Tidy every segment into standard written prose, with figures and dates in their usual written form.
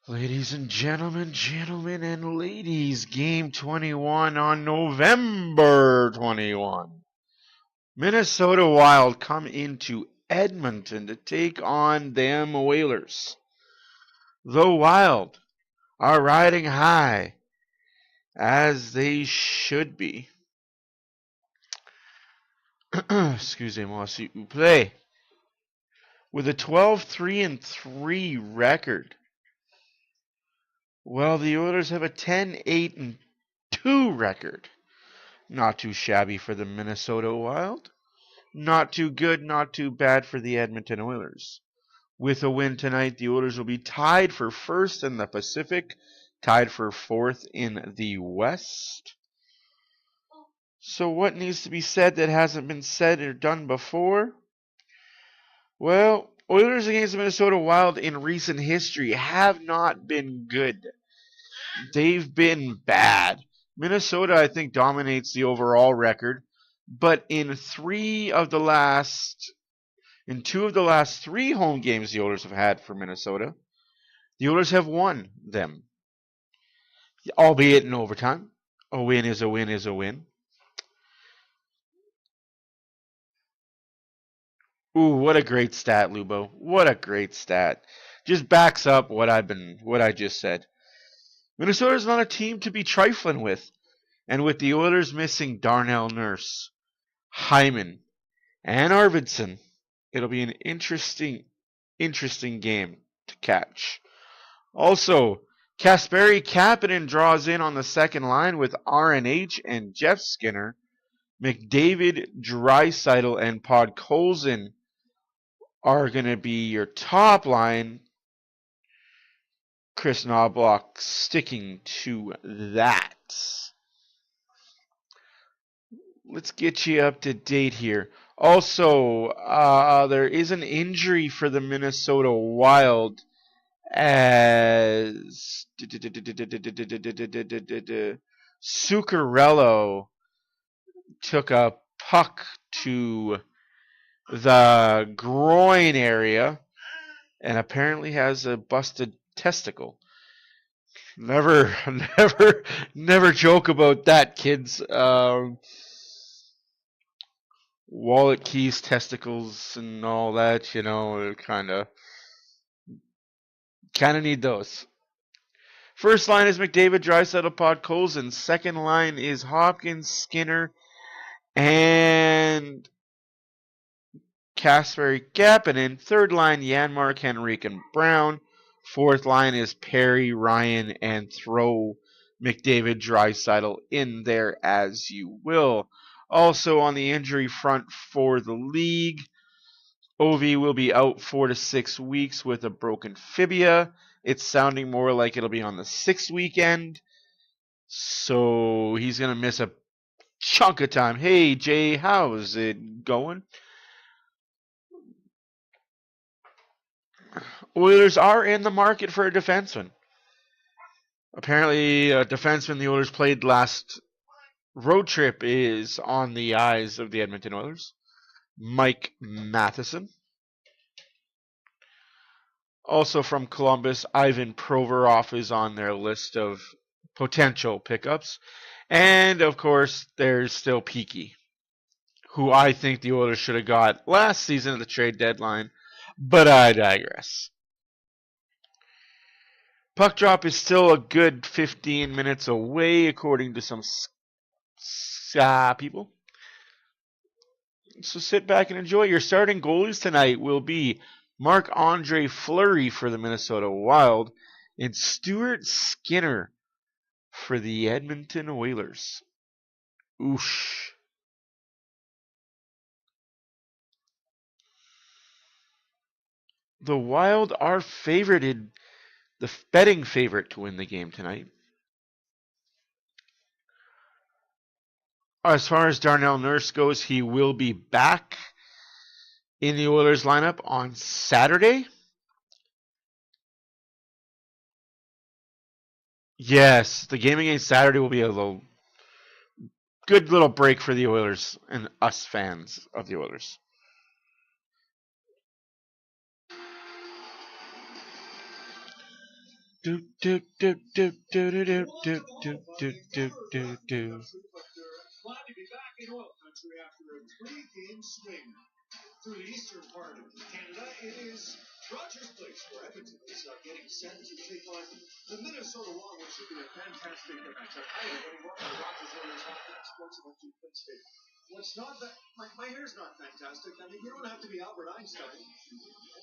Ladies and gentlemen and ladies, game 21 on November 21. Minnesota Wild come into Edmonton to take on them Whalers. The Wild are riding high, as they should be. Excusez-moi, s'il vous plaît. With a 12-3-3 record. Well, the Oilers have a 10-8-2 record. Not too shabby for the Minnesota Wild. Not too good, not too bad for the Edmonton Oilers. With a win tonight, the Oilers will be tied for first in the Pacific, tied for fourth in the West. So what needs to be said that hasn't been said or done before? Well, Oilers against the Minnesota Wild in recent history have not been good. They've been bad. Minnesota, I think, dominates the overall record, but in two of the last 3 home games the Oilers have had for Minnesota, the Oilers have won them, albeit in overtime. A win is a win is a win. Ooh, what a great stat, Lubo. What a great stat. Just backs up what I just said. Minnesota is not a team to be trifling with. And with the Oilers missing Darnell Nurse, Hyman, and Arvidsson, it'll be an interesting game to catch. Also, Kasperi Kapanen draws in on the second line with RNH and Jeff Skinner. McDavid, Draisaitl, and Podkolzin are going to be your top line. Chris Knobloch sticking to that. Let's get you up to date here. Also, there is an injury for the Minnesota Wild as Zuccarello took a puck to the groin area and apparently has a busted testicle. Never joke about that, kids. Wallet, keys, testicles, and all that, kind of need those. First line is McDavid, Draisaitl, Podkolzin. Second line is Hopkins, Skinner, and Kasperi Kapanen. Third line, Janmark, Henrique, and Brown. Fourth line is Perry, Ryan, and throw McDavid, Draisaitl in there as you will. Also on the injury front for the league, Ovi will be out 4 to 6 weeks with a broken fibia. It's sounding more like it'll be on the 6th weekend. So he's going to miss a chunk of time. Hey, Jay, how's it going? Oilers are in the market for a defenseman. Apparently, a defenseman the Oilers played last road trip is on the eyes of the Edmonton Oilers. Mike Matheson. Also from Columbus, Ivan Provorov is on their list of potential pickups. And, of course, there's still Peaky, who I think the Oilers should have got last season at the trade deadline, but I digress. Puck drop is still a good 15 minutes away, according to some people. So sit back and enjoy. Your starting goalies tonight will be Marc-Andre Fleury for the Minnesota Wild and Stuart Skinner for the Edmonton Oilers. Oosh. The Wild are favorited, the betting favorite to win the game tonight. As far as Darnell Nurse goes, he will be back in the Oilers lineup on Saturday. Yes, the game against Saturday will be a good little break for the Oilers and us fans of the Oilers. Do do do do do do do do do do do do do. Glad to be back in oil country after a 3-game swing through the eastern part of Canada. It is Rogers Place where Edmonton is getting set to take on the Minnesota Wild, which should be a fantastic matchup. Hi, everybody. Welcome to Rogers Oilers Hockey Sports Event to Quinn State. What's not that my hair's not fantastic. I mean, you don't have to be Albert Einstein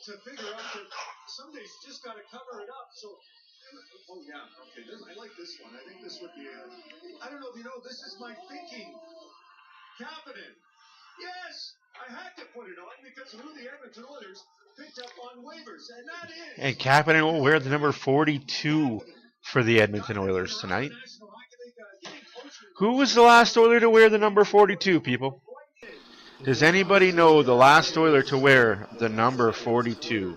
to figure out that some days you just got to cover it up. So, oh yeah, okay. I like this one. I think this would be I don't know if you know. This is my thinking cabinet. Yes, I had to put it on because who the Edmonton Oilers picked up on waivers, and that is. And Kapanen will wear the number 42 for the Edmonton Oilers tonight. Who was the last Oiler to wear the number 42, people? Does anybody know the last Oiler to wear the number 42?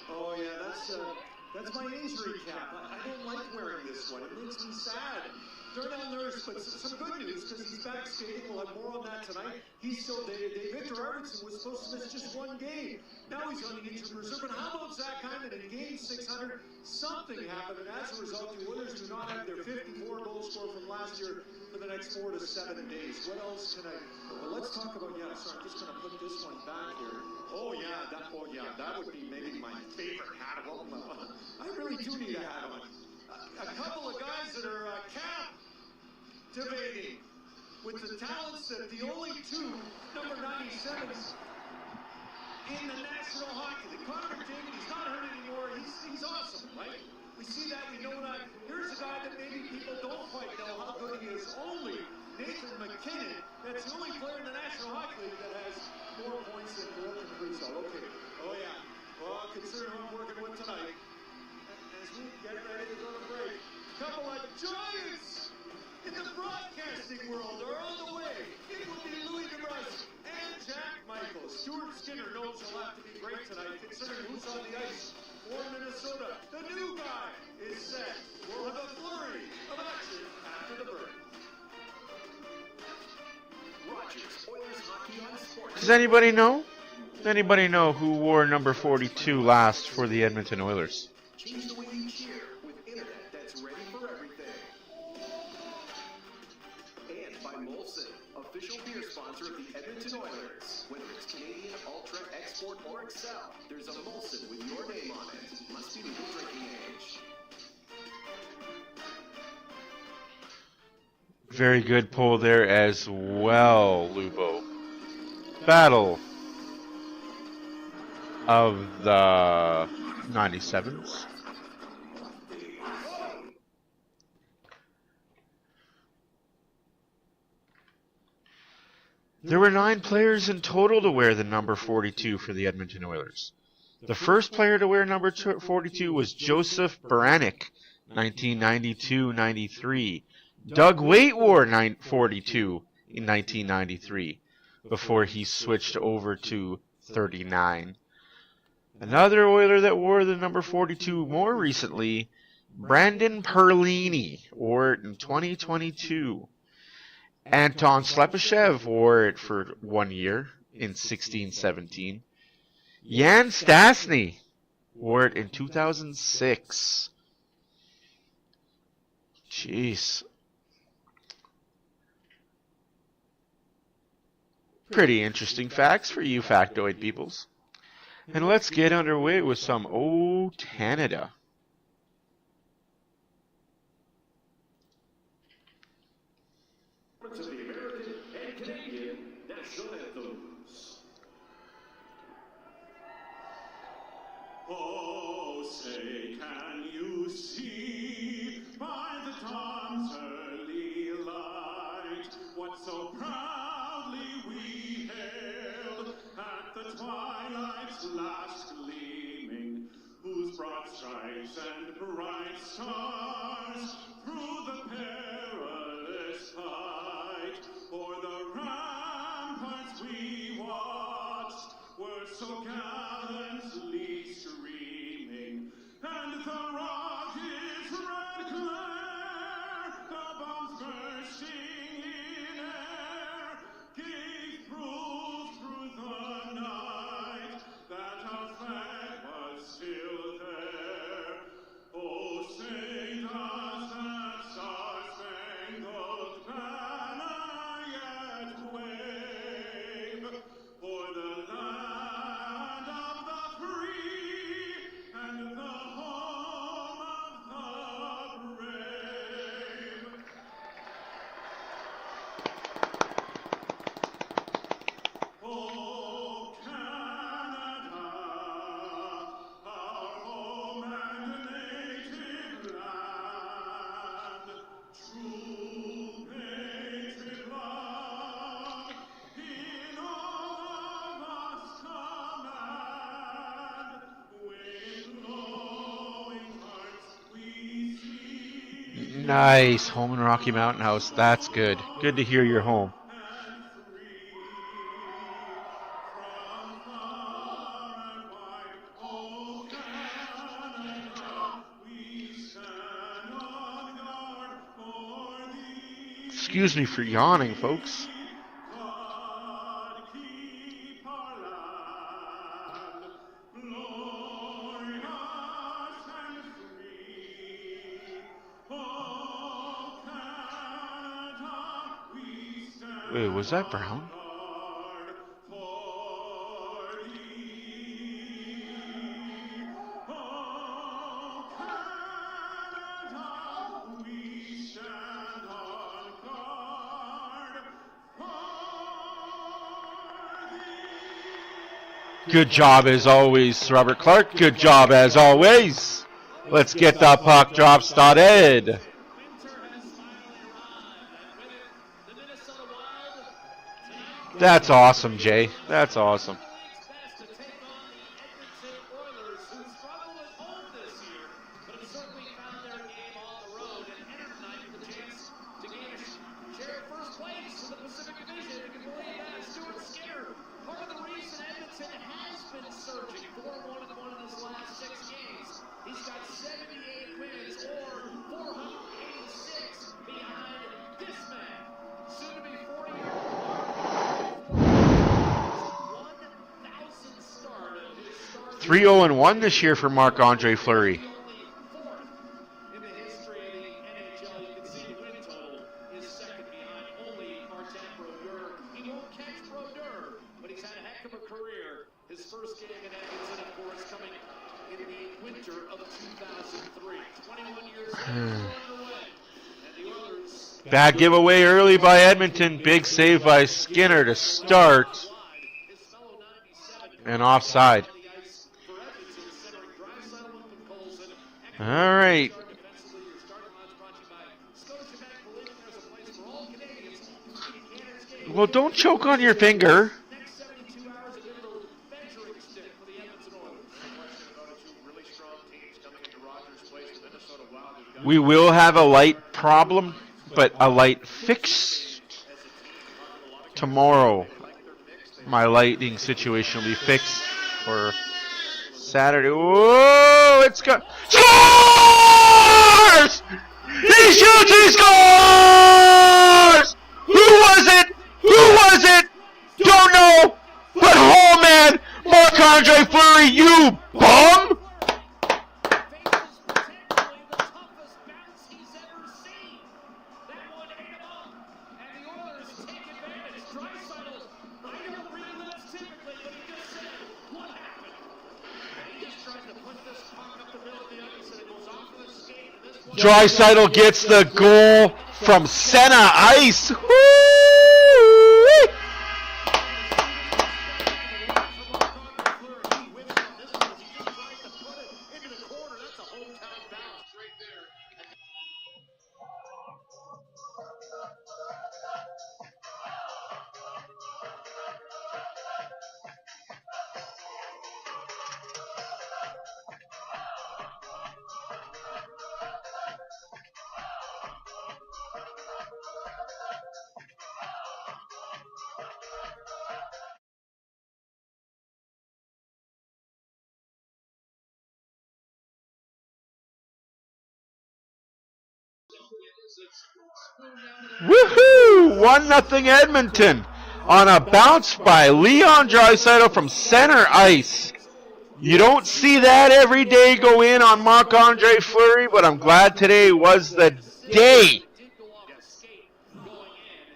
Oh yeah, that's my injury cap. I don't like wearing this one. It makes me sad. Darn nervous, but some good news because he's back skating. We'll have more on that tonight. He's still dated. Victor Arvidsson was supposed to miss just one game. Now he's on the injured reserve. But how about Zach Hyman in game 600? Something happened, and as a result, the Oilers do not have their 54-goal score from last year for the next 4 to 7 days. What else can I? Well, let's talk about. Yeah, sorry, I'm just going to put this one back here. Oh yeah, that would be maybe my favorite hat of all. I really do need a hat on. A couple of guys that are captivating with the talents that the only two number 97s in the National Hockey League. Connor McDavid, he's not hurt anymore. He's awesome, right? We see that, we know that. Here's a guy that maybe people don't quite know how good he is. Only Nathan McKinnon. That's the only player in the National Hockey League that has more points than Broken Crusoe. Okay. Oh yeah. Well, considering who I'm working with tonight, as we get ready to go to break, a couple of giants in the broadcasting world are on the way. It will be Louis DeBrusk and Jack Michaels. Stuart Skinner knows he'll have to be great tonight, considering who's on the ice for Minnesota. The new guy is set. We'll have a flurry of action after the break. Rogers, Oilers Hockey on Sports. Does anybody know? Does anybody know who wore number 42 last for the Edmonton Oilers? Change the way you cheer with internet that's ready for everything. And by Molson, official beer sponsor of the Edmonton Oilers. Whether it's Canadian, Ultra, Export, or Excel, there's a Molson with your name on it. Must be legal drinking age. Very good pull there as well, Lupo. Battle of the 97s. There were 9 players in total to wear the number 42 for the Edmonton Oilers. The first player to wear number 42 was Joseph Baranek, 1992-93. Doug Waite wore 42 in 1993 before he switched over to 39. Another Oiler that wore the number 42 more recently, Brandon Perlini, wore it in 2022. Anton Slepyshev wore it for 1 year in 16-17. Jan Stastny wore it in 2006. Jeez. Pretty interesting facts for you factoid peoples. And let's get underway with some O Canada. Of the American and Canadian national anthems. Oh, say, can you see by the dawn's early light what so proudly we hailed at the twilight's last gleaming, whose broad stripes and bright stars through the perilous fight o'er the ramparts we watched were so gallantly streaming, and the rockets Nice. Home in Rocky Mountain House. That's good. Good to hear you're home. Excuse me for yawning, folks. Wait, was that Brown? Good job as always, Robert Clark. Good job as always. Let's get the puck drop started. That's awesome, Jay. That's awesome. Three 0-1 this year for Marc-Andre Fleury. Bad giveaway early by Edmonton. Big save by Skinner to start. And offside. All right. Well, don't choke on your finger. We will have a light problem, but a light fix tomorrow. My lighting situation will be fixed for Saturday. Whoa, it's got scores! He shoots, he scores! Who was it? Who was it? Don't know. But oh man, Marc-Andre Fleury, you bum! Draisaitl gets the goal from center ice. Woo! Woohoo! 1-0 Edmonton on a bounce by Leon Draisaitl from center ice. You don't see that every day go in on Marc-Andre Fleury, but I'm glad today was the day.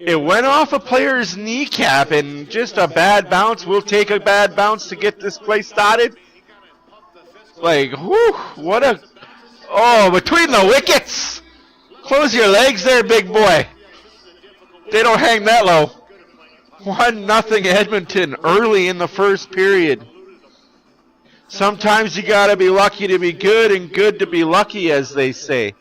It went off a player's kneecap and just a bad bounce. We'll take a bad bounce to get this play started. Like, whew, what a... Oh, between the wickets! Close your legs there, big boy. They don't hang that low. 1-0 Edmonton early in the first period. Sometimes you gotta be lucky to be good and good to be lucky, as they say.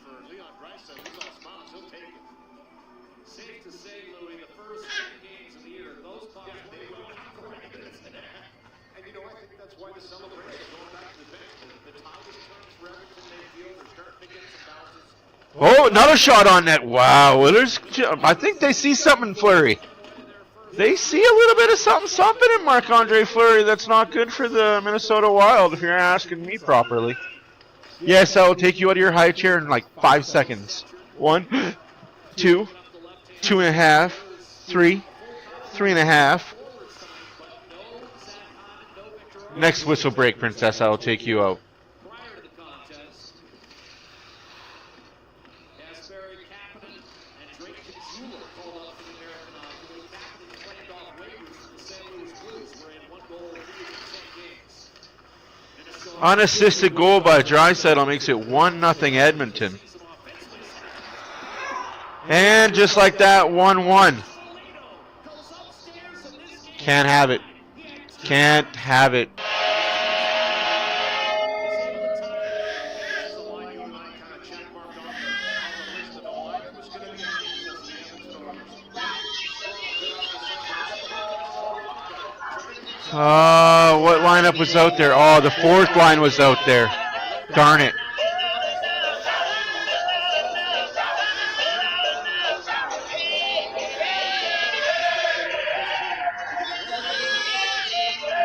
Oh, another shot on net. Wow. Oilers, I think they see something in Fleury. They see a little bit of something in Marc-Andre Fleury that's not good for the Minnesota Wild, if you're asking me properly. Yes, I will take you out of your high chair in like 5 seconds. 1, 2, 2.5, 3, 3.5. Next whistle break, Princess, I will take you out. Unassisted goal by Draisaitl makes it 1-0 Edmonton. And just like that, 1-1. Can't have it. Can't have it. What lineup was out there? Oh, the fourth line was out there. Darn it.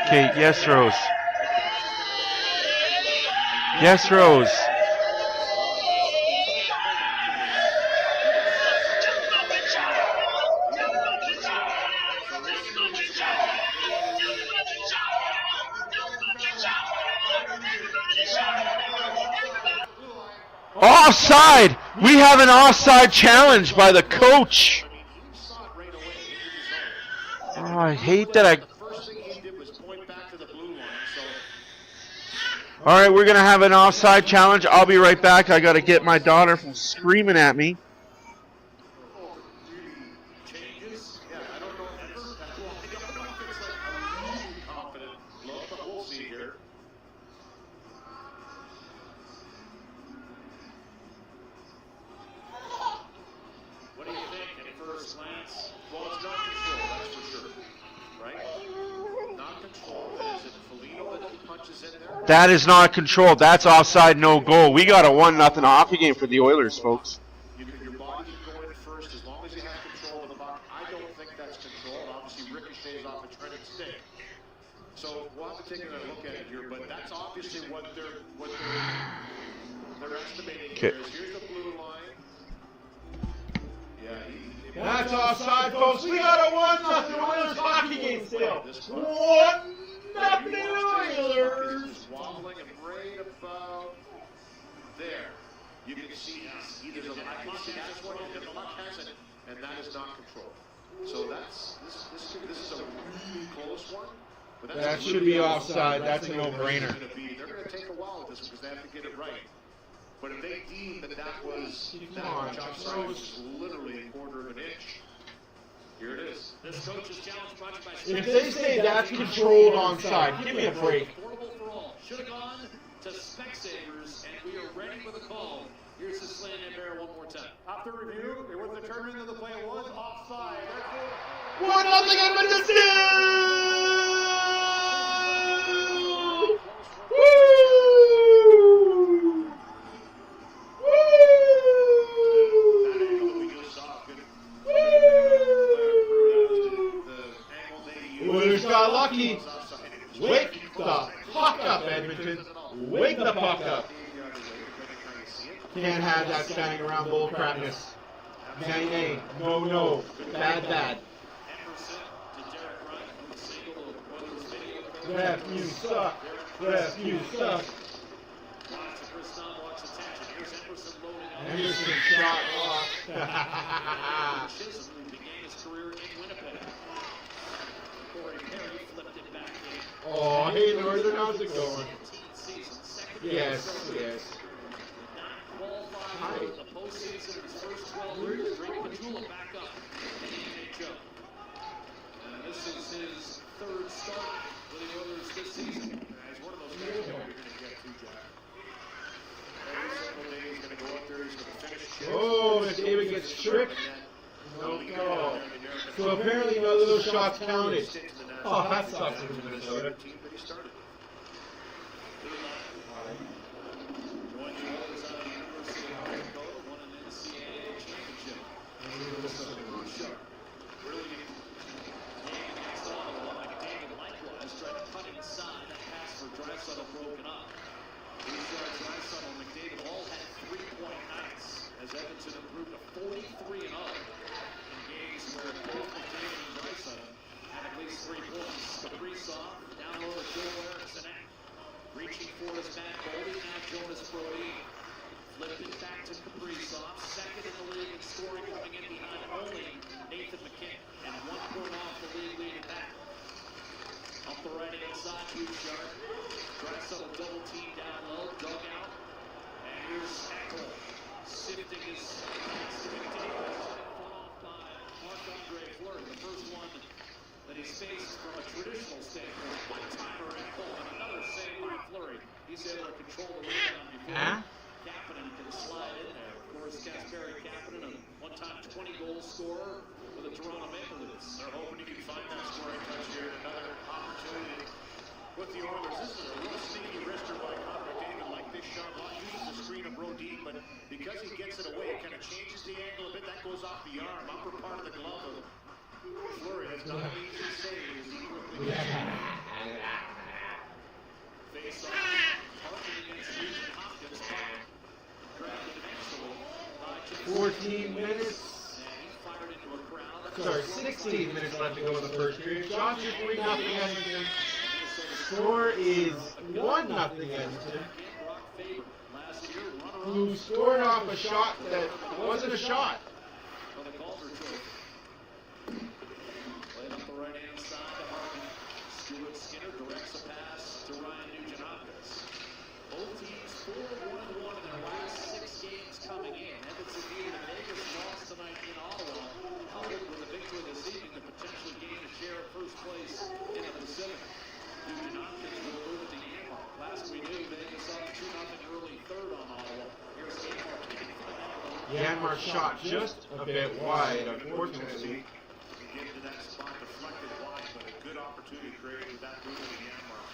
Okay, yes, Rose. Yes, Rose. Offside! We have an offside challenge by the coach. Oh, I hate that All right, we're going to have an offside challenge. I'll be right back. I got to get my daughter from screaming at me. That is not controlled. That's offside, no goal. We got a 1-0 hockey game for the Oilers, folks. Your body can go in first as long as you have control of the puck. I don't think that's controlled. Obviously, ricochets off a trending stick. So we'll have to take a look at it here, but that's obviously what they're estimating here. Here's the blue line. Yeah, that's offside, folks. We got a 1-0 Oilers hockey game still. 1-0 Oilers. Wobbling and right about there. You can see either the puck has one and the puck hasn't, and that is not controlled. So that's this is a really close one. But that should be offside. That's a no-brainer. They're going to take a while with this because they have to get it right. But if they deem that was offside, which is literally a quarter of an inch. Here it is. This coach is challenged by if they say that's controlled onside, give me a break. Should have gone to Specsavers, and we are ready for the call. Here's the slant and bear one more time. After review, it was determined that the play was offside. 1-0 Edmonton! Oilers got lucky. Wake the puck up, Edmonton. Wake the puck up. Can't have that standing around bull crapness. Nay. No. Bad. Ref, you suck. Anderson shot off. Oh, hey, Northern, how's it going? Yes. Hi. This is his third start with the Oilers this season. As one of those guys you're going to get to, Jack. Every single day he's going to go up there, he's going to finish. Oh, McDavid gets tripped. No goal. So apparently none of those shots counted. Oh, that sucks for Minnesota. that he's faced from a traditional standpoint. One-timer at home and another save by Fleury. He's able to control the rebound before Kapanen can slide in there. Of course, Kasperi Kapanen, a one-time 20-goal scorer for the Toronto Maple Leafs. They're hoping you can find that scoring touch here. Another opportunity with the Oilers. This is a real sneaky wrister by Connor McDavid. Like this shot, not uses the screen of Brodin, but because he gets it away, it kind of changes the angle a bit. That goes off the arm, upper part of the glove of Fleury. Has done an easy save as he quickly gets it. Face off, targeting against Nugent Hopkins, but drafted excellent by 14 minutes. And he fired into a crowd. Sorry, 16 minutes left to go in the first period. Shots are 3-0 Edmonton. Score is 1-0 Edmonton. Who scored off a shot that wasn't a shot. On the Calder choice. Played up the right-hand side to Harvey. Stuart Skinner directs a pass to Ryan Nugent-Hopkins. Both teams 4-1-1 in their last 6 games coming in. Edmonton beating the Vegas loss tonight in Ottawa. Coupled with a victory this evening to potentially gain a share of first place in the Pacific. Nugent-Hopkins will move it to Yanmark. Last we knew, Vegas up 2-0 early third on Ottawa. Here's Yanmark. Yanmark shot just a bit wide, unfortunately. Get to that spot, deflected wide, but a good opportunity created with that movement in Yanmark.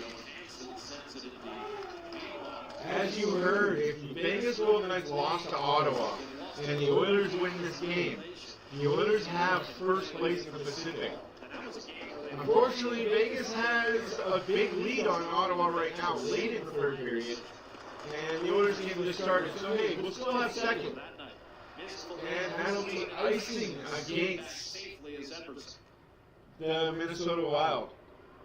Johansson sends it into the As you heard, if the Vegas Golden Knights lost to Ottawa and the Oilers win this game, the Oilers have first place in the Pacific. Unfortunately, Vegas has a big lead on Ottawa right now, late in the third period, and the Oilers game just started. So hey, we'll still have second, and that'll be icing against the Minnesota Wild.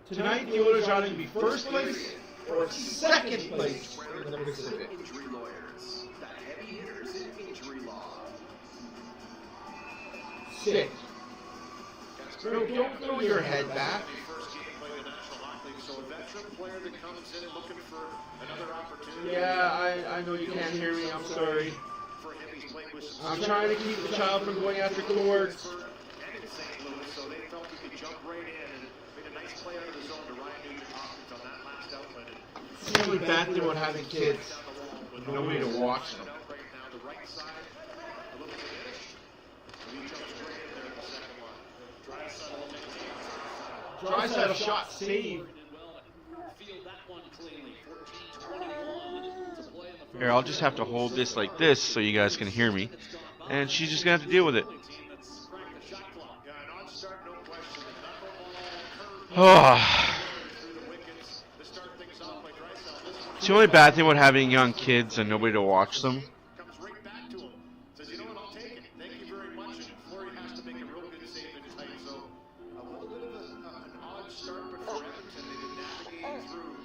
Tonight, the Oilers are going to be first place or second place in the Pacific. Injury lawyers, the heavy hitters in injury law. Sit. No, don't throw your head back. First game played in the National Hockey League, so a veteran player that comes in looking for another opportunity. Yeah, I know you can't hear me. I'm sorry. For him, he's played with some I'm trying to keep the child from going after courts. and in St. Louis, so they felt he could jump right in and made a nice play out of the zone to Ryan Nugent-Hopkins on that last outlet. It's the only bad thing about having kids. Nobody to watch them. Right now, the right side, a little diminished. He jumps right in there in the second line. Draisaitl maintains. Draisaitl shot saved. Field that one cleanly. 14-21 to play in the Here, I'll just have to hold this like this so you guys can hear me. And she's just going to have to deal with it. It's the only bad thing about having young kids and nobody to watch them. Comes right back to him. Says, you know what, I'll take it. Thank you very much. And Fleury has to make a real good save in tight. So a little bit of an odd start, but for Edmonton, they've been navigating through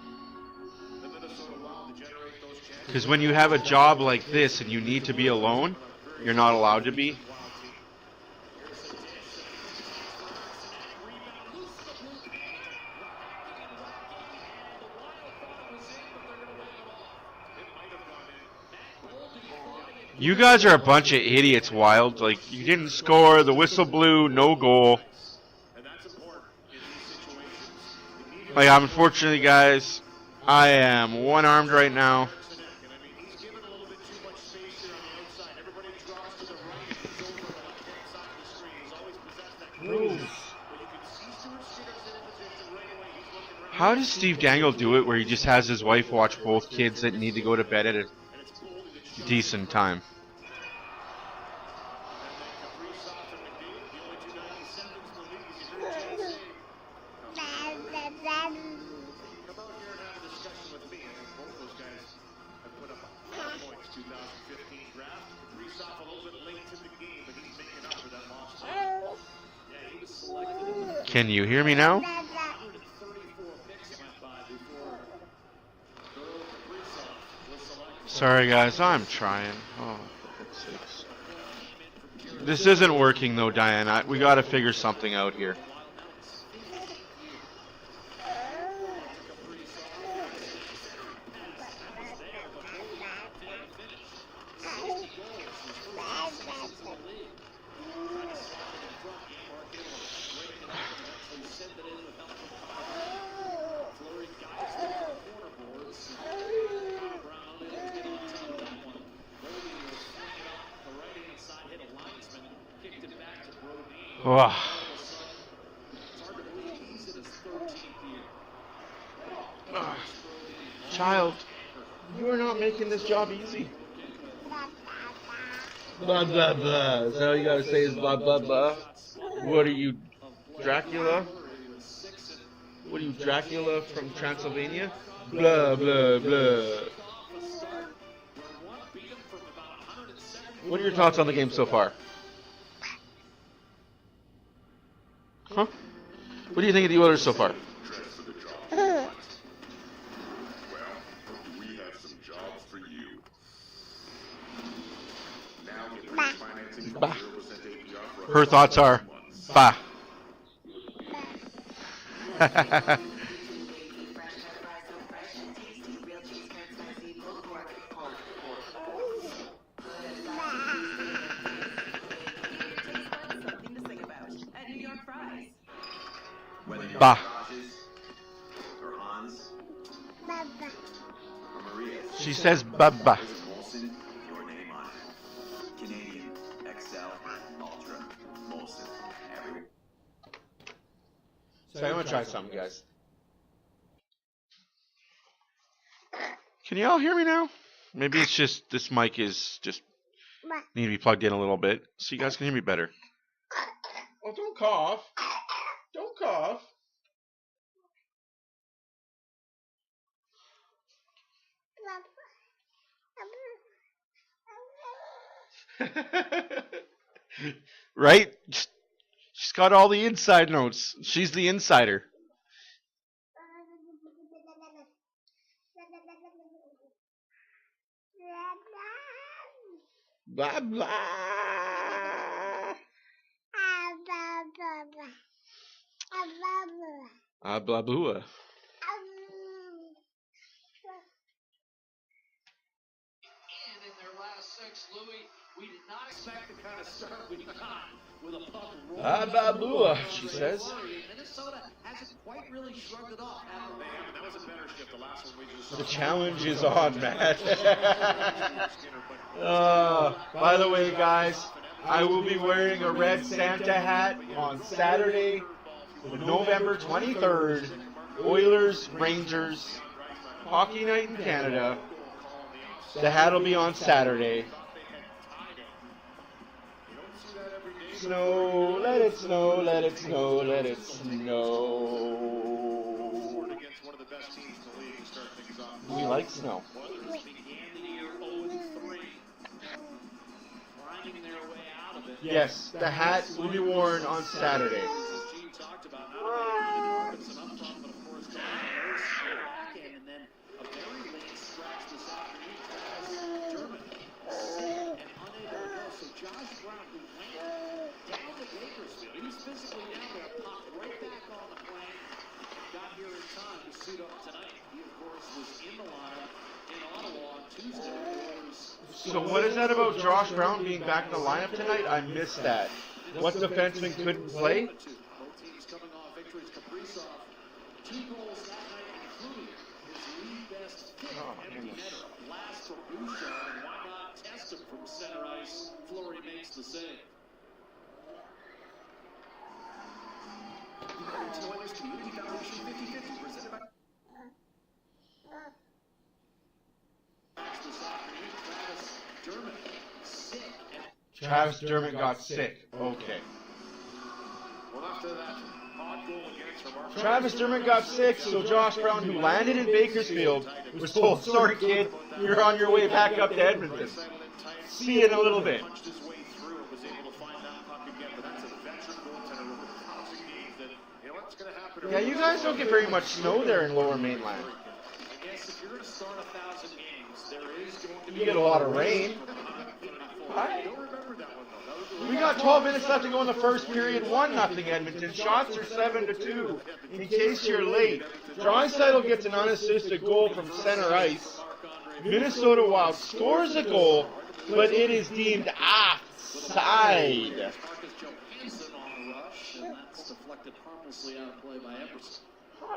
the Minnesota Wild to generate those chances. Because when you have a job like this and you need to be alone, you're not allowed to be. You guys are a bunch of idiots, Wild. Like, you didn't score, the whistle blew, no goal. Like, unfortunately, guys, I am one-armed right now. How does Steve Dangle do it where he just has his wife watch both kids that need to go to bed at a decent time? Can you hear me now? Sorry guys, I'm trying. Oh, for God's sakes. This isn't working though, Diane. We gotta figure something out here. Wow. Child, you are not making this job easy. Blah, blah, blah. Is that all you gotta say is blah, blah, blah? What are you, Dracula? What are you, Dracula from Transylvania? Blah, blah, blah. What are your thoughts on the game so far? Huh? What do you think of the Oilers so far? Bah. Her thoughts are, bah. Bah. She says baba. So I'm gonna try something, guys. Can you all hear me now? Maybe it's just this mic is just need to be plugged in a little bit so you guys can hear me better. Oh, don't cough. Don't cough. Right? She's got all the inside notes. She's the insider. Blah, blah. Blah, blah. In their last 6, Louis, we did not expect the kind of start we got with a puck rolling. Blah, blah, she says. Minnesota hasn't quite really shrugged it off. That was a better shift. The last one we just The challenge is on, Matt. By the way, guys, I will be wearing a red Santa hat on Saturday, November 23rd. Oilers, Rangers, hockey night in Canada. The hat will be on Saturday. Snow, let it snow, let it snow, let it snow. We like snow. Yes, the hat will be worn on Saturday. So what is that about Josh Brown being back in the lineup tonight? I missed that. What defenseman couldn't play? Both teams coming off victories. Kaprizov, 2 goals that night, including his league best hit empty netter. Last from Bouchard, and why not test him from center ice? Fleury makes the save. Oilers Community Foundation 50/50 presented by Travis Dermott got sick. Okay. Well, after that odd goal against from our Travis Dermott got sick, so Josh Brown, who landed in Bakersfield, was told, sorry kid, you're on your way back up to Edmonton. See you in a little bit. punched his way through and was able to find that puck again, but that's a veteran goaltender over 1,000 games that, you know what's going to happen. Yeah, you guys don't get very much snow there in Lower Mainland. I guess if you're going to start 1,000 games, there is going to be You get a lot of rain. I don't remember that one though. We got 12 minutes left to go in the first period. 1-0 Edmonton. Shots are 7-2. In case you're late, Draisaitl gets an unassisted goal from center ice. Minnesota Wild scores a goal, but it is deemed offside. Marcus Johansson on the rush, and that's deflected harmlessly out of play by Emerson.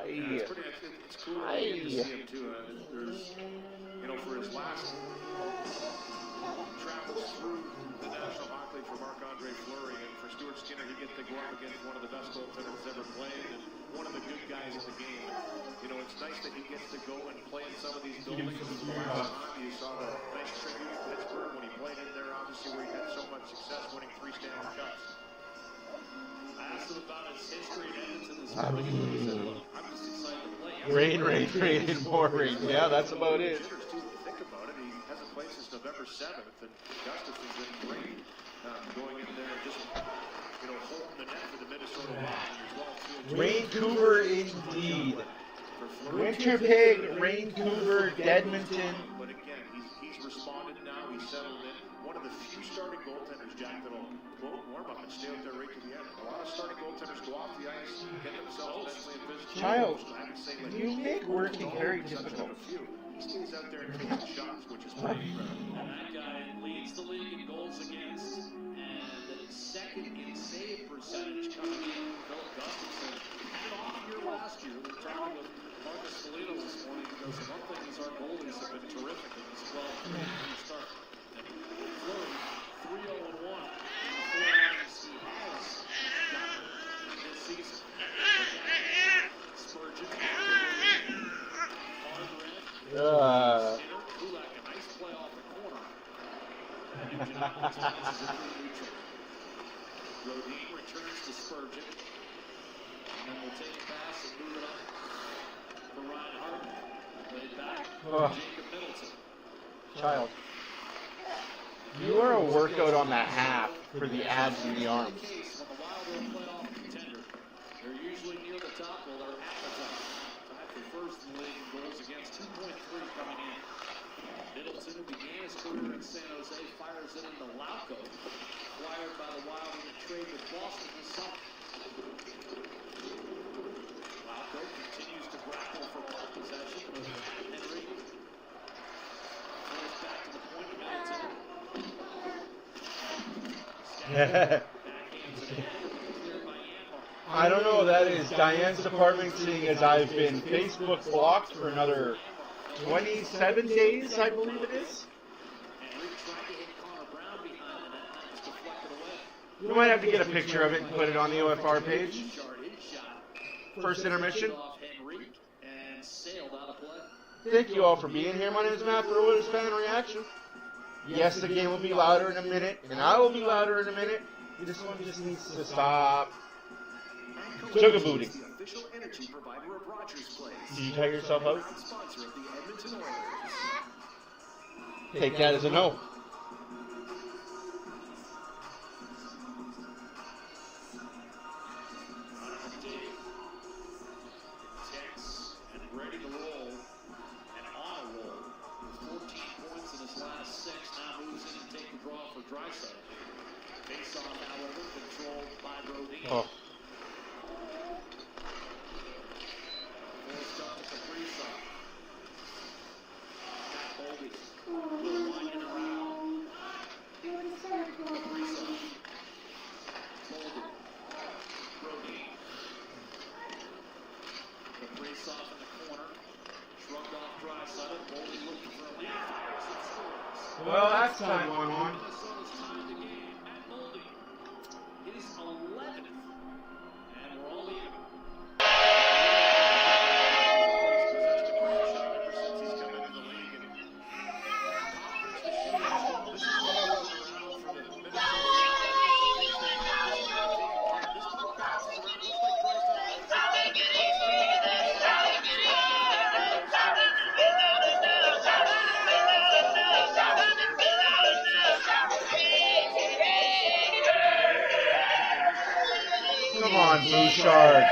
It's cool to see him too. There's, you know, for his last travels through the National Hockey League for Marc-Andre Fleury, and for for Stuart Skinner. He gets to go up against one of the best goaltenders ever played and one of the good guys in the game. You know, it's nice that he gets to go and play in some of these buildings. You saw the nice tribute in Pittsburgh when he played in there, obviously, where he had so much success winning 3 Stanley Cups. I asked him about his history in Edmonton this morning. He said, look, I'm just excited to play. Rain, and more rain. Yeah, that's about it. Think about it. He hasn't played since November 7th, and Gustafson's been great going in there and just, you know, holding the net for the Minnesota Wild as well. Vancouver indeed. Winnipeg, Vancouver, Edmonton. But again, he's responded now. He's settled in. One of the few starting goaltenders, Jack, that'll quote warm up and stay out there right to the end. A lot of starting goaltenders go off the ice, get themselves mentally and physically. Child, you make working very difficult. He stays out there and takes the shots, which is pretty incredible. And that guy leads the league in goals against and second in save percentage coming in. Phil Gustafson, even off year last year. We're talking with Marcus Foligno this morning because one thing is our goalies have been terrific in this 12-game start. And Fleury, 3-0-1 in the 4 outings he has gotten this season. Spurgeon, Kulak, a nice play off the corner. Rodin returns to Spurgeon. And then we'll take a pass and move it up for Ryan Harden. Laid back for Jacob Middleton. Child, you are a workout on that half for the abs and the arms. When the Wild are a playoff contender, they're usually near the top. Well, they're at the top. Tied for first in the league in goals against, 2.3 coming in. Middleton, who began his career in San Jose, fires it into Lauko. Acquired by the Wild in a trade with Boston this summer. Lauko continues to grapple for puck possession with Henry. Throws back to the point of Middleton. Backhands it in. Cleared by Yanmark. I don't know, that is Diane's department, seeing as I've been Facebook blocked for another 27 days, I believe it is. Henry tried to hit Connor Brown behind the net. That was deflected away. We might have to get a picture of it and put it on the OFR page. His shot. First intermission. Off Henry and sailed out of play. Thank you all for being here. My name is Matt for Oilers Fan Reaction. Yes, the game will be louder in a minute, and I will be louder in a minute. This one just needs to stop. Sugar booty. The official energy provider of Rogers Place. Did you tire yourself out? Proud sponsor of the Edmonton Oilers. Take that as a no. Tense and ready to roll. And on a roll. With 14 points in his last 6. Now moves in and take the draw for Draisaitl. Face off, however, controlled by Rodin. Oh. Forced up to Kaprizov. Matt Boldy. Little line and around. Kaprizov. Boldy. Rodin. Kaprizov in the corner. Shrugged off Draisaitl. Boldy looking for a lead. Fires and scores. Well, that's time 1-1. Minnesota's tied the game. Matt Boldy. His 11th. And we're all even. Come on, Bouchard.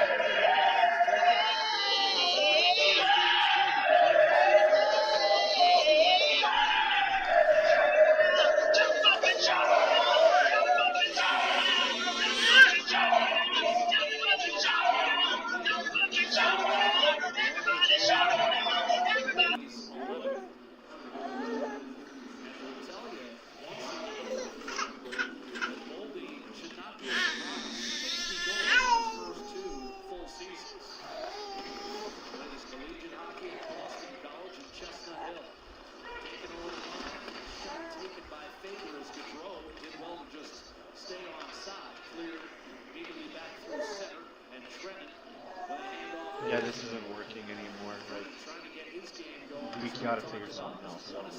Yeah, this isn't working anymore. Like, we gotta figure something else out.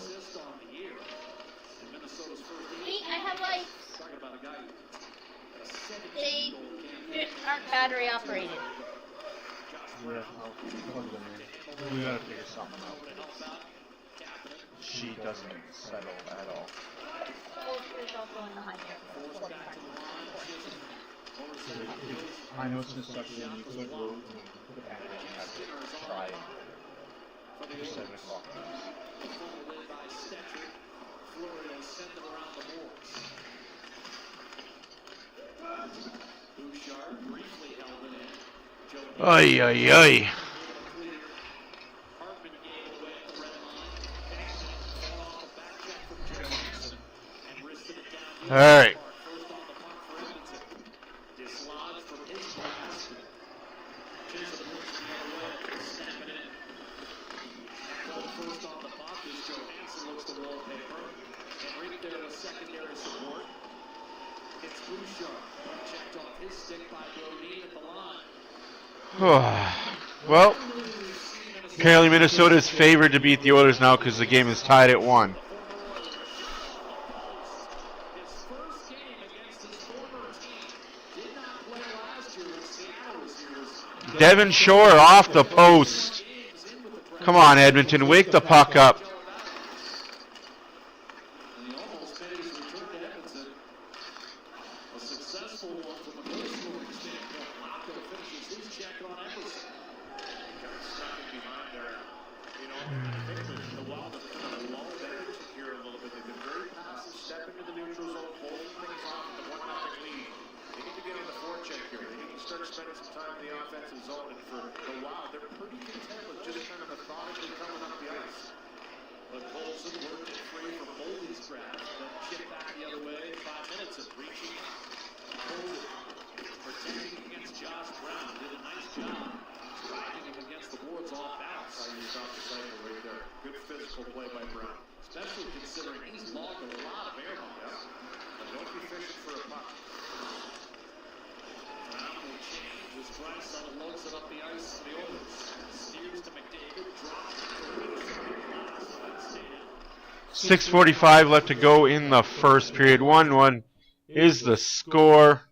See, I have lights. They aren't battery operated. Yeah, we gotta figure something out. She doesn't settle at all. I know it's gonna suck when you put it low and you put it back and you have to try it for 7 o'clock. Ay, ay, ay. All right. Well, apparently Minnesota is favored to beat the Oilers now because the game is tied at 1. Devin Shore off the post. Come on, Edmonton, wake the puck up. .6:45 left to go in the first period. 1-1 is the score.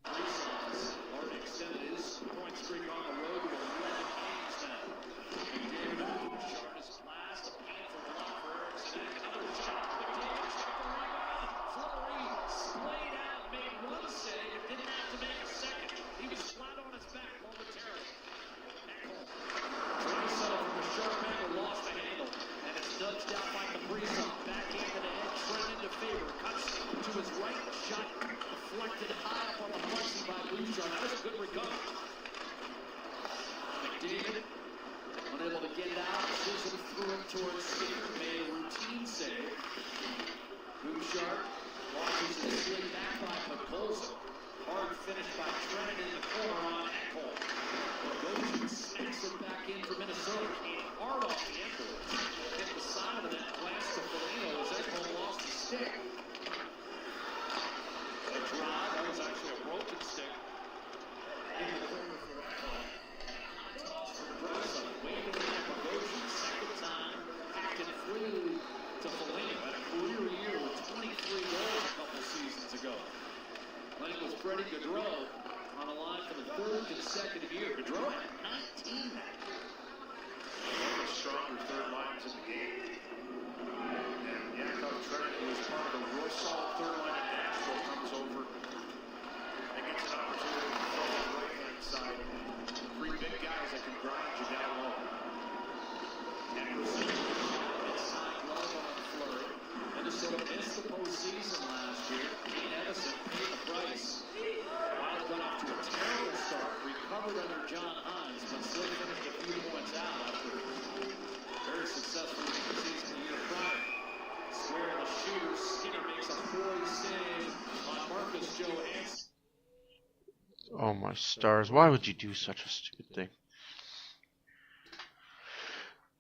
Oh my stars, why would you do such a stupid thing?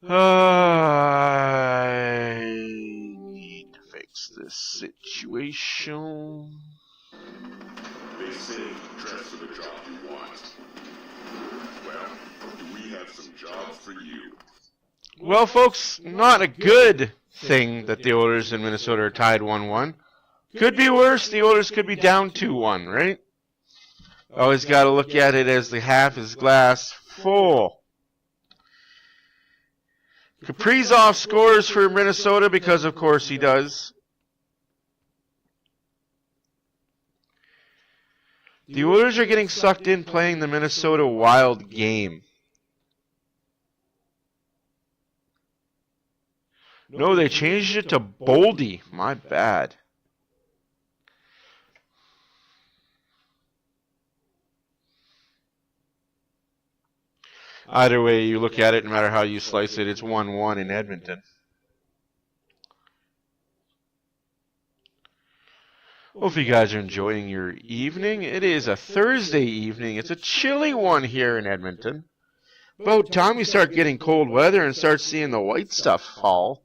I need to fix this situation. They say dress for the job you want. Well, do we have some Well, folks, not a good thing that the Oilers in Minnesota are tied 1-1. Could be worse. The Oilers could be down 2-1, right? Always got to look at it as the half is glass full. Kaprizov scores for Minnesota because, of course, he does. The Oilers are getting sucked in playing the Minnesota Wild game. No, they changed it to Boldy. My bad. Either way you look at it, no matter how you slice it, it's 1-1 in Edmonton. Hope you guys are enjoying your evening. It is a Thursday evening. It's a chilly one here in Edmonton. About time we start getting cold weather and start seeing the white stuff fall.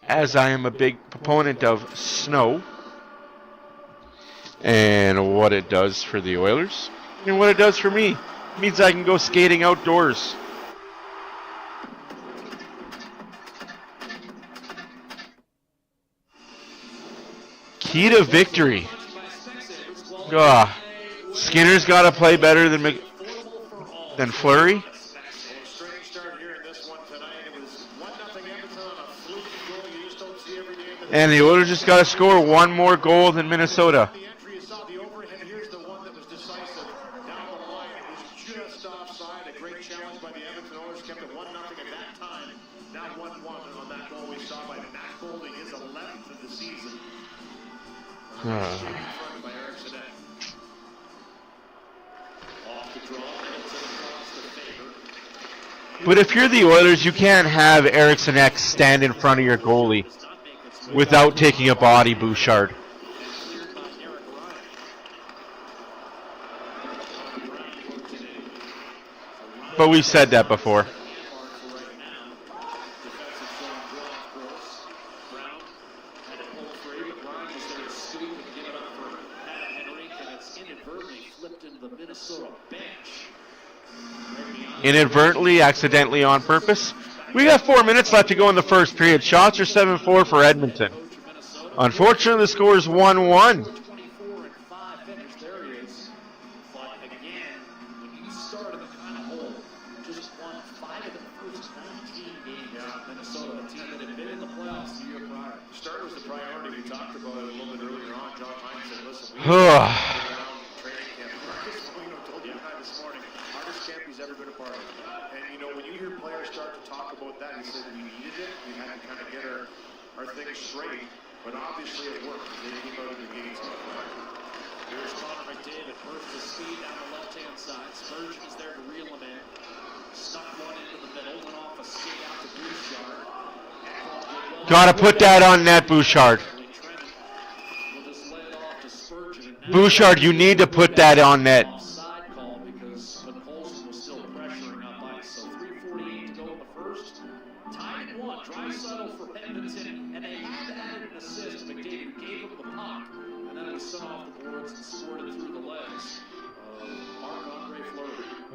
As I am a big proponent of snow and what it does for the Oilers and what it does for me. It means I can go skating outdoors. Key to victory. Skinner's got to play better than Fleury. And the Oilers just got to score one more goal than Minnesota. But if you're the Oilers, you can't have Eriksson Ek stand in front of your goalie without taking a body, Bouchard. But we've said that before. Inadvertently, accidentally, on purpose. We got 4 minutes left to go in the first period. Shots are 7-4 for Edmonton. Unfortunately, the score is 1-1. But obviously it worked. They came out of the gates. Here's Connor McDavid, first to speed down the left-hand side. Spurgeon is there to reel him in. Stuck one into the middle, went off a skate out to Bouchard. Gotta put that on net, Bouchard. Bouchard, you need to put that on net.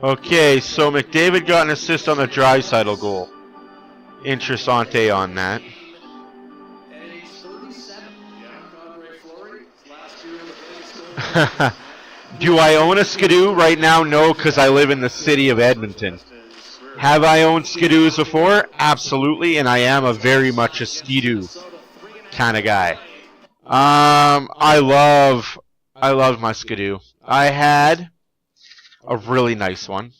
Okay, so McDavid got an assist on the Draisaitl goal. Interessante on that. Do I own a Skidoo right now? No, because I live in the city of Edmonton. Have I owned Skidoos before? Absolutely, and I am a very much a Skidoo kind of guy. I love my Skidoo. I had a really nice one.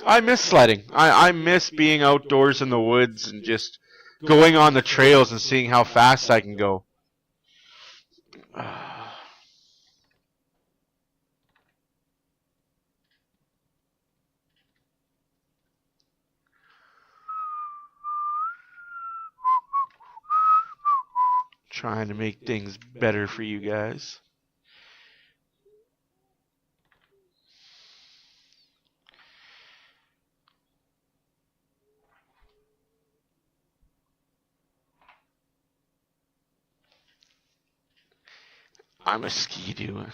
I miss sledding. I miss being outdoors in the woods and just going on the trails and seeing how fast I can go. Trying to make things better for you guys. I'm a Skidoo.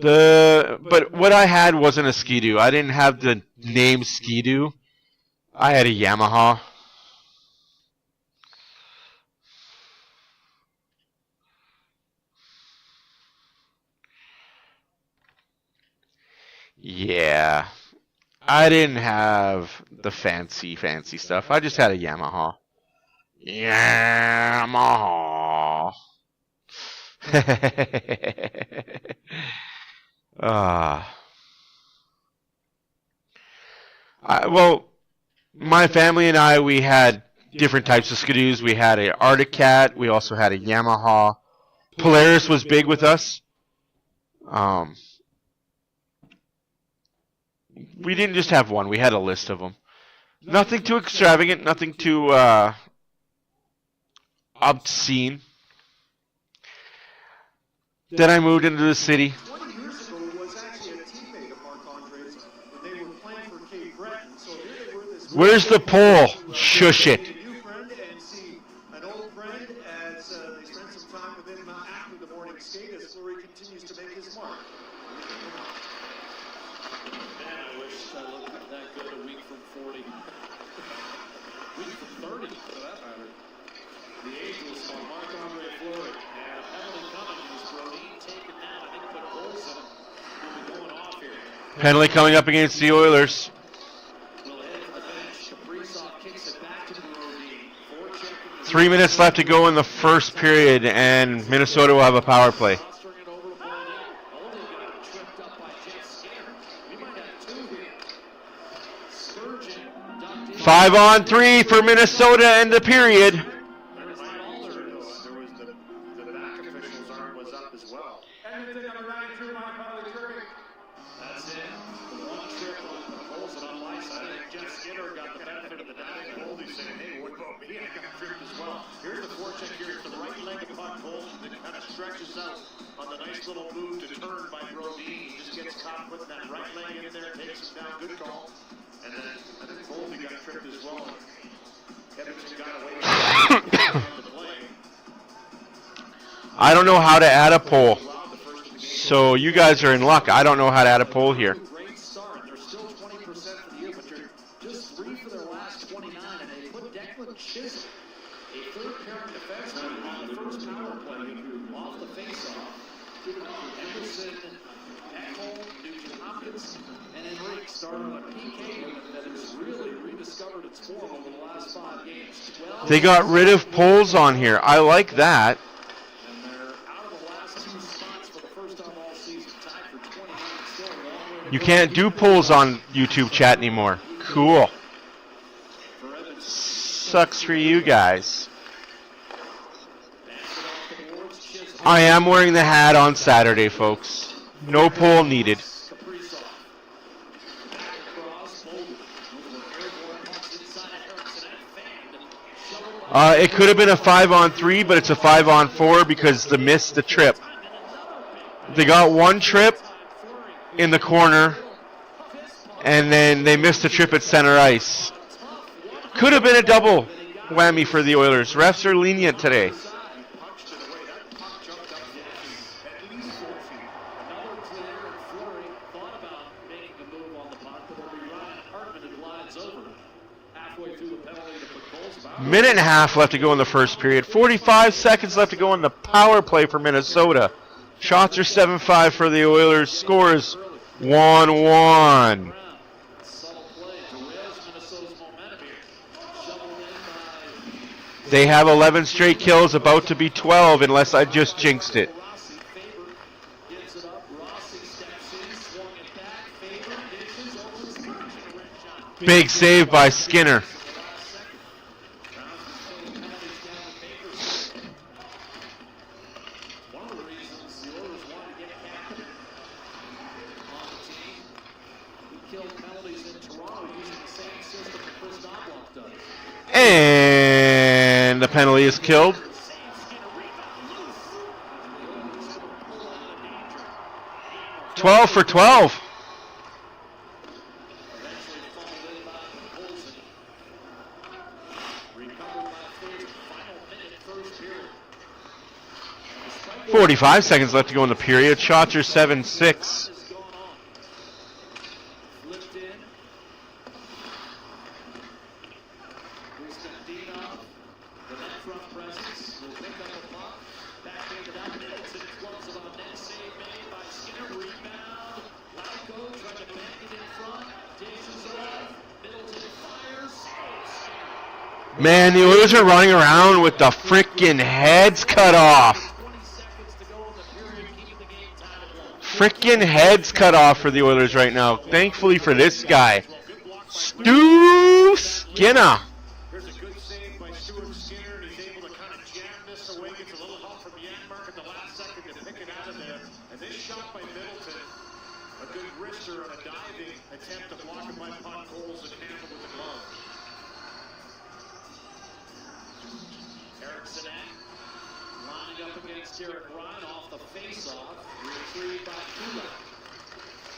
But what I had wasn't a Ski-Doo. I didn't have the name Ski-Doo. I had a Yamaha. Yeah. I didn't have the fancy stuff. I just had a Yamaha. Yamaha. Well, my family and I, we had different types of Ski-Doos. We had a Arctic Cat. We also had a Yamaha. Polaris was big with us. We didn't just have one. We had a list of them. Nothing too extravagant. Nothing too obscene. Then I moved into the city. 20 years ago was actually a teammate of Marc-Andre's when they were playing for Cape Breton. So here they were this Where's the pole? Shush it. a new friend and see an old friend as they spend some time with him after the morning skate as Fleury continues to make his mark. Man, I wish I looked that good a week from 40. Week from 30, for that matter. The Angels on Marc-Andre Fleury. And penalty coming is Brodin taking that. I think put holes in him. He'll be going off here. Penalty coming up against the Oilers. Will head to the bench. Kaprizov kicks it back to Brodin. 3 minutes left to go in the first period, and Minnesota will have a power play. Rostering it over to Brodin. Only got tripped up by Jeff Skinner. We might have two here. Spurgeon ducked in. 5-on-3 for Minnesota end the period. There was the back official's arm was up as well. Edmonton on the right through my public tripping. That's it. The one trip on Olsen on my side. I think Jeff Skinner got the benefit of the doubt. And Goldie saying, hey, what about me? I got tripped as well. Here's the forecheck here. It's the right leg of Buck Olsen that kind of stretches out on the nice little move to turn by Brodin. He just gets caught putting that right leg in there, takes him down. Good call. And then I think Goldie got tripped as well. Edmonton got away with the play. I don't know how to add a pole. So you guys are in luck. I don't know how to add a pole here. Great start. They're still 20% for the year, but they're just 3 for their last 29, and they put Declan Chisholm, a third-pairing defenseman, on the first power play off the face-off. Emerson, Ekholm, Nugent Hopkins, and Enrique started on a PK unit that has really rediscovered its form over the last 5 games. They got rid of poles on here. I like that. And they're out of the last 2 spots for the first time all season, tied for 29. Still a long way to You go. can't do polls on YouTube chat anymore. Cool. For Edmonton. Sucks for you guys. Backs it off the boards. Chisholm. I am wearing the hat on Saturday, folks. No poll needed. Kaprizov. Back across. Bolden. Moving an airborne punch inside of Erickson and fanned. Shoveled by It could have been a 5-on-3, but it's a 5-on-4 because they missed the trip. They got one trip in the corner, and then they missed a trip at center ice. Could have been a double whammy for the Oilers. Refs are lenient today. punched it away. That puck jumped up at least 4 feet. Another clear, and Fleury thought about making a move on the puck, but it'll be Ryan Hartman who glides over halfway through the penalty to put goals about. Minute and a half left to go in the first period. 45 seconds left to go in the power play for Minnesota. Shots are 7-5 for the Oilers. Scores 1-1. Subtle play derails Minnesota's momentum here. Shoveled in by They have 11 straight kills, about to be 12 unless I just jinxed it. Rossi. Faber gives it up. Rossi steps in, swung it back. Faber dishes over the Spurgeon. A rim shot. Big save by Skinner. Last second. Browns will take penalties down to Baker's. One of the reasons the Oilers wanted to get captain on the team. He killed penalties in Toronto using the same system that Chris Knobloch does. And the penalty is killed. Saves Skinner, rebound loose. And the Oilers will pull out of danger. 12 for 12. Eventually fumbled in by Olsen. Recovered by Fleury. Final minute, first period. And despite 45 seconds left to go in the period. Shots are 7-6. Man, the Oilers are running around with the frickin' heads cut off. Frickin' heads cut off for the Oilers right now. Thankfully for this guy, Stu Skinner. There's a good save by Stuart Skinner, and he's able to kind of jam this away. Gets a little help from Janmark at the last second to pick it out of there. And this shot by Middleton, a good wrister on a diving attempt to block it by Potcoles and handle with the glove. Eric SZN lining up against Derek Ryan off the face-off. Retrieved by Kulak.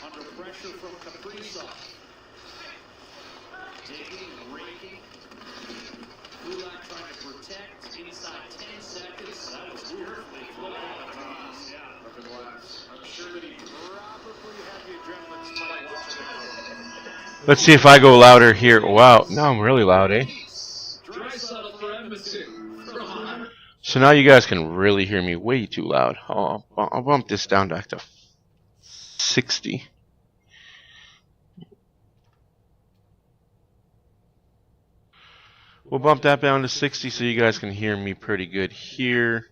Under pressure from Kaprizov. Digging, raking. Kulak trying to protect inside 10 seconds. That was weirdly flowing on the glass. Yeah, of the glass. I'm sure that he probably had the adrenaline spike watching it. Let's see if I go louder here. Wow, now I'm really loud, eh? So now you guys can really hear me way too loud. I'll bump this down back to 60. We'll bump that down to 60 so you guys can hear me pretty good here.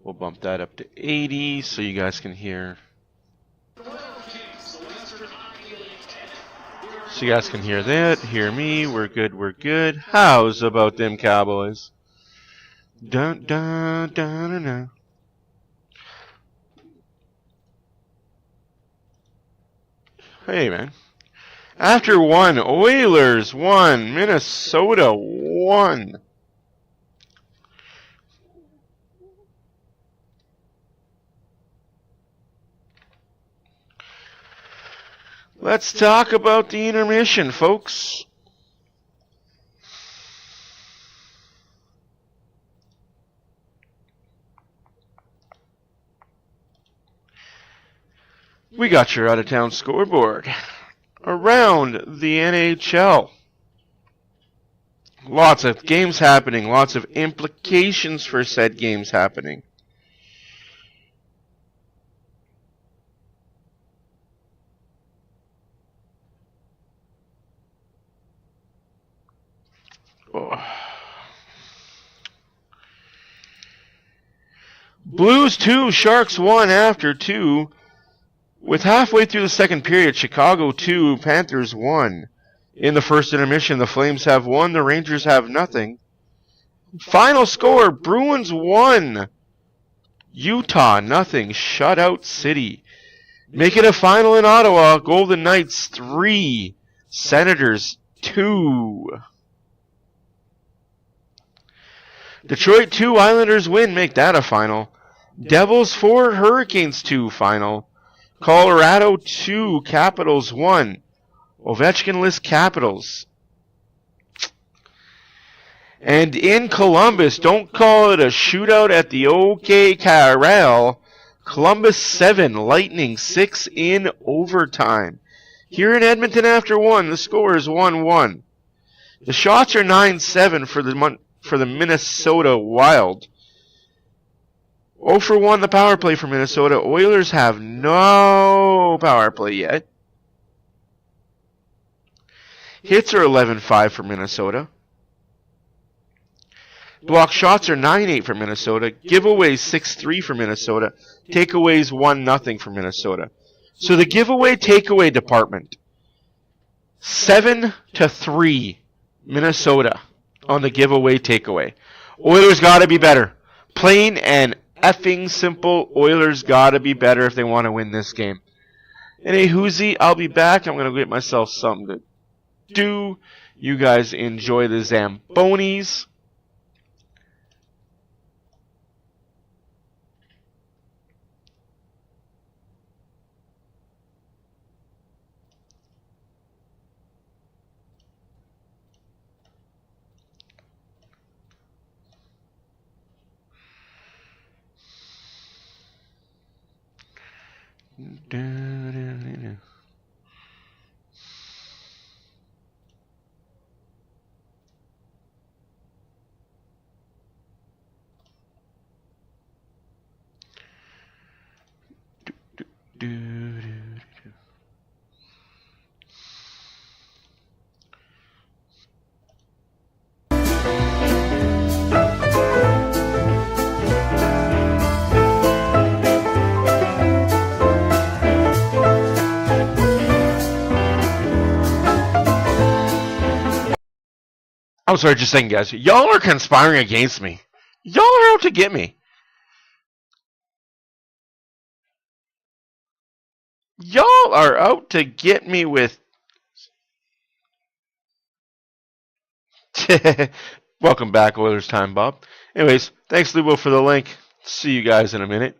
We'll bump that up to 80 so you guys can hear. So you guys can hear that, hear me, we're good, we're good. How's about them Cowboys? Dun dun dun dun dun. Hey man. After 1, Oilers 1, Minnesota 1. Let's talk about the intermission, folks. We got your out-of-town scoreboard. Around the NHL. Lots of games happening, lots of implications for said games happening. Oh. Blues 2, Sharks 1 after 2. With halfway through the second period, Chicago 2, Panthers 1. In the first intermission, the Flames have 1, the Rangers have nothing. Final score, Bruins 1, Utah nothing, shutout City. Make it a final in Ottawa, Golden Knights 3, Senators 2. Detroit 2, Islanders win, make that a final. Devils 4, Hurricanes 2, final. Colorado 2, Capitals 1. Ovechkin-less Capitals. And in Columbus, don't call it a shootout at the OK Corral. Columbus 7, Lightning 6 in overtime. Here in Edmonton after 1, the score is 1-1. The shots are 9-7 for the Minnesota Wild. 0 for 1 the power play for Minnesota. Oilers have no power play yet. Hits are 11-5 for Minnesota. Block shots are 9-8 for Minnesota. Giveaways 6-3 for Minnesota. Takeaways 1-0 for Minnesota. So the giveaway takeaway department, 7-3 Minnesota on the giveaway takeaway. Oilers gotta be better. Plain and effing simple. Oilers gotta be better if they want to win this game. And hey, Hoosie, I'll be back. I'm gonna get myself something to do. You guys enjoy the Zambonis. I'm sorry, just saying, guys. Y'all are conspiring against me. Y'all are out to get me. Y'all are out to get me with... Welcome back, Oilers Time, Bob. Anyways, thanks, Lubo, for the link. See you guys in a minute.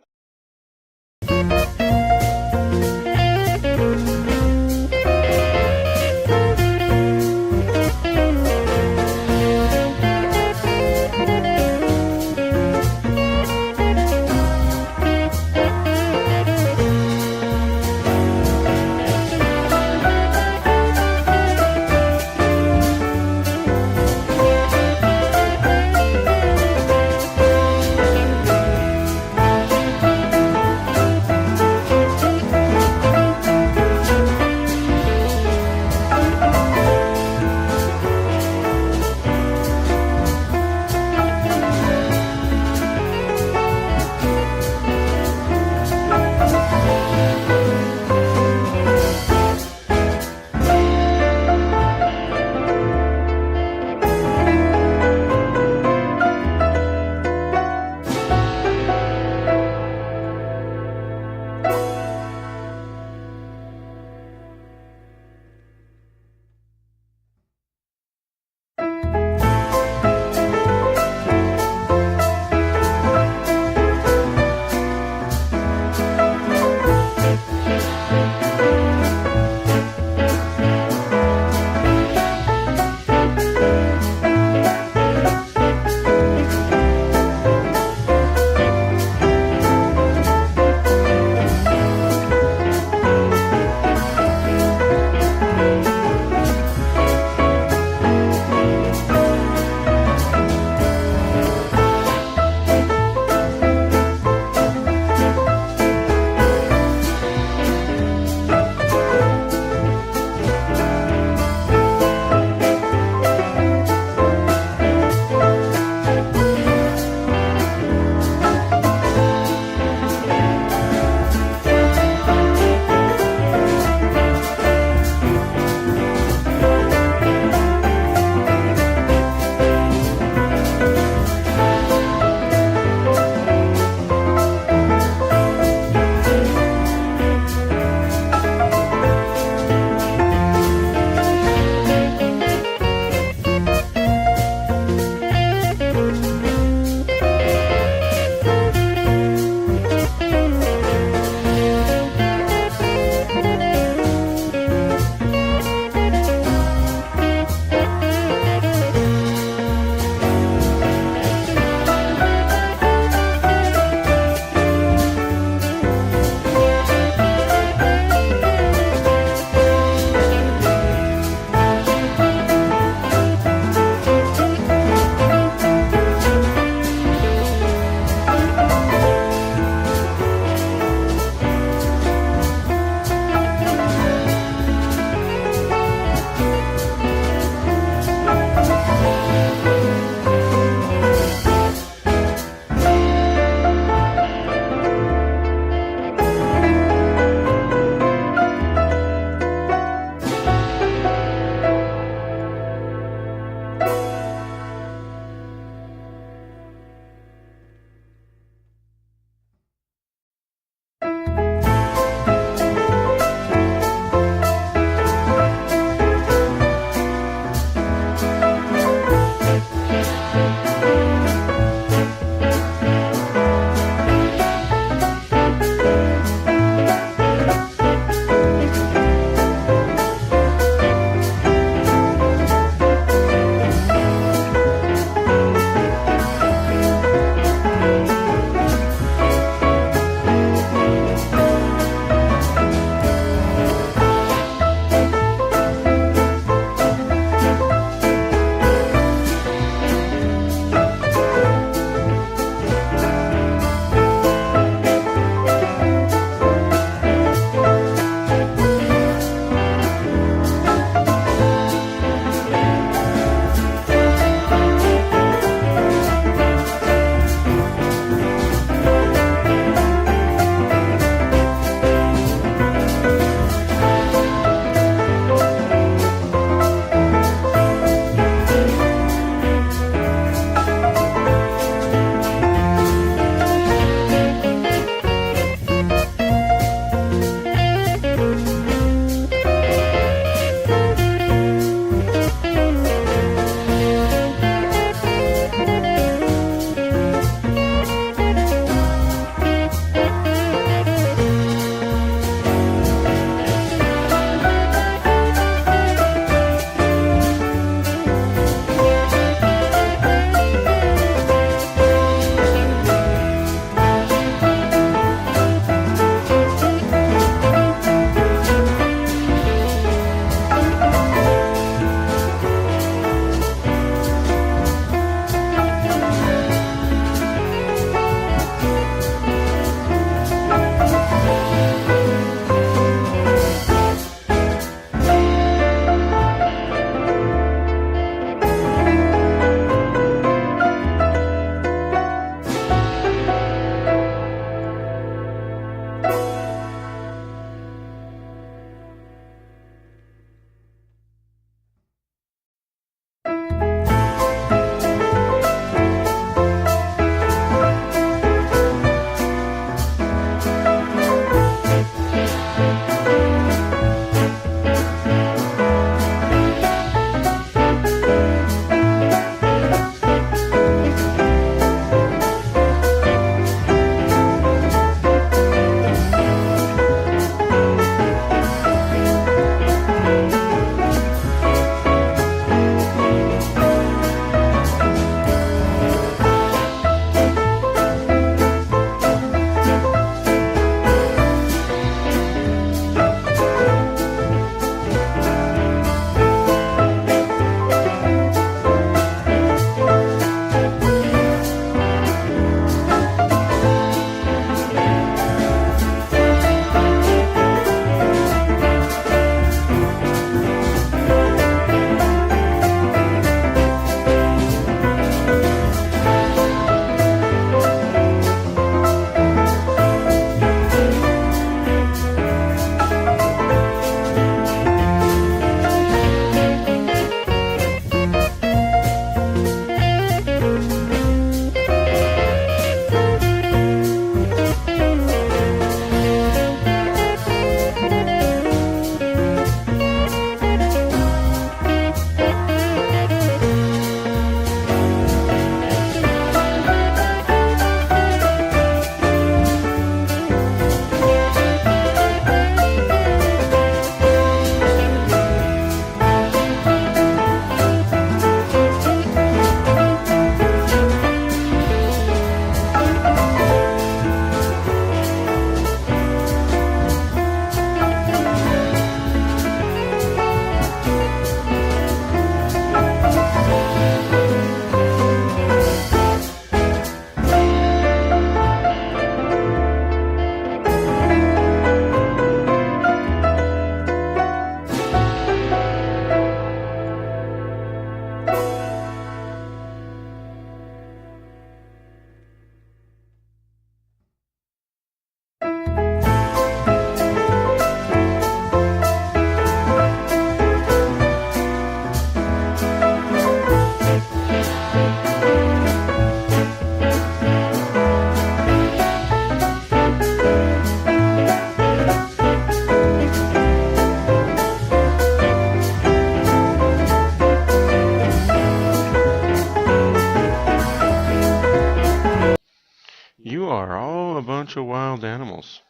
a bunch of wild animals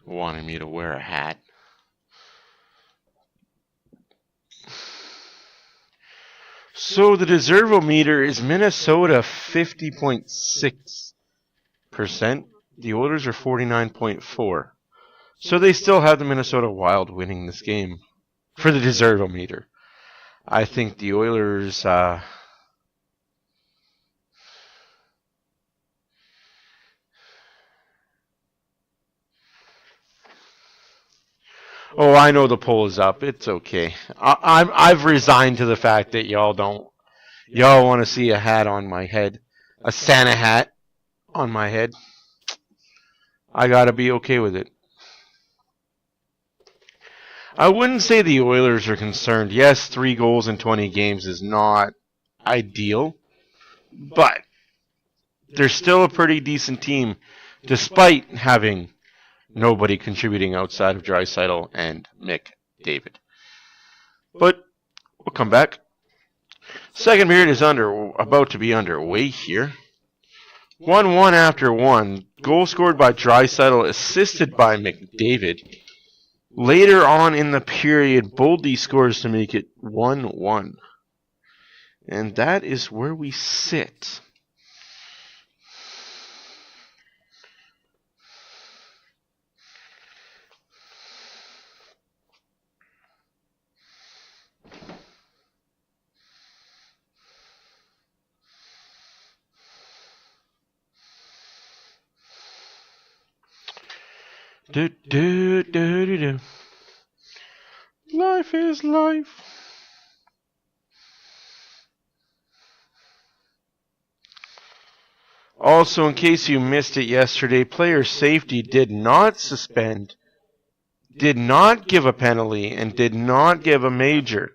wanting me to wear a hat. So the deservometer is Minnesota 50.6%. The Oilers are 49.4%. So they still have the Minnesota Wild winning this game for the deservometer. I think the Oilers... Oh, I know the poll is up. It's okay. I've resigned to the fact that y'all want to see a hat on my head, a Santa hat on my head. I gotta be okay with it. I wouldn't say the Oilers are concerned. Yes, 3 goals in 20 games is not ideal, but they're still a pretty decent team, despite having nobody contributing outside of Draisaitl and McDavid. But we'll come back. Second period is about to be underway here. 1-1 after 1. Goal scored by Draisaitl, assisted by McDavid. Later on in the period, Boldy scores to make it 1-1. And that is where we sit. Do, do, do, do, do. Life is life. Also, in case you missed it yesterday, player safety did not suspend, did not give a penalty, and did not give a major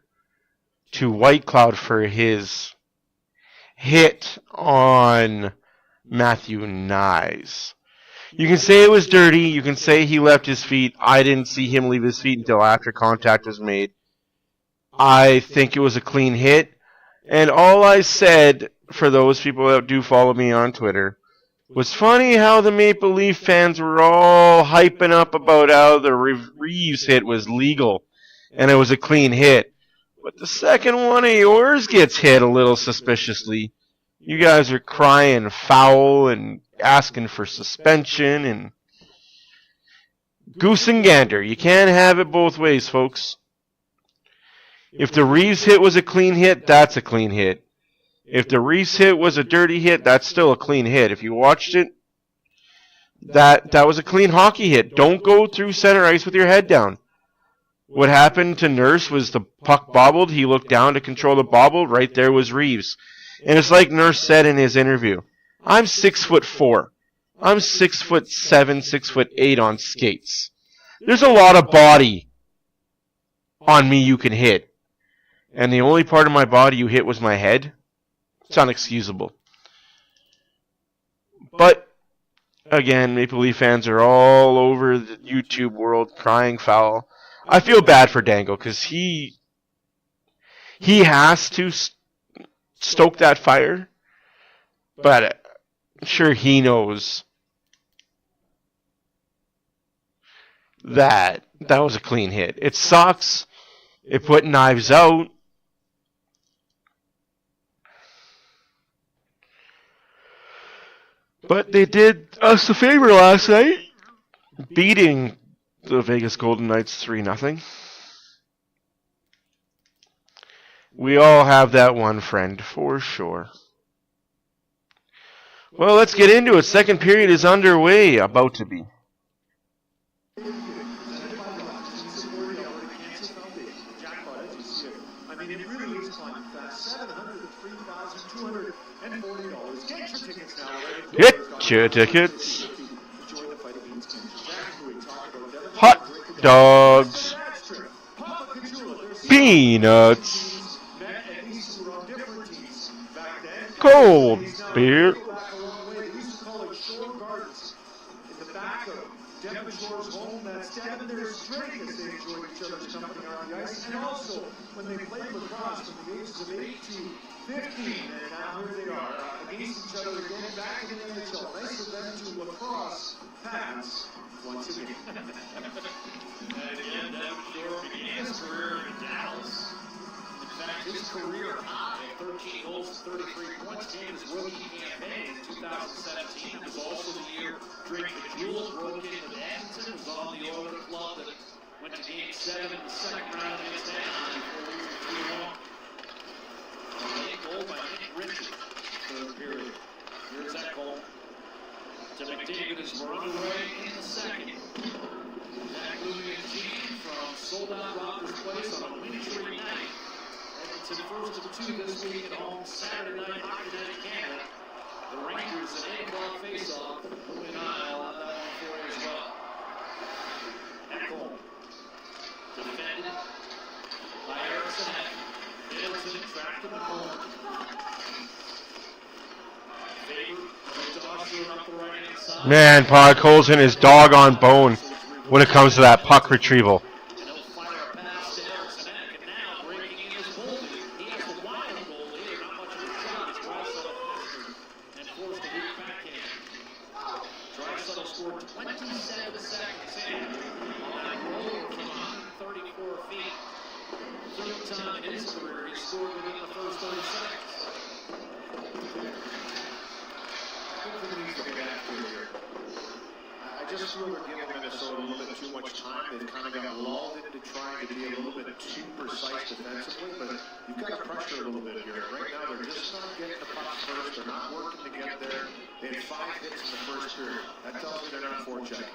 to Whitecloud for his hit on Matthew Nyes. You can say it was dirty. You can say he left his feet. I didn't see him leave his feet until after contact was made. I think it was a clean hit. And all I said, for those people that do follow me on Twitter, was funny how the Maple Leaf fans were all hyping up about how the Reeves hit was legal and it was a clean hit. But the second one of yours gets hit a little suspiciously. You guys are crying foul and asking for suspension and goose and gander. You can't have it both ways, folks. If the Reeves hit was a clean hit, that's a clean hit. If the Reeves hit was a dirty hit, that's still a clean hit. If you watched it, that was a clean hockey hit. Don't go through center ice with your head down. What happened to Nurse was the puck bobbled. He looked down to control the bobble. Right there was Reeves. And it's like Nurse said in his interview. I'm 6'4". I'm 6'7", 6'8" on skates. There's a lot of body on me you can hit. And the only part of my body you hit was my head. It's unexcusable. But, again, Maple Leaf fans are all over the YouTube world crying foul. I feel bad for Dangle because he has to stoke that fire. But I'm sure he knows that was a clean hit. It sucks. It put Knives out. But they did us a favor last night, beating the Vegas Golden Knights 3-0. We all have that one friend, for sure. Well, let's get into it. Second period is underway, about to be. Get your tickets. Hot dogs. Peanuts. Cold beer. Devon Shore's home. That's 7 years straight as they enjoyed each other's company on the ice. And also, when they played lacrosse from the ages of 8 to 15, and now here they are against each other again, back in the NHL. Nice for them to lacrosse pass once again. And again, Devon Shore began his career in Dallas. In fact, his career high, 13 goals, 33 points, came his rookie campaign in 2017. It was also the year Drake McJewell broke in with Edmonton, was on the Oilers club that went to Game 7 in the second round against Anaheim before losing 3-1. Late goal by Nick Ritchie, third period. Here's that goal to McDavid as we're underway in the second. That moving his team from sold-out Rogers Place on a wintry night. Edmonton first of 2 this week at home, Saturday night, Hockey Night in Canada. The Rangers an 8 o'clock face-off. Moving on, I'll have that one for you as well. Ekholm defended by Eriksson. Middleton trapped in the corner. Faber to Usher up the right-hand side. Man, Podkolzin is dog on bone when it comes to that puck retrieval. And he'll fire a pass to Eriksson. And now breaking in his goalie. He has the wild goalie. Not much of a shot. Draisaitl and forced a weak backhand. Draisaitl scored 27 seconds in on that roller from 134 feet. Third time in his career, he scored within the first 30 seconds. I just feel they're giving Minnesota a little bit too much time. They've kind of got lulled into trying to be a little bit too precise defensively, but you've got to pressure a little bit here. Right now, they're just not getting the pucks first. They're not working to get there. They had 5 hits in the first period. That tells me they're not forechecking.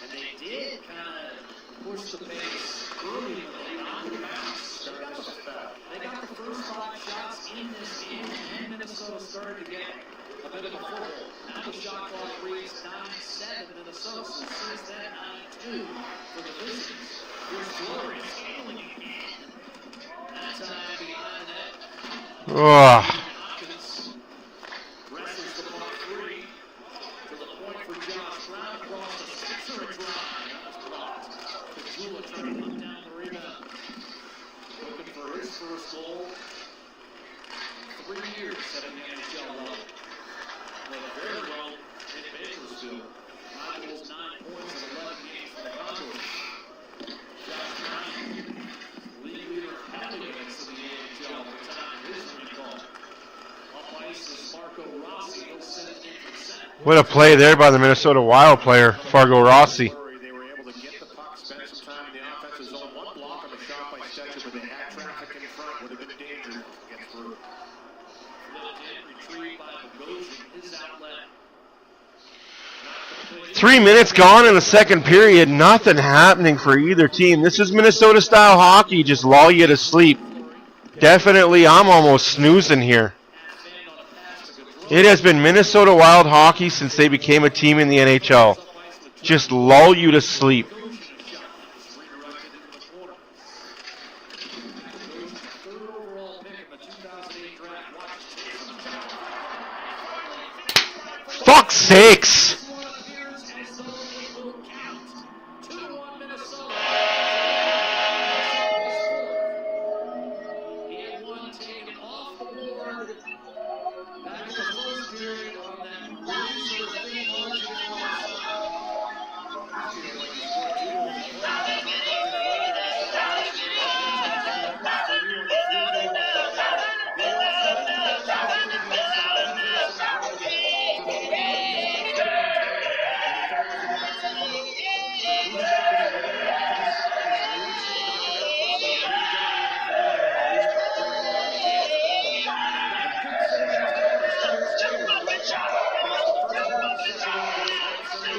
And they did kind of push the pace early when they got the bounce. They got the first 5 shots in this game, and Minnesota started to get a bit of a foothold. Now the shot clock reads 9-7 Minnesota, so since then 9-2 for the visitors. Here's Fleury scaling again. That time behind the net. Hopkins wrestles the puck free to the point for Josh Brown across the center and drive. That was blocked. Kajula trying to put down the rebound. Looking for his first goal in 3 years at the NHL level. Played very well in Bakersfield. 5 goals, 9 points, and 11 games for the Condors. Josh Brown, league leader of penalty minutes in the AHL at the time of his recall. Off ice is Marco Rossi. He'll send it in for set. What a play there by the Minnesota Wild player, Fargo Rossi. They were able to get the puck, spend some time in the offensive zone. One block on the shot by Stetcher, but they had traffic in front. Would have been a danger to get through. Retrieved by Bogosian, his outlet. 3 minutes gone in the second period. Nothing happening for either team. This is Minnesota-style hockey. Just lull you to sleep. Definitely, I'm almost snoozing here. It has been Minnesota Wild hockey since they became a team in the NHL. Just lull you to sleep. Fuck's sakes!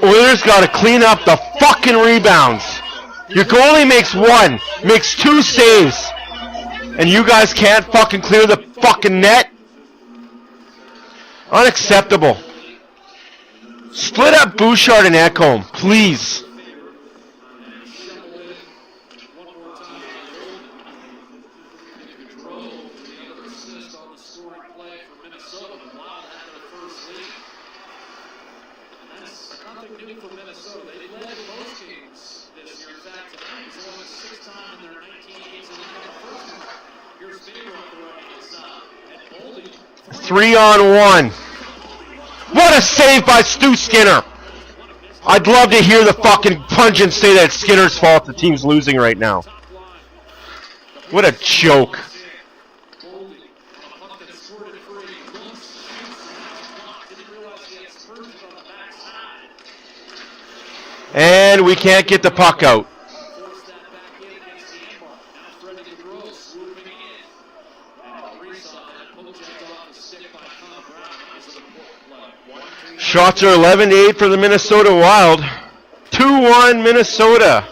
Oilers got to clean up the fucking rebounds. Your goalie makes 1, makes 2 saves, and you guys can't fucking clear the fucking net? Unacceptable. Split up Bouchard and Ekholm, please. Nothing new big for Minnesota. They've led most games this year. In fact, tonight is only the 6th time in their 19 games in the first one. Here's Faber on the right. It's at Boldy. 3-on-1. What a save by Stu Skinner. I'd love to hear the fucking pungent say that it's Skinner's fault the team's losing right now. What a joke. And we can't get the puck out. Shots are 11-8 for the Minnesota Wild. 2-1 Minnesota.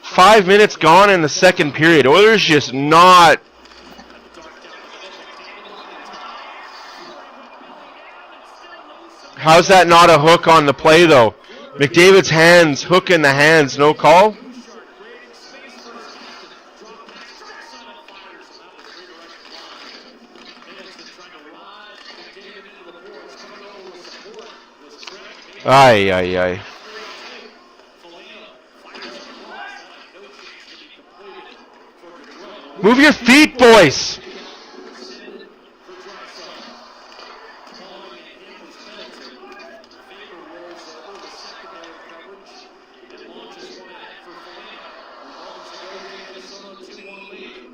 5 minutes gone in the second period. Oilers just not. How's that not a hook on the play, though? McDavid's hands, hook in the hands, no call? Aye, aye, aye. Move your feet, boys!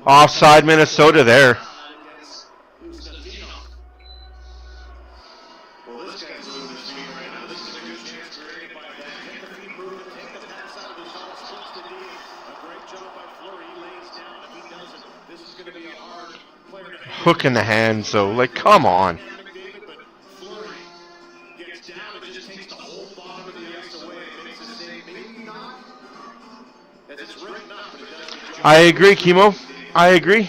Offside Minnesota there. Hook in the hand, so like, come on. I agree, Kimo. I agree.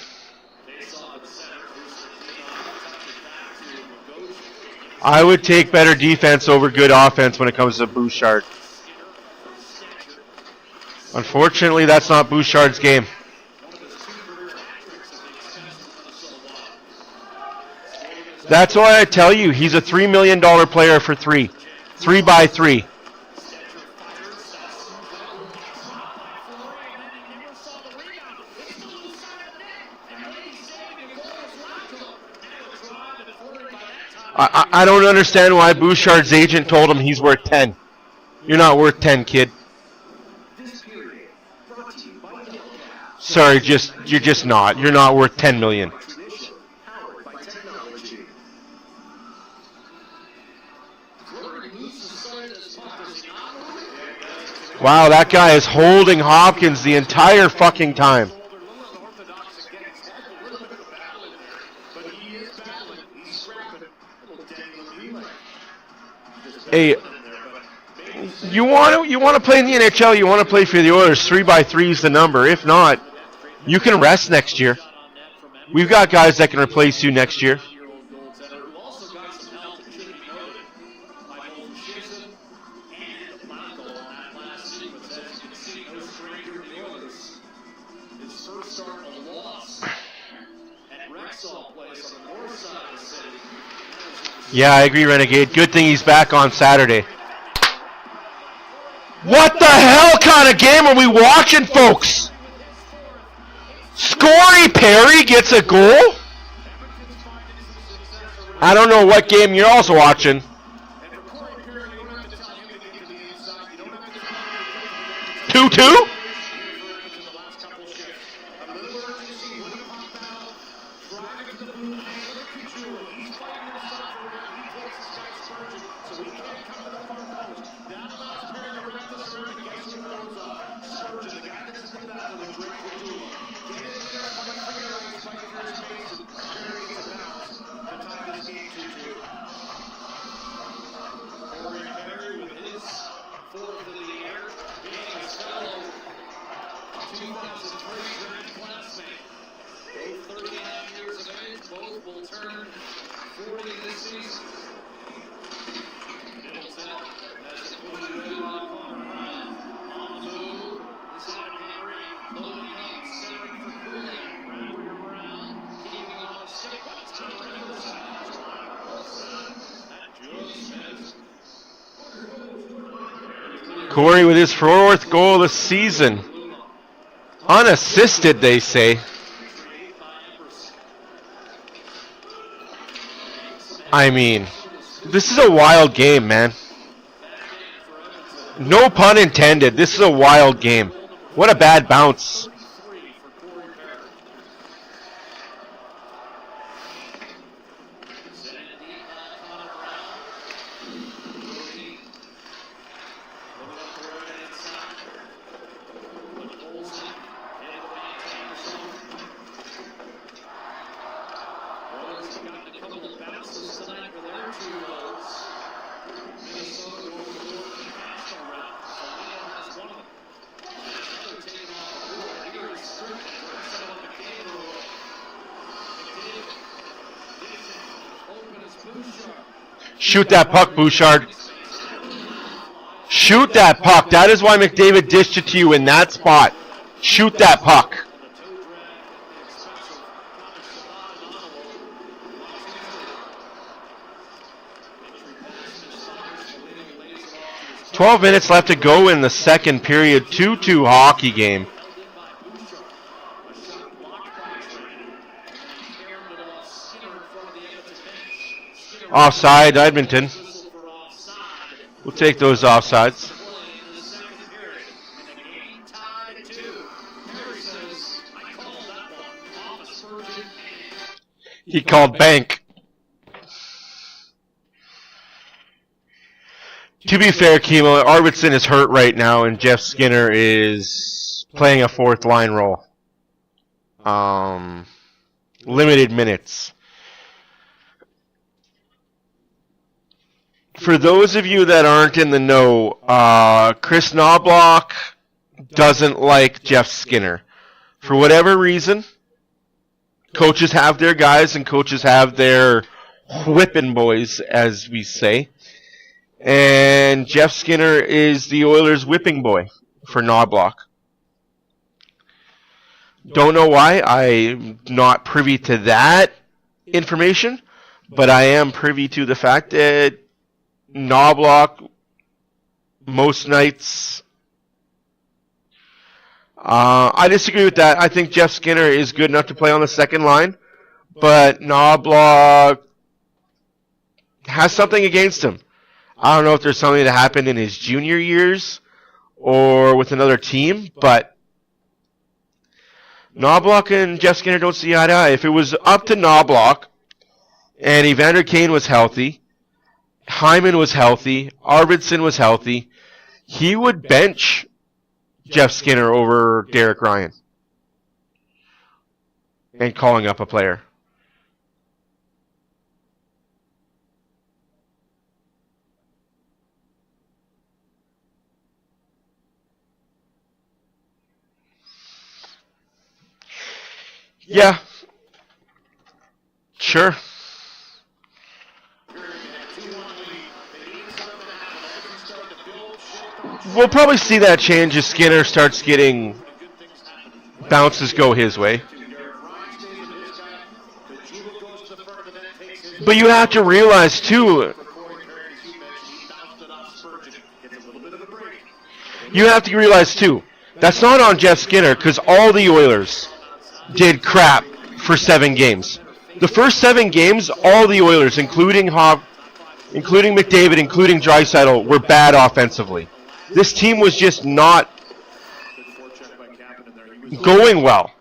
I would take better defense over good offense when it comes to Bouchard. Unfortunately, that's not Bouchard's game. That's why I tell you, he's a $3 million player for 3. 3x3. I don't understand why Bouchard's agent told him he's worth 10. You're not worth 10, kid. Sorry, you're just not. You're not worth 10 million. Wow, that guy is holding Hopkins the entire fucking time. Hey, you want to play in the NHL, you want to play for the Oilers, 3x3 is the number. If not, you can rest next year. We've got guys that can replace you next year. Yeah, I agree, Renegade. Good thing he's back on Saturday. What the hell kind of game are we watching, folks? Scory Perry gets a goal? I don't know what game you're also watching. 2-2? Corey with his 4th goal of the season. Unassisted, they say. I mean, this is a wild game, man. No pun intended. This is a wild game. What a bad bounce. Shoot that puck, Bouchard. Shoot that puck. That is why McDavid dished it to you in that spot. Shoot that puck. "12 minutes left to go in the second period. 2-2 hockey game. Offside, Edmonton. We'll take those offsides. He called bank. To be fair, Kimo, Arvidsson is hurt right now, and Jeff Skinner is playing a 4th line role. Limited minutes. For those of you that aren't in the know, Chris Knobloch doesn't like Jeff Skinner. For whatever reason, coaches have their guys and coaches have their whipping boys, as we say. And Jeff Skinner is the Oilers' whipping boy for Knobloch. Don't know why. I'm not privy to that information, but I am privy to the fact that Knobloch, most nights. I disagree with that. I think Jeff Skinner is good enough to play on the second line, but Knobloch has something against him. I don't know if there's something that happened in his junior years or with another team, but Knobloch and Jeff Skinner don't see eye to eye. If it was up to Knobloch and Evander Kane was healthy, Hyman was healthy, Arvidsson was healthy, he would bench Jeff Skinner over Derek Ryan and calling up a player. Yeah. Sure. We'll probably see that change as Skinner starts getting bounces go his way. But you have to realize, too, that's not on Jeff Skinner, because all the Oilers did crap for 7 games. The first 7 games, all the Oilers, including McDavid, including Draisaitl, were bad offensively. This team was just not going well.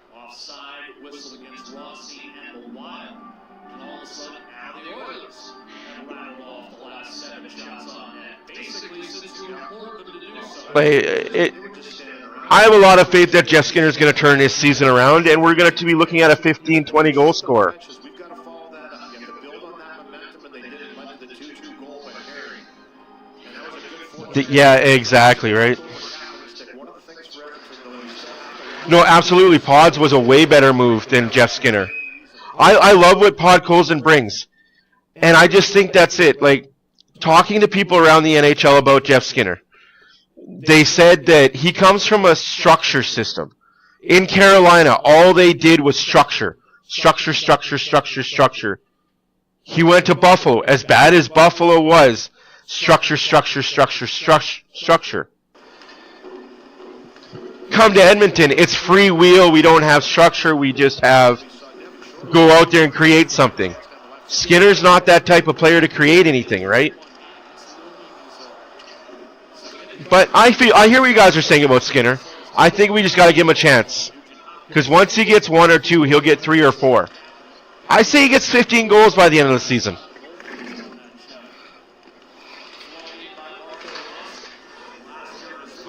I have a lot of faith that Jeff Skinner is going to turn this season around, and we're going to be looking at a 15-20 goal scorer. Yeah, exactly, right? No, absolutely. Pods was a way better move than Jeff Skinner. I love what Podkolzin brings. And I just think that's it. Like, talking to people around the NHL about Jeff Skinner, they said that he comes from a structure system. In Carolina, all they did was structure. Structure. He went to Buffalo. As bad as Buffalo was, structure. come to Edmonton, it's free wheel. We don't have structure. We just have go out there and create something. Skinner's not that type of player to create anything, right? But I hear what you guys are saying about Skinner. I think we just got to give him a chance. Because once he gets 1 or 2, he'll get 3 or 4. I say he gets 15 goals by the end of the season.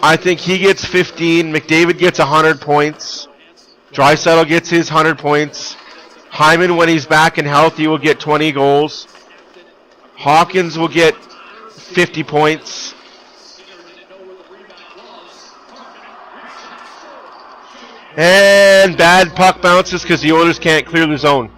I think he gets 15. McDavid gets 100 points. Draisaitl gets his 100 points. Hyman, when he's back and healthy, will get 20 goals. Hawkins will get 50 points. And bad puck bounces because the Oilers can't clear the zone.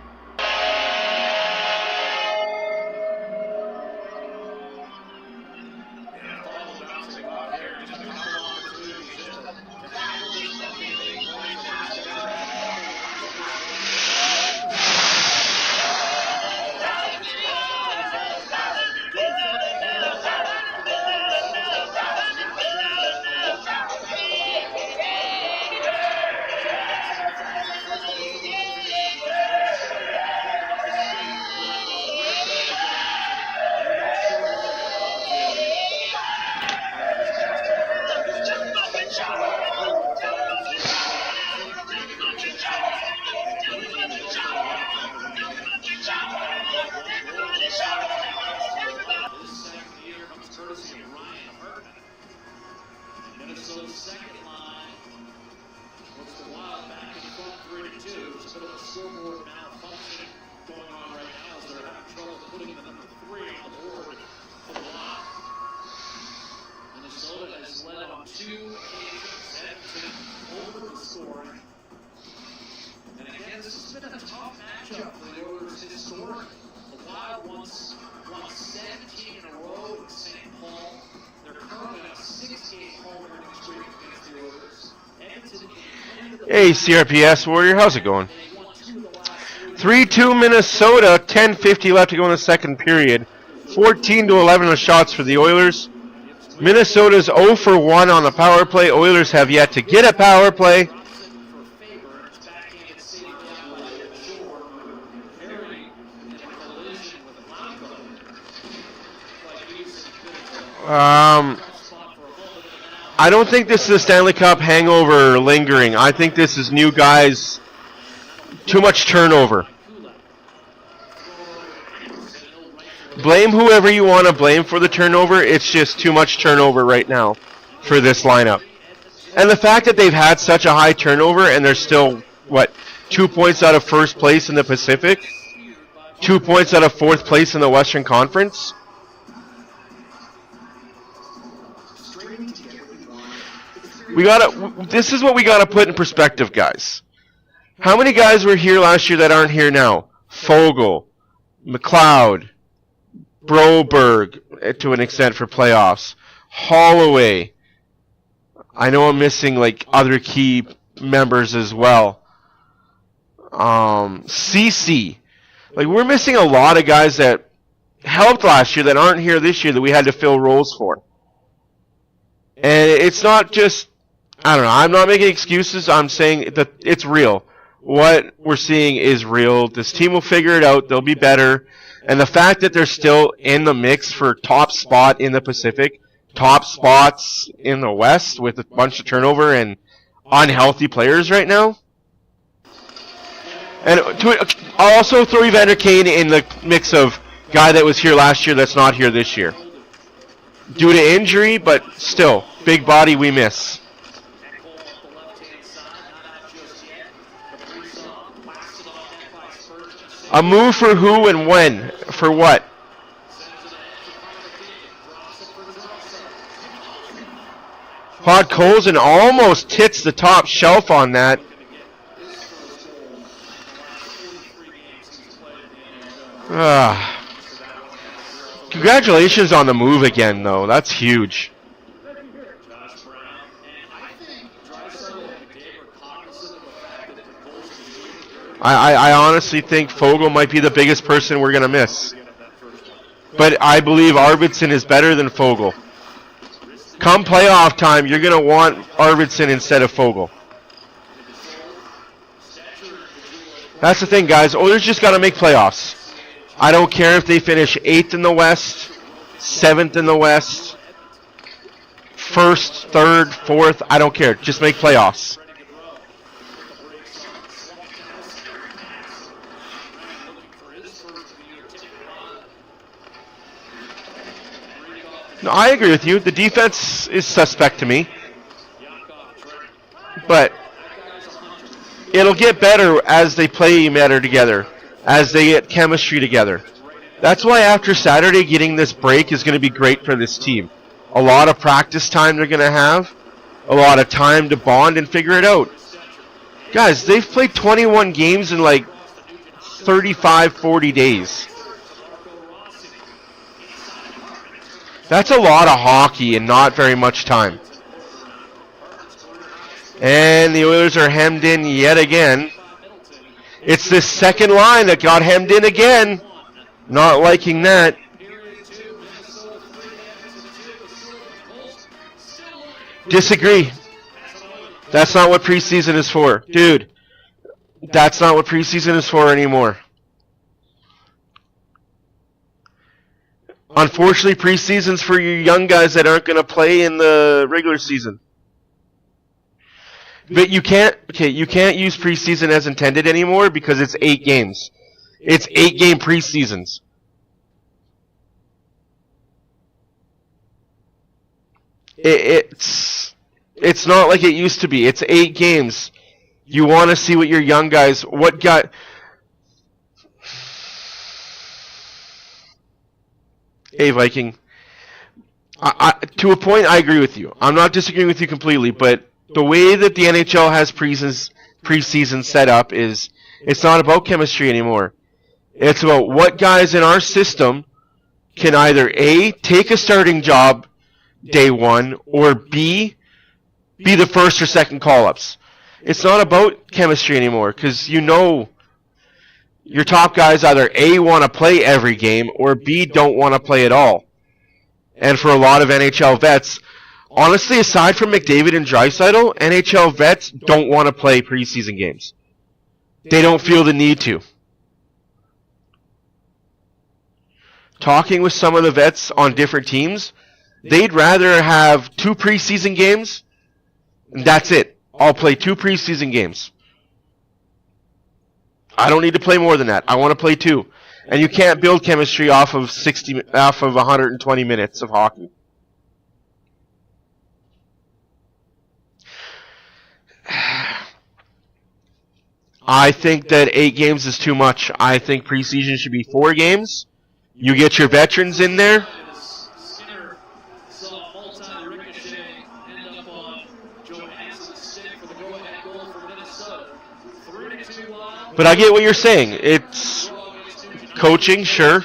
Hey, CRPS Warrior, how's it going? 3-2 Minnesota, 10:50 left to go in the second period. 14-11 the shots for the Oilers. Minnesota's 0 for 1 on the power play. Oilers have yet to get a power play. I don't think this is a Stanley Cup hangover lingering. I think this is new guys, too much turnover. Blame whoever you want to blame for the turnover. It's just too much turnover right now for this lineup. And the fact that they've had such a high turnover and they're still, 2 points out of first place in the Pacific? 2 points out of fourth place in the Western Conference? This is what we gotta put in perspective, guys. How many guys were here last year that aren't here now? Fogle, McLeod, Broberg, to an extent for playoffs, Holloway. I know I'm missing other key members as well. CC. We're missing a lot of guys that helped last year that aren't here this year that we had to fill roles for. And it's not just, I don't know, I'm not making excuses. I'm saying that it's real. What we're seeing is real. This team will figure it out. They'll be better. And the fact that they're still in the mix for top spot in the Pacific, top spots in the West with a bunch of turnover and unhealthy players right now. And I'll also throw Evander Kane in the mix of guy that was here last year that's not here this year. Due to injury, but still, big body we miss. A move for who and when? For what? Podkolzin almost hits the top shelf on that. Congratulations on the move again, though. That's huge. I honestly think Fogle might be the biggest person we're going to miss. But I believe Arvidsson is better than Fogle. come playoff time, you're going to want Arvidsson instead of Fogle. That's the thing, guys. Oilers just got to make playoffs. I don't care if they finish 8th in the West, 7th in the West, 1st, 3rd, 4th. I don't care. Just make playoffs. No, I agree with you. The defense is suspect to me. But it'll get better as they play better together, as they get chemistry together. That's why after Saturday, getting this break is going to be great for this team. A lot of practice time they're going to have, a lot of time to bond and figure it out. Guys, they've played 21 games in like 35, 40 days. That's a lot of hockey and not very much time. And the Oilers are hemmed in yet again. It's this second line that got hemmed in again. Not liking that. Disagree. That's not what preseason is for. Dude, that's not what preseason is for anymore. Unfortunately, preseason's for your young guys that aren't going to play in the regular season. But you can't use preseason as intended anymore because it's 8 games. It's 8-game preseasons. It's not like it used to be. It's 8 games. You want to see what your young guys, Hey, Viking. To a point, I agree with you. I'm not disagreeing with you completely, but the way that the NHL has preseason set up is it's not about chemistry anymore. It's about what guys in our system can either A, take a starting job day one, or B, be the first or second call-ups. It's not about chemistry anymore because you know your top guys either A, want to play every game, or B, don't want to play at all. And for a lot of NHL vets, honestly, aside from McDavid and Draisaitl, NHL vets don't want to play preseason games. They don't feel the need to. Talking with some of the vets on different teams, they'd rather have 2 preseason games, and that's it. I'll play 2 preseason games. I don't need to play more than that. I want to play 2. And you can't build chemistry off of 120 minutes of hockey. I think that 8 games is too much. I think preseason should be 4 games. You get your veterans in there. But I get what you're saying. It's coaching, sure.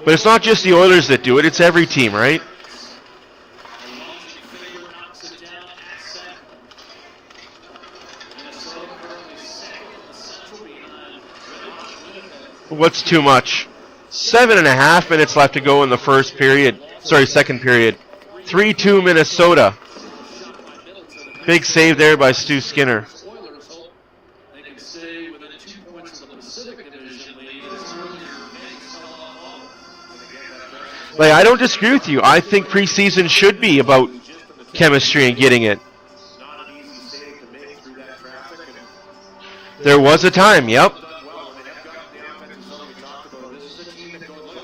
But it's not just the Oilers that do it. It's every team, right? What's too much? 7.5 minutes left to go in the second period. 3-2 Minnesota. Big save there by Stu Skinner. Like, I don't disagree with you. I think preseason should be about chemistry and getting it. There was a time, yep.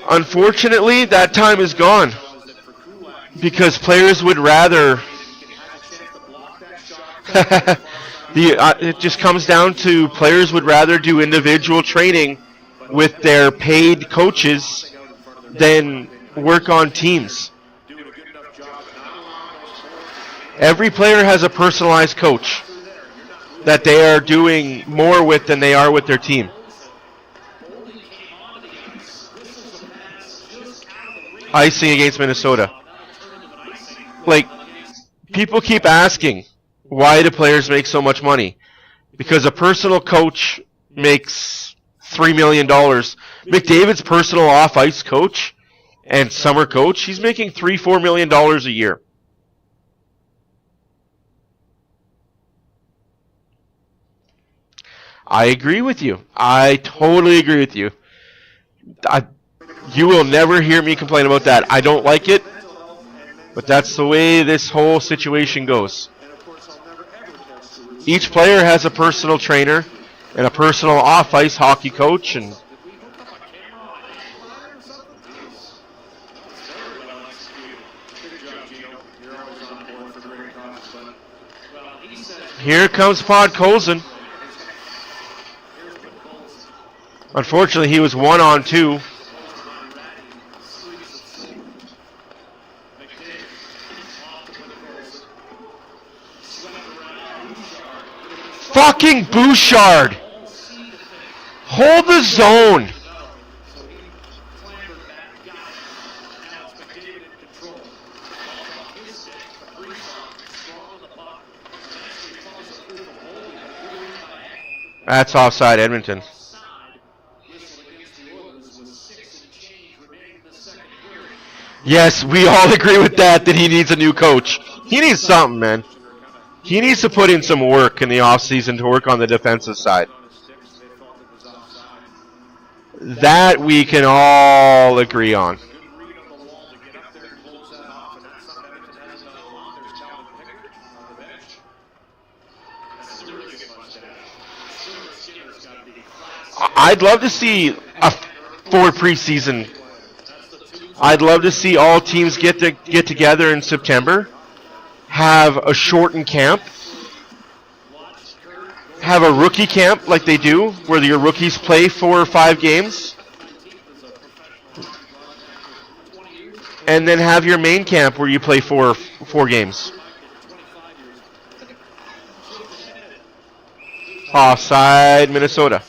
Unfortunately, that time is gone. Because players would rather... it just comes down to players would rather do individual training with their paid coaches than work on teams. Every player has a personalized coach that they are doing more with than they are with their team. Icing against Minnesota. Like, people keep asking, why do players make so much money? Because a personal coach makes $3 million. McDavid's personal off-ice coach and summer coach, he's making $3-4 million a year. I agree with you. I totally agree with you. You will never hear me complain about that. I don't like it, but that's the way this whole situation goes. Each player has a personal trainer and a personal off-ice hockey coach, and here comes Podkolzin. Unfortunately, he was 1-on-2. Fucking Bouchard! Hold the zone! That's offside, Edmonton. Yes, we all agree with that he needs a new coach. He needs something, man. He needs to put in some work in the offseason to work on the defensive side. That we can all agree on. I'd love to see for preseason. I'd love to see all teams get together in September, have a shortened camp, have a rookie camp like they do, where your rookies play 4 or 5 games, and then have your main camp where you play 4 games. Offside, Minnesota.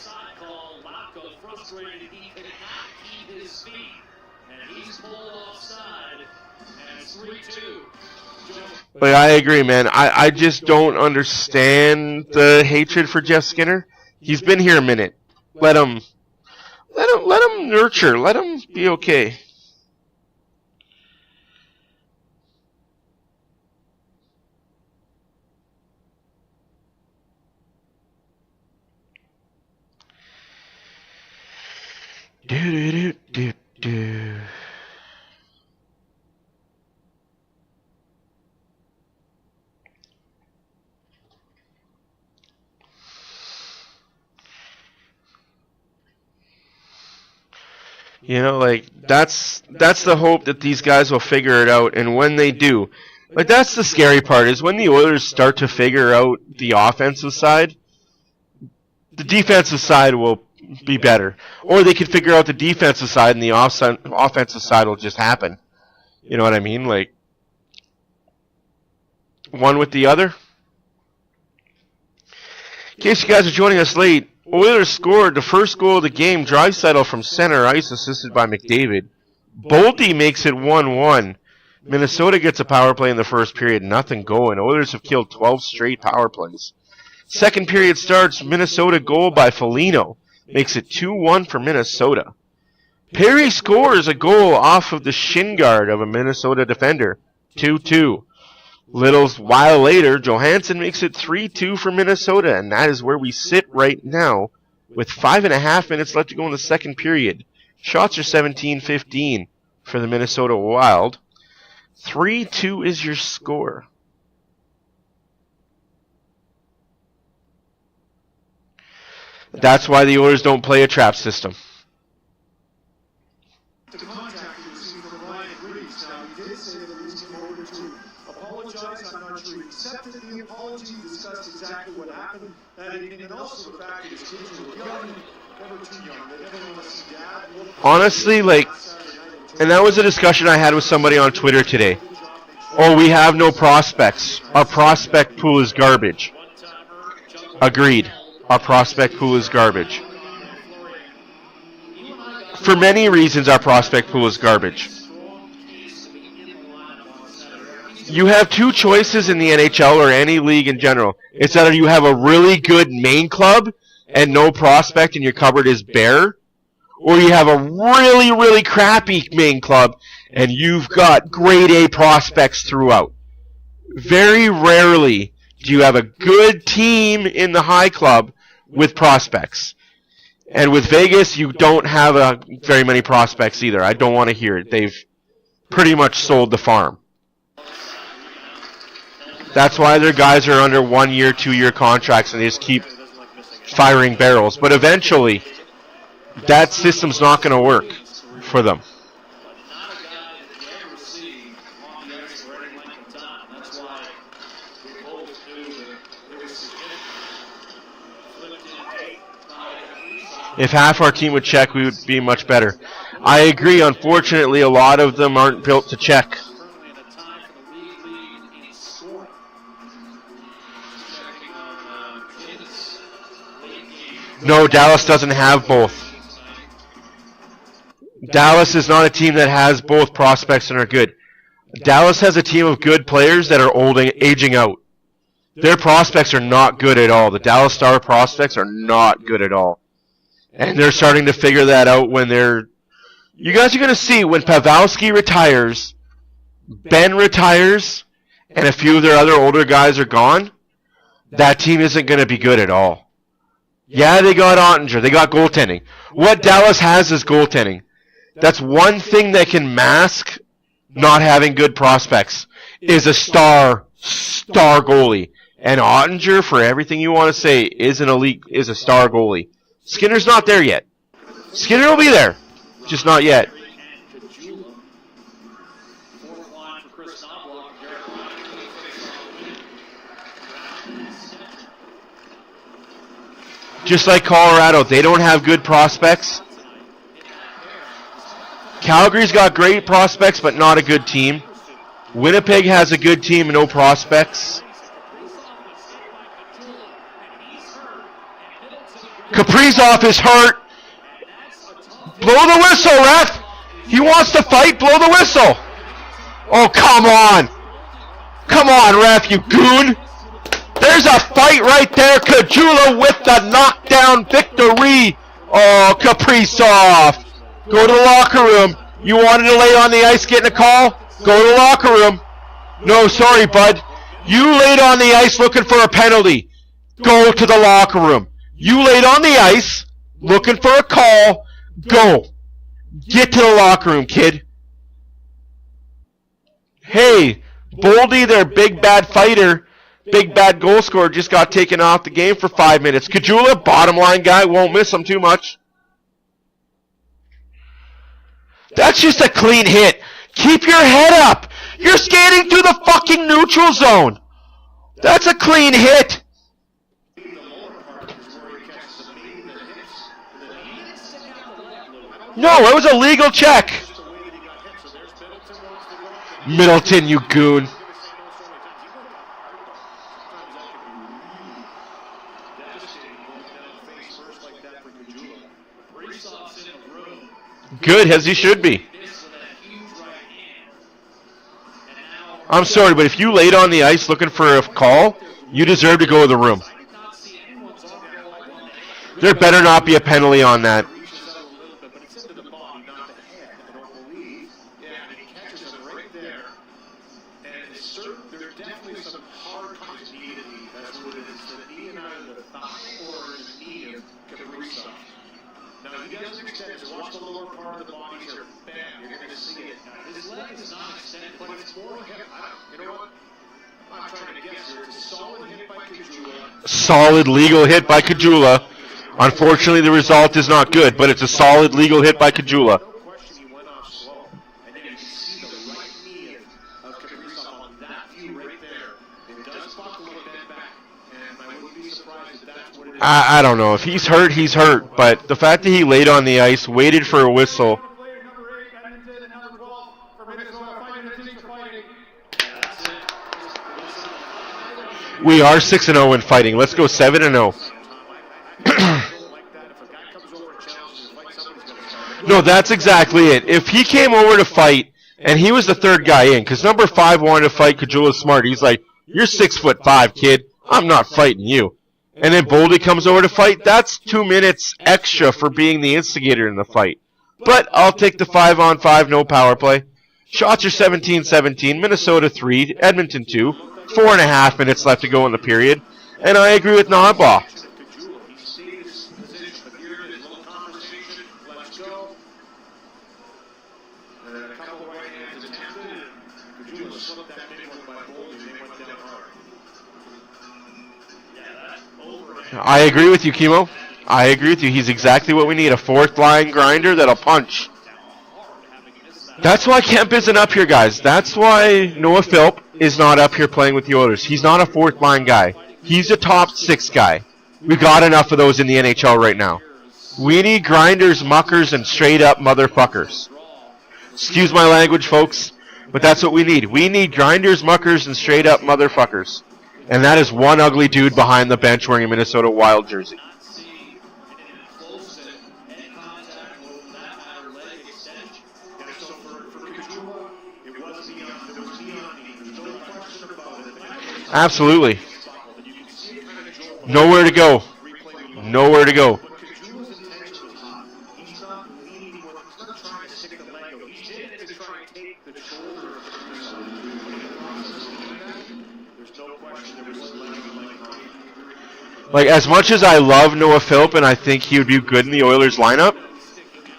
But I agree, man. I just don't understand the hatred for Jeff Skinner. He's been here a minute. Let him nurture. Let him be okay. Do. You know, like, that's the hope that these guys will figure it out, and when they do, like, that's the scary part, is when the Oilers start to figure out the offensive side, the defensive side will be better. Or they could figure out the defensive side, and the offensive side will just happen. You know what I mean? Like, one with the other. In case you guys are joining us late, Oilers scored the first goal of the game. Draisaitl from center ice, assisted by McDavid. Boldy makes it 1-1. Minnesota gets a power play in the first period. Nothing going. Oilers have killed 12 straight power plays. Second period starts. Minnesota goal by Foligno. Makes it 2-1 for Minnesota. Perry scores a goal off of the shin guard of a Minnesota defender. 2-2. Little while later, Johansson makes it 3-2 for Minnesota, and that is where we sit right now with 5.5 minutes left to go in the second period. Shots are 17-15 for the Minnesota Wild. 3-2 is your score. That's why the Oilers don't play a trap system. The contact you received from Ryan Reeves. Now, he did say that he's in order to apologize. I'm not sure he accepted the apology, discussed exactly what happened that evening, and also the fact that his kids were young, never too young. They never want to see dad. Honestly, like, and that was a discussion I had with somebody on Twitter today. Oh, we have no prospects. Our prospect pool is garbage. Agreed. Our prospect pool is garbage. For many reasons, our prospect pool is garbage. You have 2 choices in the NHL or any league in general. It's either you have a really good main club and no prospect and your cupboard is bare, or you have a really, really crappy main club, and you've got grade A prospects throughout. Very rarely do you have a good team in the high club with prospects. And with Vegas, you don't have very many prospects either. I don't want to hear it. They've pretty much sold the farm. That's why their guys are under 1 year, 2 year contracts, and they just keep firing barrels. But eventually, that system's not going to work for them. If half our team would check, we would be much better. I agree. Unfortunately, a lot of them aren't built to check. No, Dallas doesn't have both. Dallas is not a team that has both prospects and are good. Dallas has a team of good players that are aging out. Their prospects are not good at all. The Dallas Star prospects are not good at all. And they're starting to figure that out when they're... You guys are going to see when Pavelski retires, Ben retires, and a few of their other older guys are gone, that team isn't going to be good at all. Yeah, they got Ottinger. They got goaltending. What Dallas has is goaltending. That's one thing that can mask not having good prospects, is a star goalie. And Ottinger, for everything you want to say, is a star goalie. Skinner's not there yet. Skinner will be there, just not yet. Just like Colorado, they don't have good prospects. Calgary's got great prospects, but not a good team. Winnipeg has a good team and no prospects. Kaprizov is hurt. Blow the whistle, ref. He wants to fight. Blow the whistle. Oh, come on. Come on, ref, you goon. There's a fight right there. Kajula with the knockdown victory. Oh, Kaprizov. Go to the locker room. You wanted to lay on the ice getting a call? Go to the locker room. No, sorry, bud. You laid on the ice looking for a penalty. Go to the locker room. You laid on the ice, looking for a call. Go. Get to the locker room, kid. Hey, Boldy, their big bad fighter, big bad goal scorer, just got taken off the game for 5 minutes. Kajula, bottom line guy, won't miss him too much. That's just a clean hit. Keep your head up. You're skating through the fucking neutral zone. That's a clean hit. No, it was a legal check. Middleton, you goon. Good, as he should be. I'm sorry, but if you laid on the ice looking for a call, you deserve to go to the room. There better not be a penalty on that. Solid legal hit by Kajula. Unfortunately, the result is not good, but it's a solid legal hit by Kajula. I don't know. If he's hurt, he's hurt. But the fact that he laid on the ice, waited for a whistle. We are 6-0 in fighting. Let's go 7-0. No, that's exactly it. If he came over to fight, and he was the third guy in, because number 5 wanted to fight Kajula Smart. He's like, you're 6'5", kid. I'm not fighting you. and then Boldy comes over to fight, that's 2 minutes extra for being the instigator in the fight. But I'll take the 5-on-5, no power play. Shots are 17-17, Minnesota 3, Edmonton 2, 4.5 minutes left to go in the period. And I agree with Nodbaugh. I agree with you, Kimo. I agree with you. He's exactly what we need, a fourth line grinder that'll punch. That's why Kemp isn't up here, guys. That's why Noah Philp is not up here playing with the Oilers. He's not a fourth line guy. He's a top 6 guy. We got enough of those in the NHL right now. We need grinders, muckers, and straight up motherfuckers. Excuse my language, folks, but that's what we need. We need grinders, muckers, and straight up motherfuckers. And that is one ugly dude behind the bench wearing a Minnesota Wild jersey. Absolutely. Nowhere to go. Nowhere to go. Like, as much as I love Noah Philp and I think he would be good in the Oilers lineup,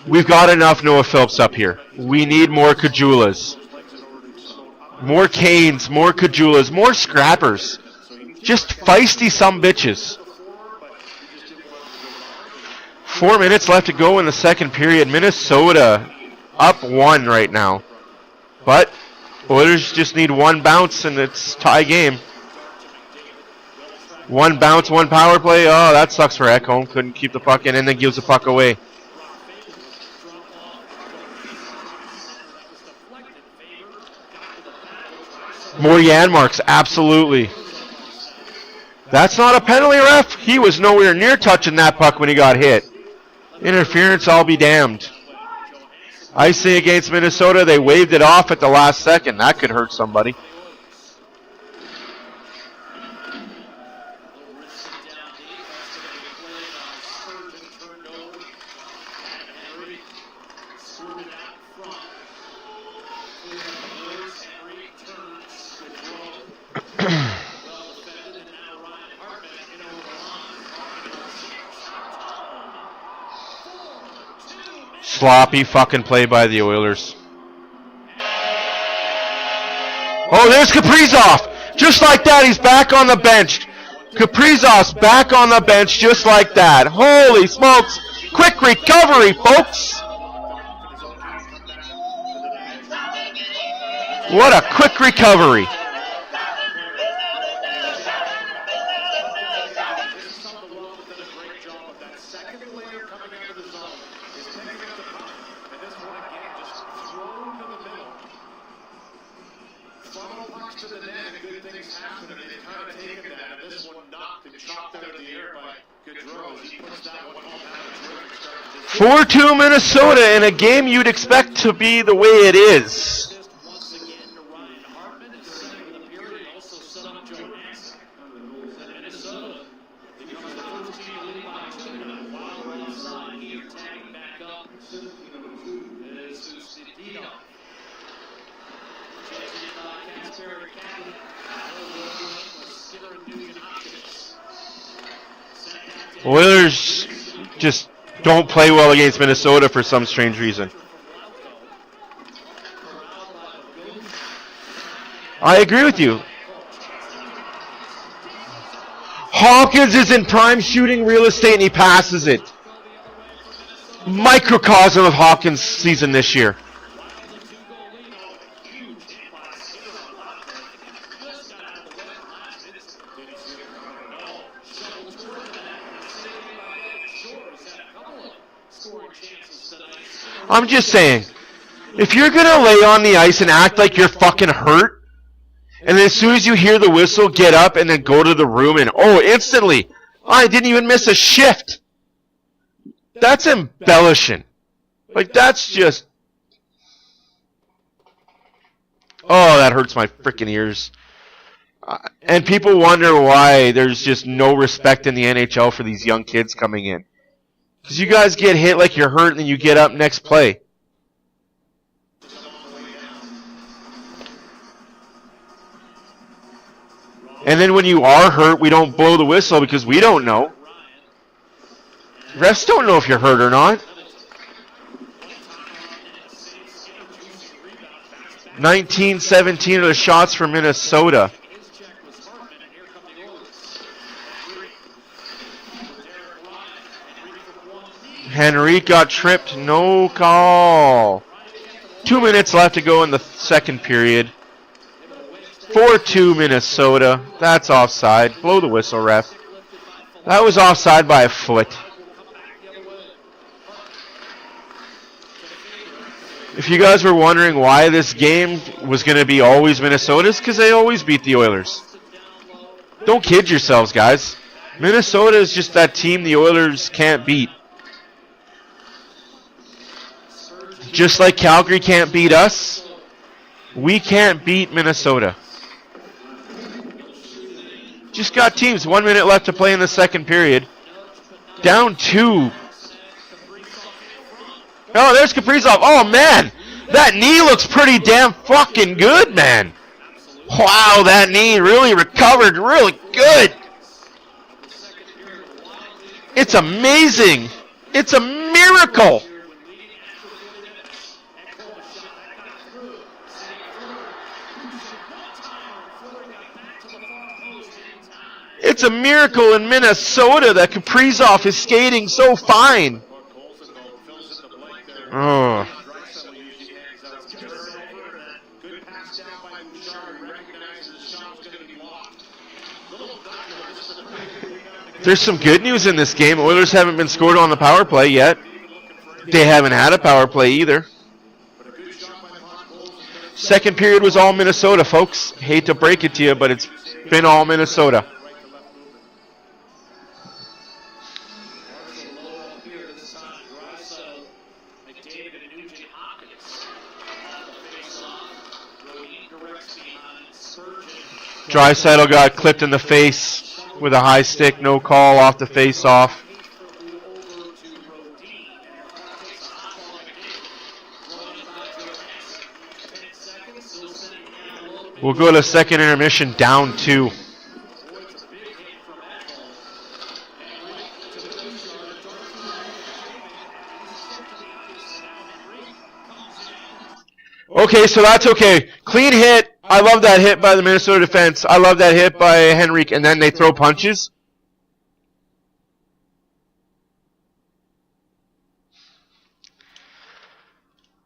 we've got enough Noah Philps up here. We need more Kajulas. More Canes, more Kajulas, more scrappers. Just feisty some bitches. 4 minutes left to go in the second period. Minnesota up 1 right now. But Oilers just need one bounce and it's tie game. One bounce, one power play. Oh, that sucks for Ekholm. Couldn't keep the puck in and then gives the puck away. More Janmarks, absolutely. That's not a penalty, ref. He was nowhere near touching that puck when he got hit. Interference, I'll be damned. Icing against Minnesota. They waved it off at the last second. That could hurt somebody. Sloppy fucking play by the Oilers. Oh, there's Kaprizov. Just like that, he's back on the bench. Kaprizov's back on the bench just like that. Holy smokes. Quick recovery, folks. What a quick recovery. Four 4-2 Minnesota in a game you'd expect to be the way it is. Oilers just don't play well against Minnesota for some strange reason. I agree with you. Hawkins is in prime shooting real estate and he passes it. Microcosm of Hawkins' season this year. I'm just saying, if you're going to lay on the ice and act like you're fucking hurt, and then as soon as you hear the whistle, get up and then go to the room and, oh, instantly, I didn't even miss a shift. That's embellishing. Like, that's just... Oh, that hurts my freaking ears. And people wonder why there's just no respect in the NHL for these young kids coming in. Because you guys get hit like you're hurt and then you get up next play. And then when you are hurt, we don't blow the whistle because we don't know. Refs don't know if you're hurt or not. 19-17 are the shots for Minnesota. Henrique got tripped, no call. 2 minutes left to go in the second period. 4-2 Minnesota. That's offside. Blow the whistle, ref. That was offside by a foot. If you guys were wondering why this game was going to be always Minnesota's, because they always beat the Oilers. Don't kid yourselves, guys. Minnesota is just that team the Oilers can't beat. Just like Calgary can't beat us, we can't beat Minnesota. Just got teams. 1 minute left to play in the second period. Down 2. Oh, there's Kaprizov. Oh, man. That knee looks pretty damn fucking good, man. Wow, that knee really recovered really good. It's amazing. It's a miracle. It's a miracle in Minnesota that Kaprizov is skating so fine. Oh. There's some good news in this game. Oilers haven't been scored on the power play yet. They haven't had a power play either. Second period was all Minnesota, folks. Hate to break it to you, but it's been all Minnesota. Draisaitl got clipped in the face with a high stick, no call off the face-off. We'll go to second intermission, down 2. Okay, so that's okay. Clean hit. I love that hit by the Minnesota defense. I love that hit by Henrique. And then they throw punches.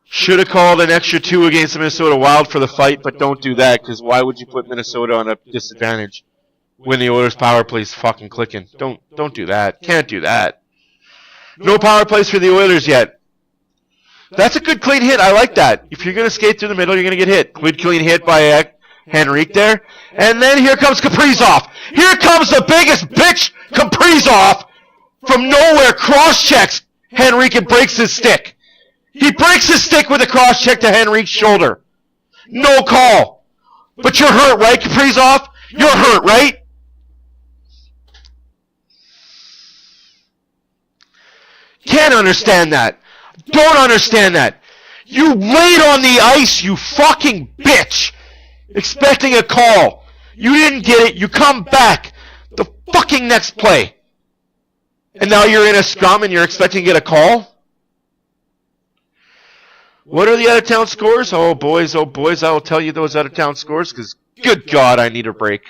Should have called an extra 2 against the Minnesota Wild for the fight, but don't do that, because why would you put Minnesota on a disadvantage when the Oilers' power play's fucking clicking? Don't do that. Can't do that. No power plays for the Oilers yet. That's a good clean hit. I like that. If you're going to skate through the middle, you're going to get hit. Good clean hit by Henrique there. And then here comes Kaprizov. Here comes the biggest bitch, Kaprizov, from nowhere. Cross-checks Henrique and breaks his stick. He breaks his stick with a cross-check to Henrique's shoulder. No call. But you're hurt, right, Kaprizov? You're hurt, right? Can't understand that. Don't understand that. You laid on the ice, you fucking bitch, expecting a call. You didn't get it. You come back the fucking next play. And now you're in a scrum and you're expecting to get a call? What are the out-of-town scores? Oh, boys, I will tell you those out-of-town scores, because, good God, I need a break.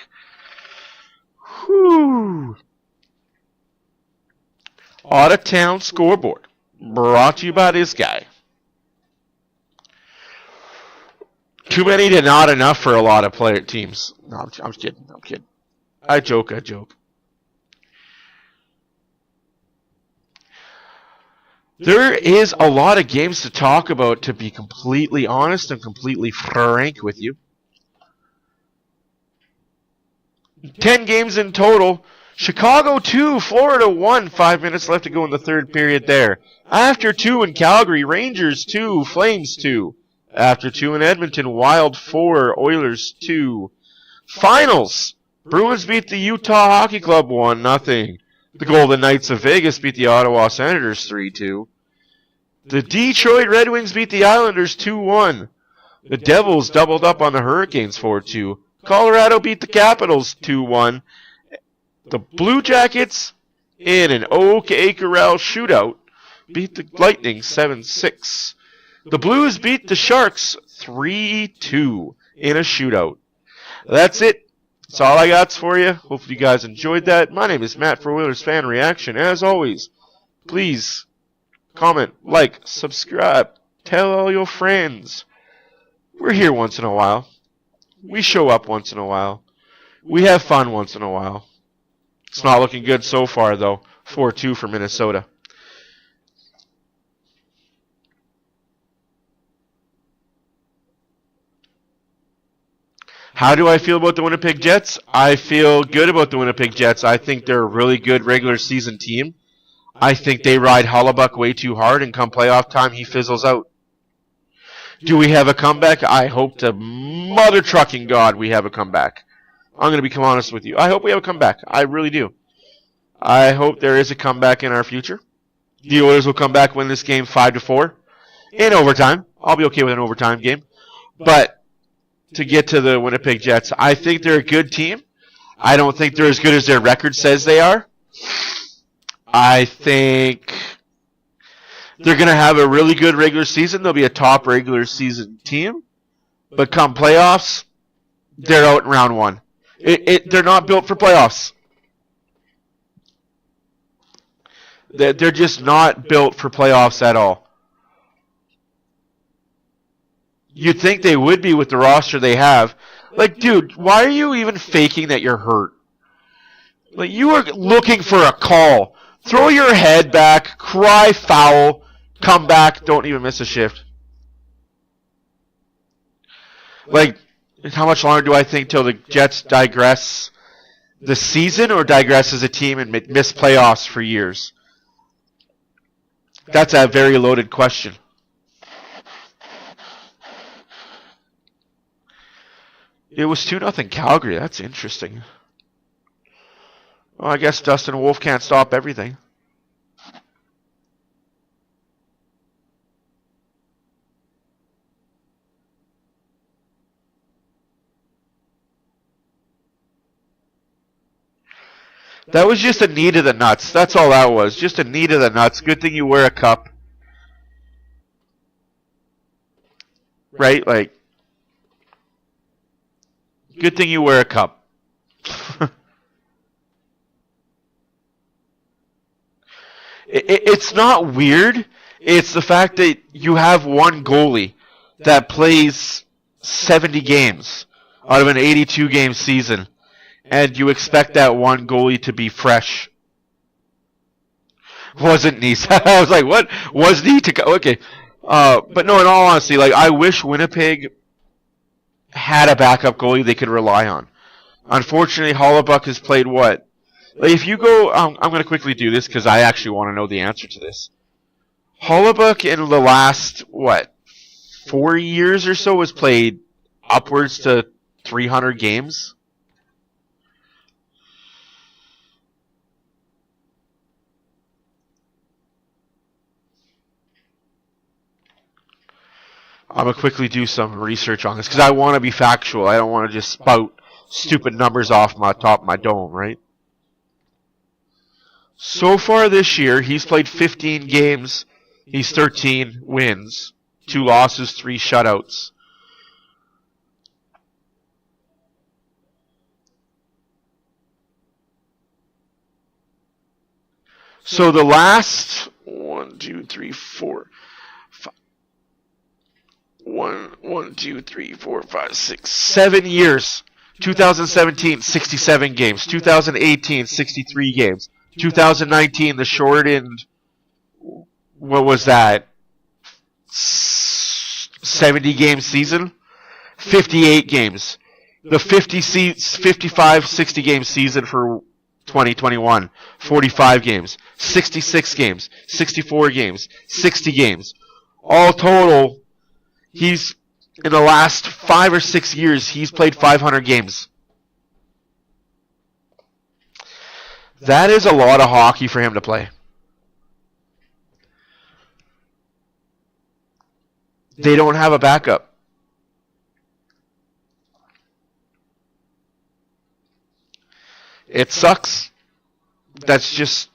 Whew. Out-of-town scoreboard. Brought to you by this guy. Too many to not enough for a lot of player teams. No, I'm kidding. I joke. There is a lot of games to talk about, to be completely honest and completely frank with you. 10 games in total. Chicago 2, Florida 1. 5 minutes left to go in the third period there. After 2 in Calgary, Rangers 2, Flames 2. After 2 in Edmonton, Wild 4, Oilers 2. Finals. Bruins beat the Utah Hockey Club 1-0. The Golden Knights of Vegas beat the Ottawa Senators 3-2. The Detroit Red Wings beat the Islanders 2-1. The Devils doubled up on the Hurricanes 4-2. Colorado beat the Capitals 2-1. The Blue Jackets, in an OK Corral shootout, beat the Lightning 7-6. The Blues beat the Sharks 3-2 in a shootout. That's it. That's all I got for you. Hopefully you guys enjoyed that. My name is Matt for Oilers Fan Reaction. As always, please comment, like, subscribe, tell all your friends. We're here once in a while. We show up once in a while. We have fun once in a while. It's not looking good so far, though. 4-2 for Minnesota. How do I feel about the Winnipeg Jets? I feel good about the Winnipeg Jets. I think they're a really good regular season team. I think they ride Hellebuck way too hard, and come playoff time, he fizzles out. Do we have a comeback? I hope to mother trucking God we have a comeback. I'm going to become honest with you. I hope we have a comeback. I really do. I hope there is a comeback in our future. The Oilers will come back, win this game 5-4 in overtime. I'll be okay with an overtime game. But to get to the Winnipeg Jets, I think they're a good team. I don't think they're as good as their record says they are. I think they're going to have a really good regular season. They'll be a top regular season team. But come playoffs, they're out in round one. They're not built for playoffs. They're just not built for playoffs at all. You'd think they would be with the roster they have. Like, dude, why are you even faking that you're hurt? Like, you are looking for a call. Throw your head back, cry foul, come back, don't even miss a shift. Like, how much longer do I think till the Jets digress the season or digress as a team and miss playoffs for years? That's a very loaded question. It was 2-0 Calgary. That's interesting. Well, I guess Dustin Wolf can't stop everything. That was just a knee to the nuts. That's all that was. Just a knee to the nuts. Good thing you wear a cup. Right? Like, good thing you wear a cup. It's not weird. It's the fact that you have one goalie that plays 70 games out of an 82-game season, and you expect that one goalie to be fresh. Wasn't Nice. I was like, what? Was Nice to go? Okay. But no, in all honesty, like, I wish Winnipeg had a backup goalie they could rely on. Unfortunately, Hellebuck has played what? Like, if you go, I'm going to quickly do this because I actually want to know the answer to this. Hellebuck in the last, 4 years or so has played upwards to 300 games? I'm going to quickly do some research on this because I want to be factual. I don't want to just spout stupid numbers off my top of my dome, right? So far this year, he's played 15 games. He's 13 wins, 2 losses, 3 shutouts. So the last 1, 2, 3, 4, 5, 1, 2, 3, 4, 5, 6, 7 years. 2017, 67 games. 2018, 63 games. 2019, the shortened, what was that? 70-game season? 58 games. The 55, 60-game season for 2021. 45 games. 66 games. 64 games. 60 games. All total, he's, in the last 5 or 6 years, he's played 500 games. That is a lot of hockey for him to play. They don't have a backup. It sucks. That's just...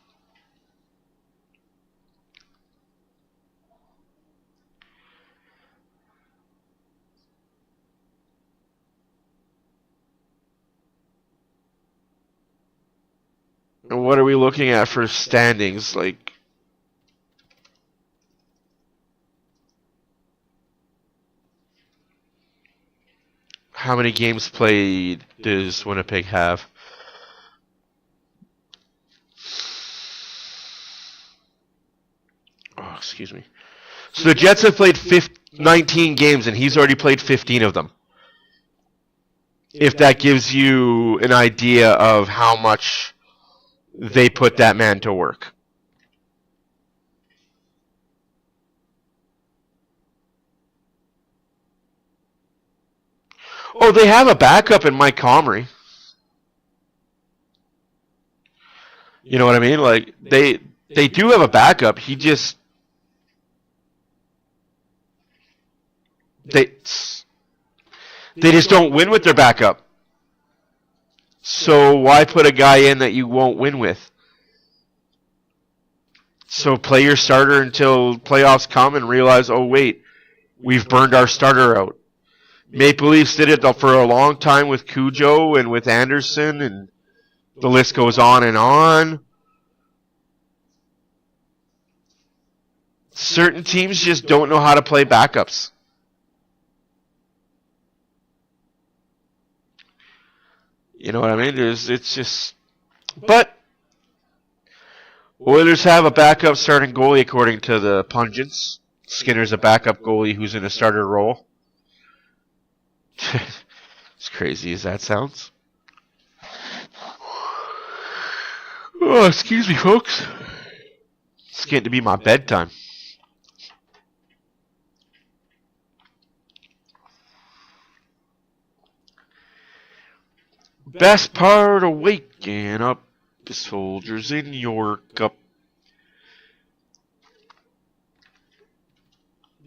What are we looking at for standings? Like, how many games played does Winnipeg have? Oh, excuse me. So the Jets have played 19 games, and he's already played 15 of them. If that gives you an idea of how much they put that man to work. Oh, they have a backup in Mike Comrie. You know what I mean? Like, they do have a backup. He just... They just don't win with their backup. So why put a guy in that you won't win with? So play your starter until playoffs come and realize, oh wait, we've burned our starter out. Maple Leafs did it for a long time with Cujo and with Anderson, and the list goes on and on. Certain teams just don't know how to play backups. You know what I mean? It's just... But Oilers have a backup starting goalie according to the pundits. Skinner's a backup goalie who's in a starter role. As crazy as that sounds. Oh, excuse me, folks. It's getting to be my bedtime. Best part of waking up is soldiers in your cup.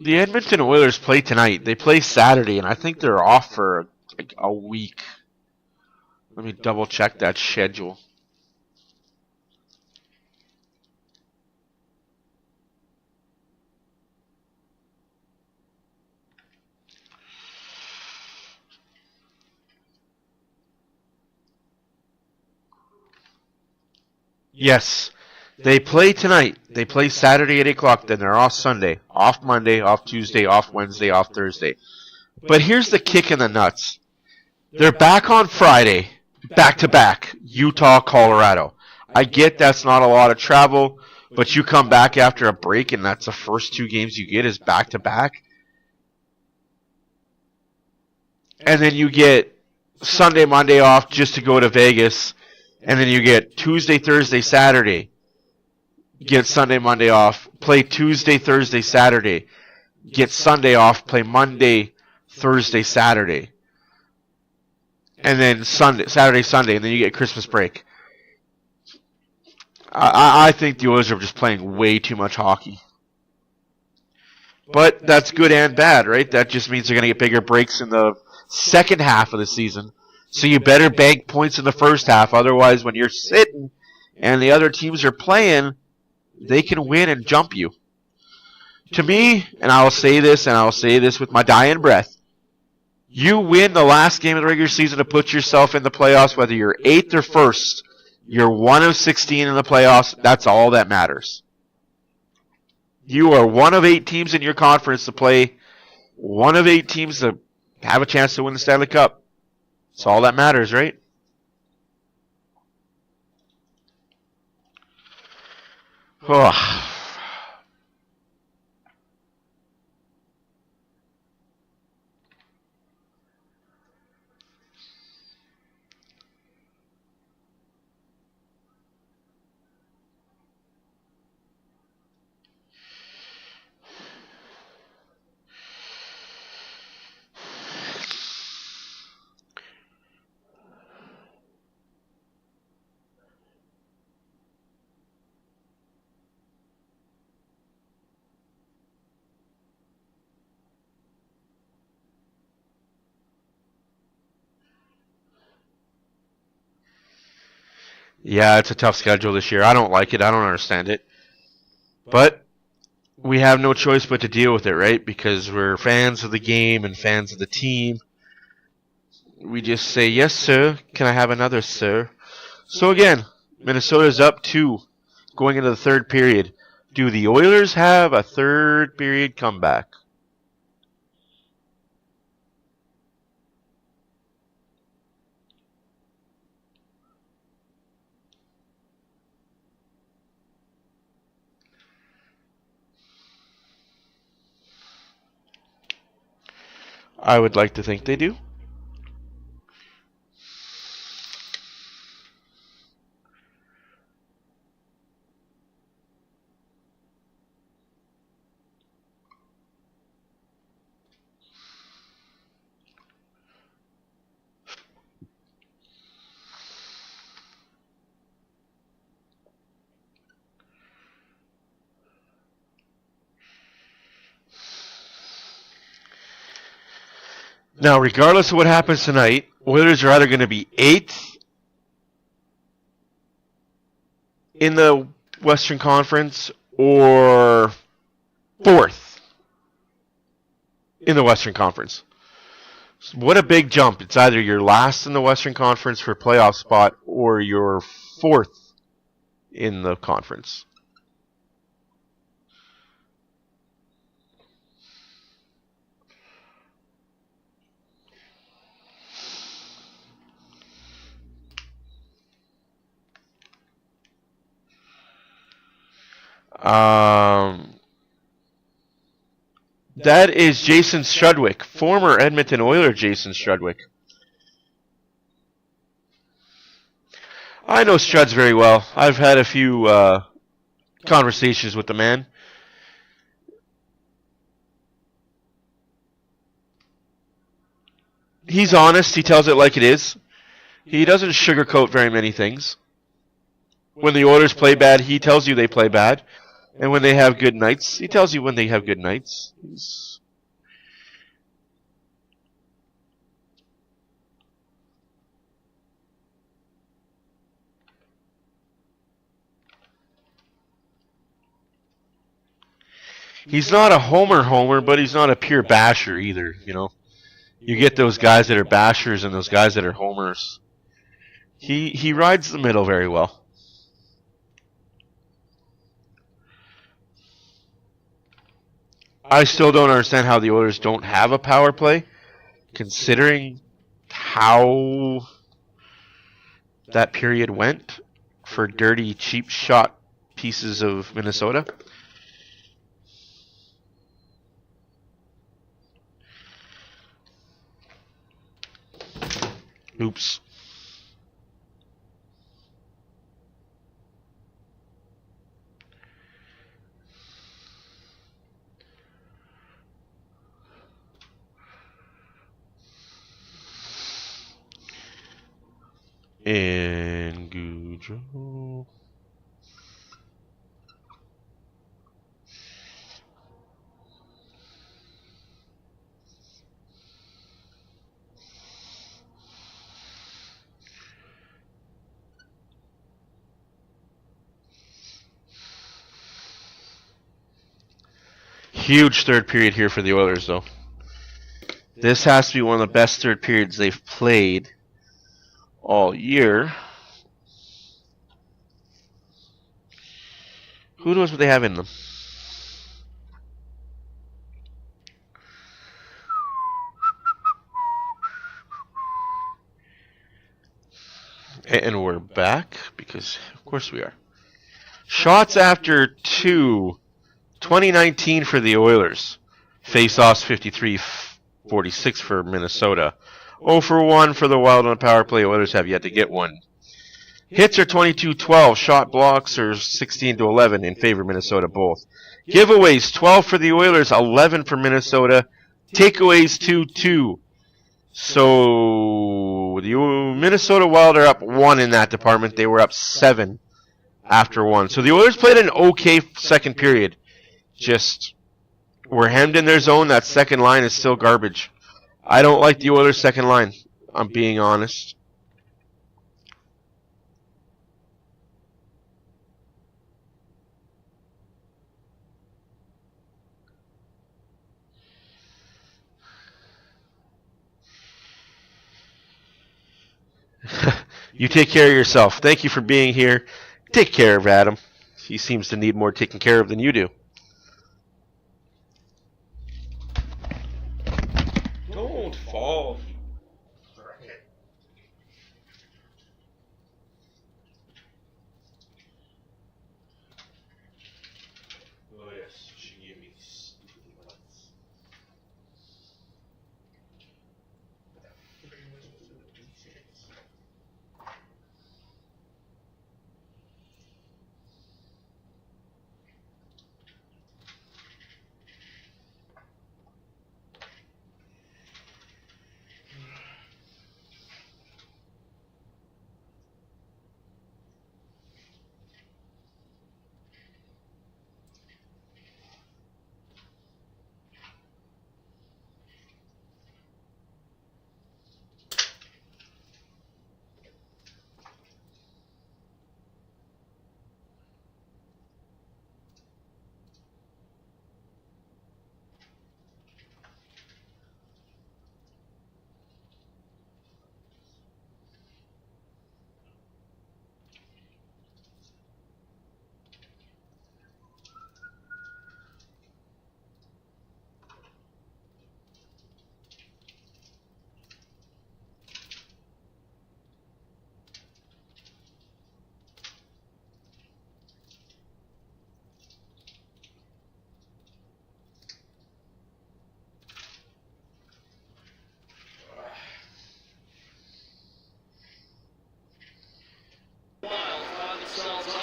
The Edmonton Oilers play tonight. They play Saturday, and I think they're off for like a week. Let me double check that schedule. Yes, they play tonight. They play Saturday at 8 o'clock. Then they're off Sunday, off Monday, off Tuesday, off Wednesday, off Thursday. But here's the kick in the nuts. They're back on Friday, back-to-back, Utah, Colorado. I get that's not a lot of travel, but you come back after a break, and that's the first 2 games you get is back-to-back. And then you get Sunday, Monday off just to go to Vegas. And then you get Tuesday, Thursday, Saturday. Get Sunday, Monday off. Play Tuesday, Thursday, Saturday. Get Sunday off. Play Monday, Thursday, Saturday. And then Saturday, Sunday. And then you get Christmas break. I think the Oilers are just playing way too much hockey. But that's good and bad, right? That just means they're going to get bigger breaks in the second half of the season. So you better bank points in the first half. Otherwise, when you're sitting and the other teams are playing, they can win and jump you. To me, and I'll say this with my dying breath, you win the last game of the regular season to put yourself in the playoffs, whether you're 8th or 1st, you're 1 of 16 in the playoffs. That's all that matters. You are 1 of 8 teams in your conference to play, 1 of 8 teams to have a chance to win the Stanley Cup. That's all that matters, right? Oh. Yeah, it's a tough schedule this year. I don't like it. I don't understand it. But we have no choice but to deal with it, right? Because we're fans of the game and fans of the team. We just say, yes, sir. Can I have another, sir? So again, Minnesota's up 2 going into the third period. Do the Oilers have a third period comeback? I would like to think they do. Now, regardless of what happens tonight, Oilers are either going to be 8th in the Western Conference or 4th in the Western Conference. So what a big jump. It's either you're last in the Western Conference for playoff spot or you're 4th in the conference. That is Jason Strudwick, former Edmonton Oiler Jason Strudwick. I know Struds very well. I've had a few conversations with the man. He's honest. He tells it like it is. He doesn't sugarcoat very many things. When the Oilers play bad, he tells you they play bad. And when they have good nights, he tells you when they have good nights. He's not a homer, but he's not a pure basher either, you know. You get those guys that are bashers and those guys that are homers. He rides the middle very well. I still don't understand how the Oilers don't have a power play, considering how that period went for dirty, cheap shot pieces of Minnesota. Oops. And Goudreau. Huge third period here for the Oilers, though. This has to be one of the best third periods they've played all year. Who knows what they have in them? And we're back, because of course we are. Shots after 2, 2019 for the Oilers. Face-offs 53-46 for Minnesota. 0 for 1 for the Wild on the power play. Oilers have yet to get one. Hits are 22-12. Shot blocks are 16-11 in favor of Minnesota both. Giveaways 12 for the Oilers, 11 for Minnesota. Takeaways 2-2. So the Minnesota Wild are up 1 in that department. They were up 7 after 1. So the Oilers played an okay second period. Just were hemmed in their zone. That second line is still garbage. I don't like the Oilers' second line. I'm being honest. You take care of yourself. Thank you for being here. Take care of Adam. He seems to need more taken care of than you do. Don't fall. Oh yes, she gave me stupid lights.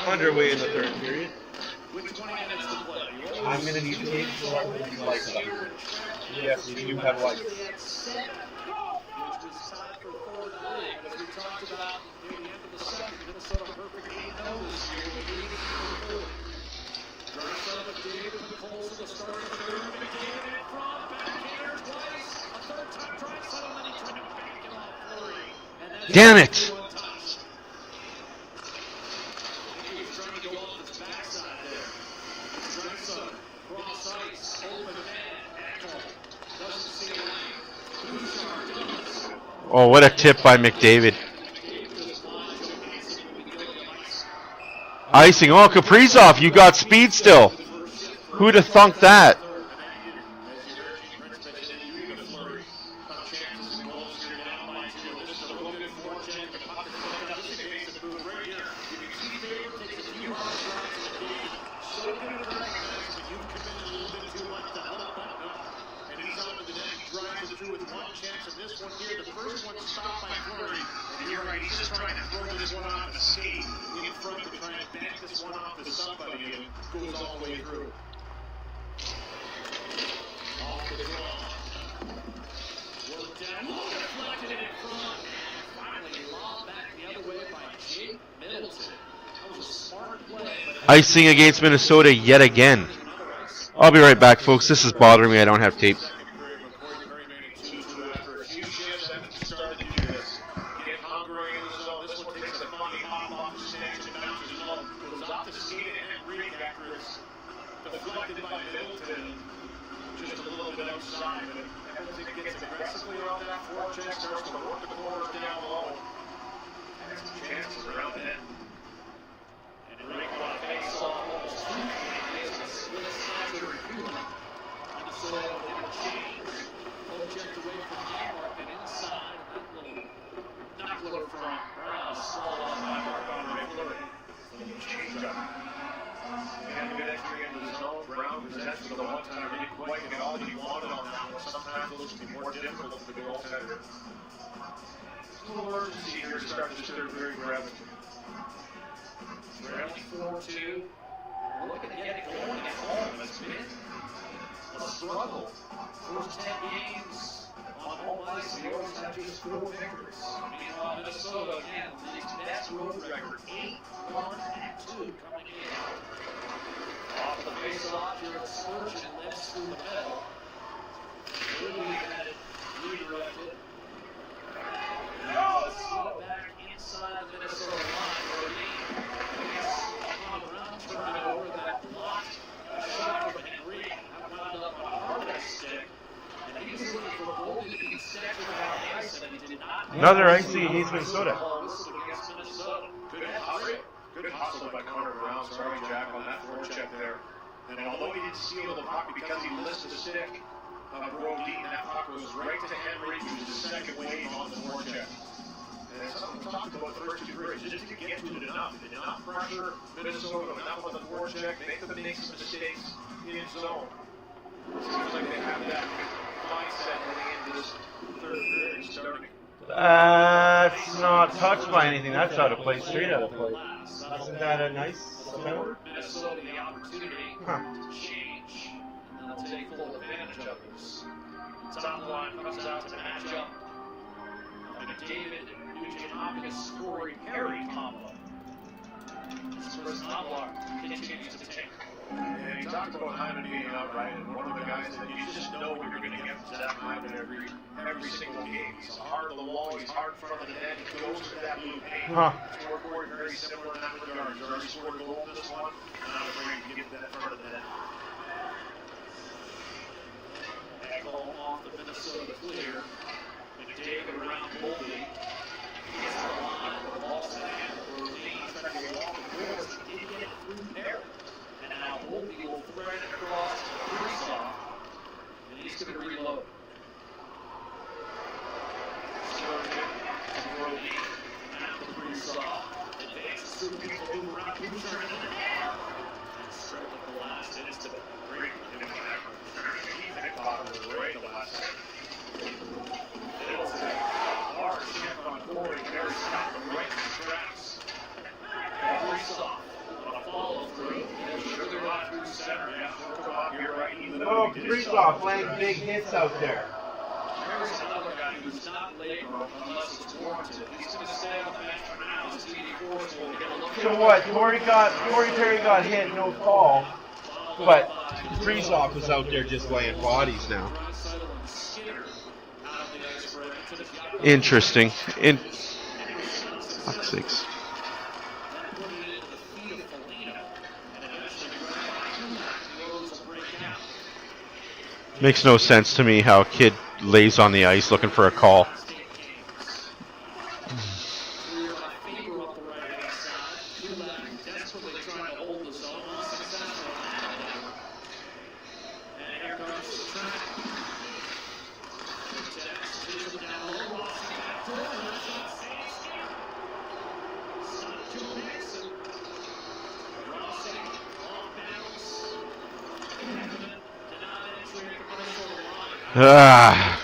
Underway in the third period. I'm going to need tape so I can do lights up. Yes, we do have lights. Damn it! Oh, what a tip by McDavid. Icing. Oh, Kaprizov, you got speed still. Who'd have thunk that? Icing against Minnesota yet again. I'll be right back, folks. This is bothering me. I don't have tape. Another icing against Minnesota. did steal the puck because he missed the stick of Brodin. That puck was right to Henry, who was the second wave on the forecheck. And something we talked about the first two periods, just didn't get to it enough. Did not pressure Minnesota enough on the forecheck, make them make some mistakes in zone. Seems like they have that mindset heading into this third period starting. That's not touched by anything. That's out of play, straight out of play. Isn't that a nice penalty? Minnesota the opportunity to change. And they'll take full advantage of this. Top line comes out to match up. David Nugent-Hopkins scoring Harry combo. Chris Knobloch continues to take. And he talked about Hyman being outright, and one of the guys that you just know you're going to get from Zach Hyman every single game. He's hard on the wall, he's hard in front of the net, he goes to that blue paint. Scored very similar in that regard. He's already scored a goal in this one, and not afraid to get that in front of the net. Echo off the Minnesota clear. McDavid around Boldy. Gets the line with the ball to the hand of Brodin. Trying to walk the boards. He did get it through there. And now Boldy will thread it across to Kristoff. And he's going to reload. Starting to Brodin. Now to Kristoff. Advances through people who around Boucher into the net. And straight at the last instant. Great impact. That caught him right the last second. Hard check on Corey. Very stopped him right in the tracks. Kristoff on a follow through. Sugar got through center. Yeah, You're right. Even though Oh, he did Kristoff laying big hits out there. There's another guy who's not labor unless it's warranted. He's going to stay on the bench for now. His TD Force will get a look. So what? Corey Perry got hit, no call. But Kristoff was out there just laying bodies now. Interesting. Fuck's sakes. Makes no sense to me how a kid lays on the ice looking for a call. Ah.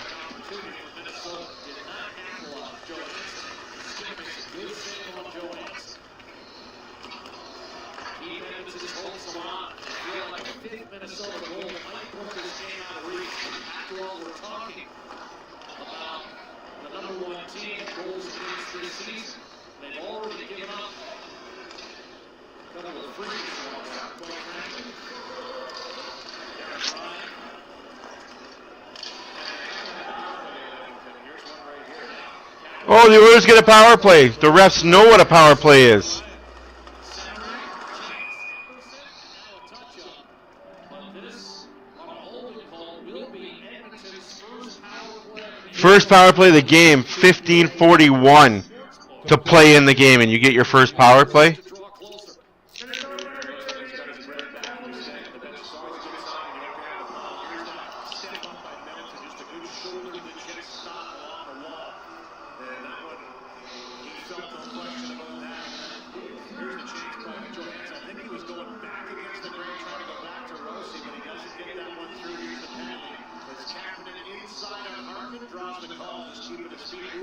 Oh, the Oilers get a power play. The refs know what a power play is. First power play of the game, 15:41 to play in the game, and you get your first power play?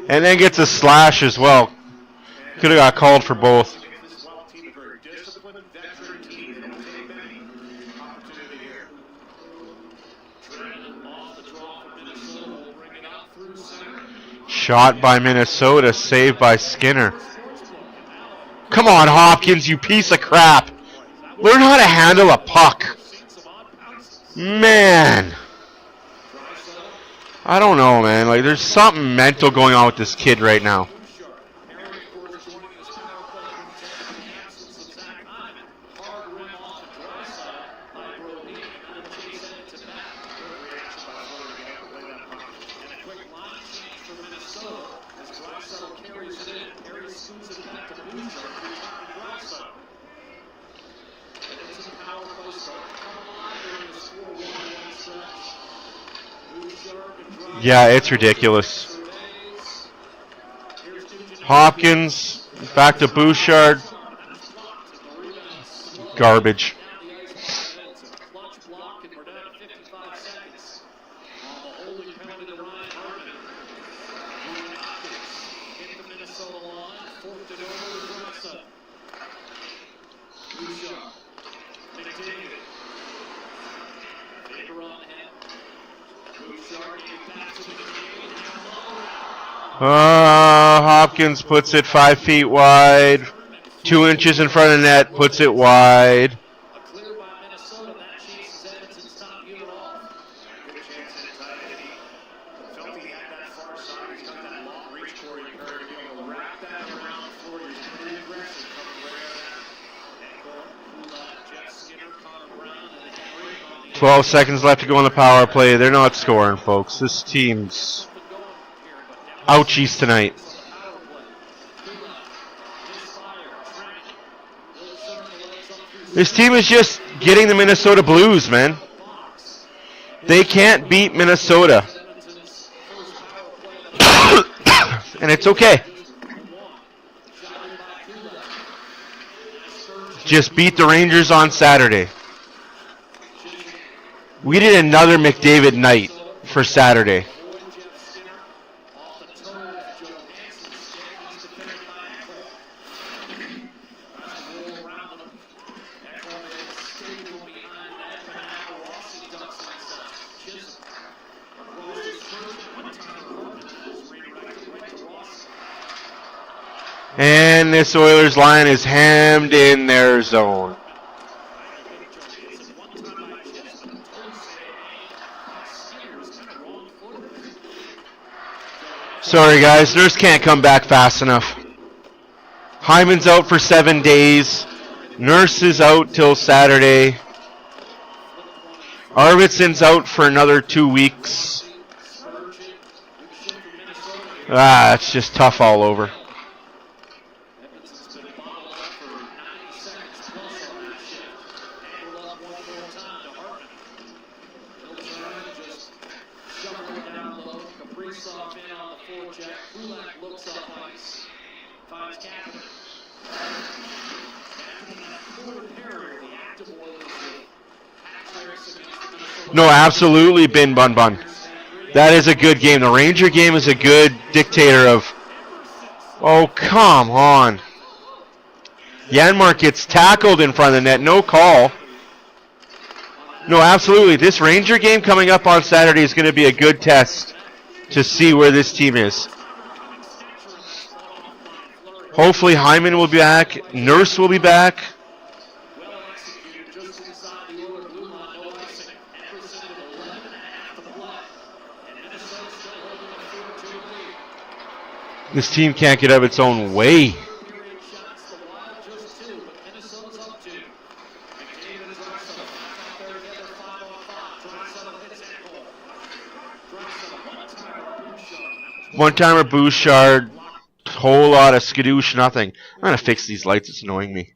And then gets a slash as well. Could have got called for both. Shot by Minnesota, saved by Skinner. Come on, Hopkins, you piece of crap. Learn how to handle a puck. Man. I don't know, man. Like, there's something mental going on with this kid right now. Yeah, it's ridiculous. Hopkins, back to Bouchard. Garbage. Hopkins puts it 5 feet wide. 2 inches in front of net, puts it wide. "12 seconds left to go on the power play. They're not scoring, folks. This team's ouchies tonight." This team is just getting the Minnesota Blues, man. They can't beat Minnesota. And it's okay. Just beat the Rangers on Saturday. We did another McDavid night for Saturday. And this Oilers line is hammed in their zone. Sorry, guys. Nurse can't come back fast enough. Hyman's out for 7 days. Nurse is out till Saturday. Arvidsson's out for another 2 weeks. It's just tough all over. No, absolutely, Bin Bun Bun. That is a good game. The Ranger game is a good dictator of... Oh, come on. Janmark gets tackled in front of the net. No call. No, absolutely. This Ranger game coming up on Saturday is going to be a good test to see where this team is. Hopefully Hyman will be back. Nurse will be back. This team can't get out of its own way. One-timer Bouchard, whole lot of skadoosh, nothing. I'm going to fix these lights. It's annoying me.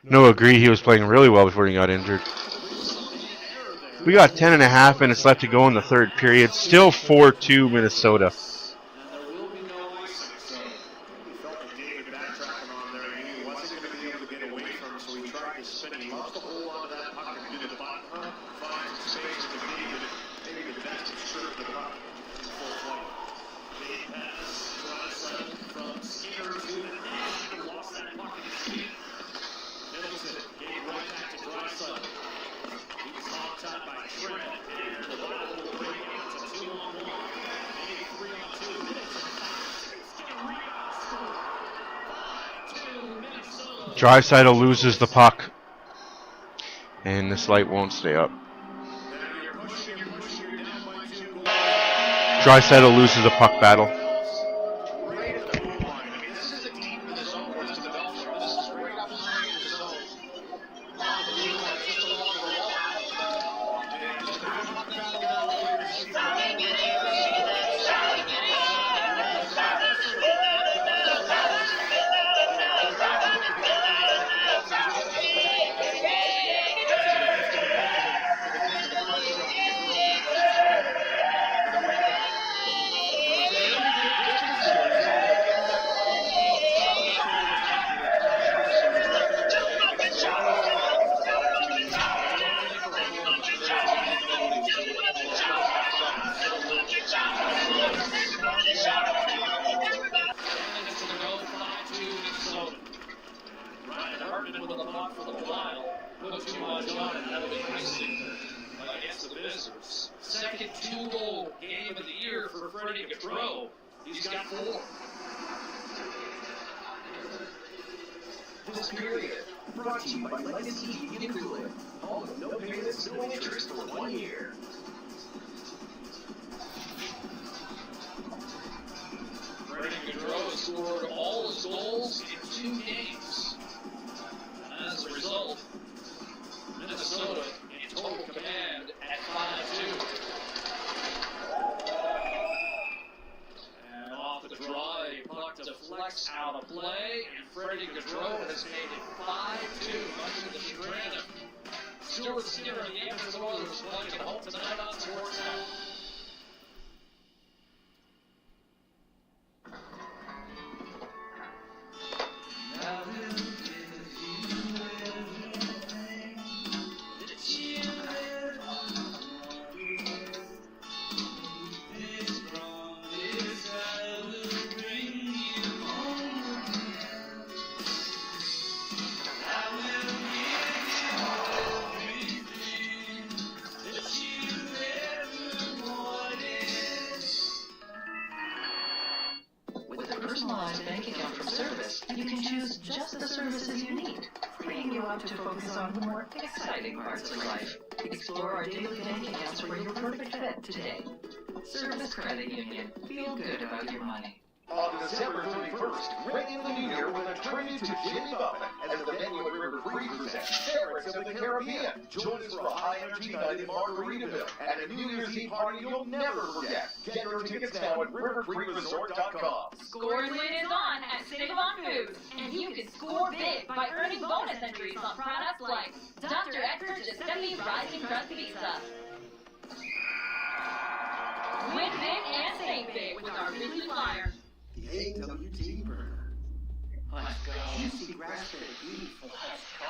No, agree. He was playing really well before he got injured. We got 10.5 minutes left to go in the third period. Still 4-2 Minnesota. And there will be no icing, so he felt that David backtracking on there. He wasn't going to be able to get away from him, so he tried to spin. He loves to hold on to that puck and do the button up, find some space to David. Maybe the best to serve the puck in full flight. Big pass, Offside from Skinner to the net. Lost that puck in his feet. Middleton gave right back to Offside. He was knocked out by Trent, and the ball will bring it to 2-on-1. Maybe 3-on-2. Middleton Draisaitl loses the puck. And this light won't stay up. Draisaitl loses the puck battle. Right at the blue line. I mean, this is a team that has always developed from. This is right up high in the zone. On the blue line, just along the wall. And just a good puck battle now here to see Second 2-goal game of the year for Freddie Gaudreau. He's got 4. this period. Brought to you by Legacy Heating and Cooling. All with no payments, no interest for 1 year. Freddie Gaudreau scored all his goals in 2 games. And as a result, Minnesota in total command at 5-2. And off the draw, a puck deflects out of play, and Freddie Gaudreau has made it 5-2, much to the chagrin of Stuart Skinner and the Edmonton Oilers playing at home tonight on Sportsnet. personalized bank account from Service, you can choose just the services you need, freeing you up to focus on the more exciting parts of life. Explore our daily bank accounts for your perfect fit today. Service Credit Union. Feel good about your money. On December 31st, ring in the new year with a tribute to Jimmy Buffett as the venue at River Free presents Spirits of the Caribbean. Join us for a high-energy night in Margaritaville and a New Year's Eve party you'll never forget. Get your tickets now at riverfreeresort.com. Score and Win is on at Save-On Foods, and you can score big by earning bonus entries on products like Dr. Edgar Giuseppe Rising Crust Pizza. Win big and save big with our weekly flyer. The AWT burger. Let's go. Juicy grass-fed beef. Let's go.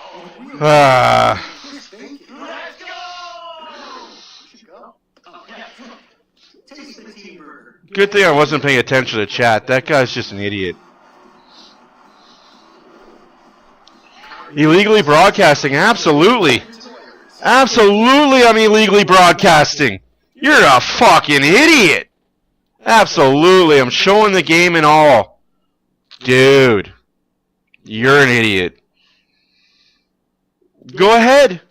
Let's go! We should go. Oh, yeah. Taste the team burger. Good thing I wasn't paying attention to chat. That guy's just an idiot. Illegally broadcasting, absolutely. Absolutely, I'm illegally broadcasting. You're a fucking idiot. Absolutely, I'm showing the game and all. Dude, you're an idiot. Go ahead.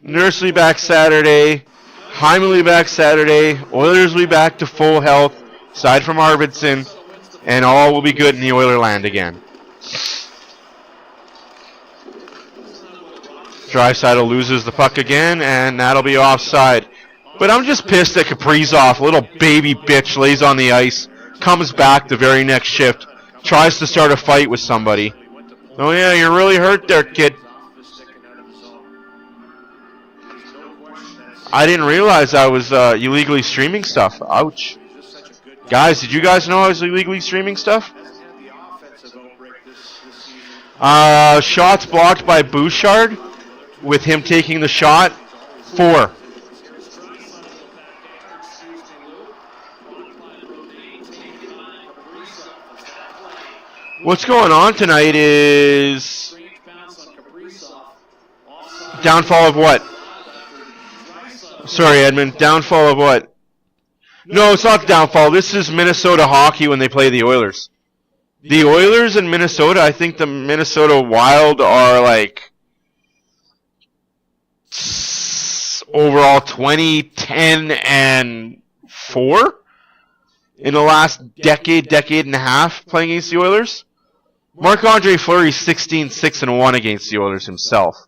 Nurse will be back Saturday. Hyman will be back Saturday. Oilers will be back to full health, aside from Arvidsson, and all will be good in the Oiler land again. Draisaitl loses the puck again, and that'll be offside. But I'm just pissed that Kaprizov, little baby bitch, lays on the ice comes back the very next shift, tries to start a fight with somebody. Oh yeah, you're really hurt there, kid. I didn't realize I was illegally streaming stuff. Ouch. Guys, did you guys know I was illegally streaming stuff? Shots blocked by Bouchard with him taking the shot. 4. What's going on tonight is downfall of what? Sorry, Edmund. Downfall of what? No, it's not downfall. This is Minnesota hockey when they play the Oilers. The Oilers in Minnesota, I think the Minnesota Wild are like overall 20, 10, and 4 in the last decade and a half playing against the Oilers. Marc-Andre Fleury 16, 6, and 1 against the Oilers himself.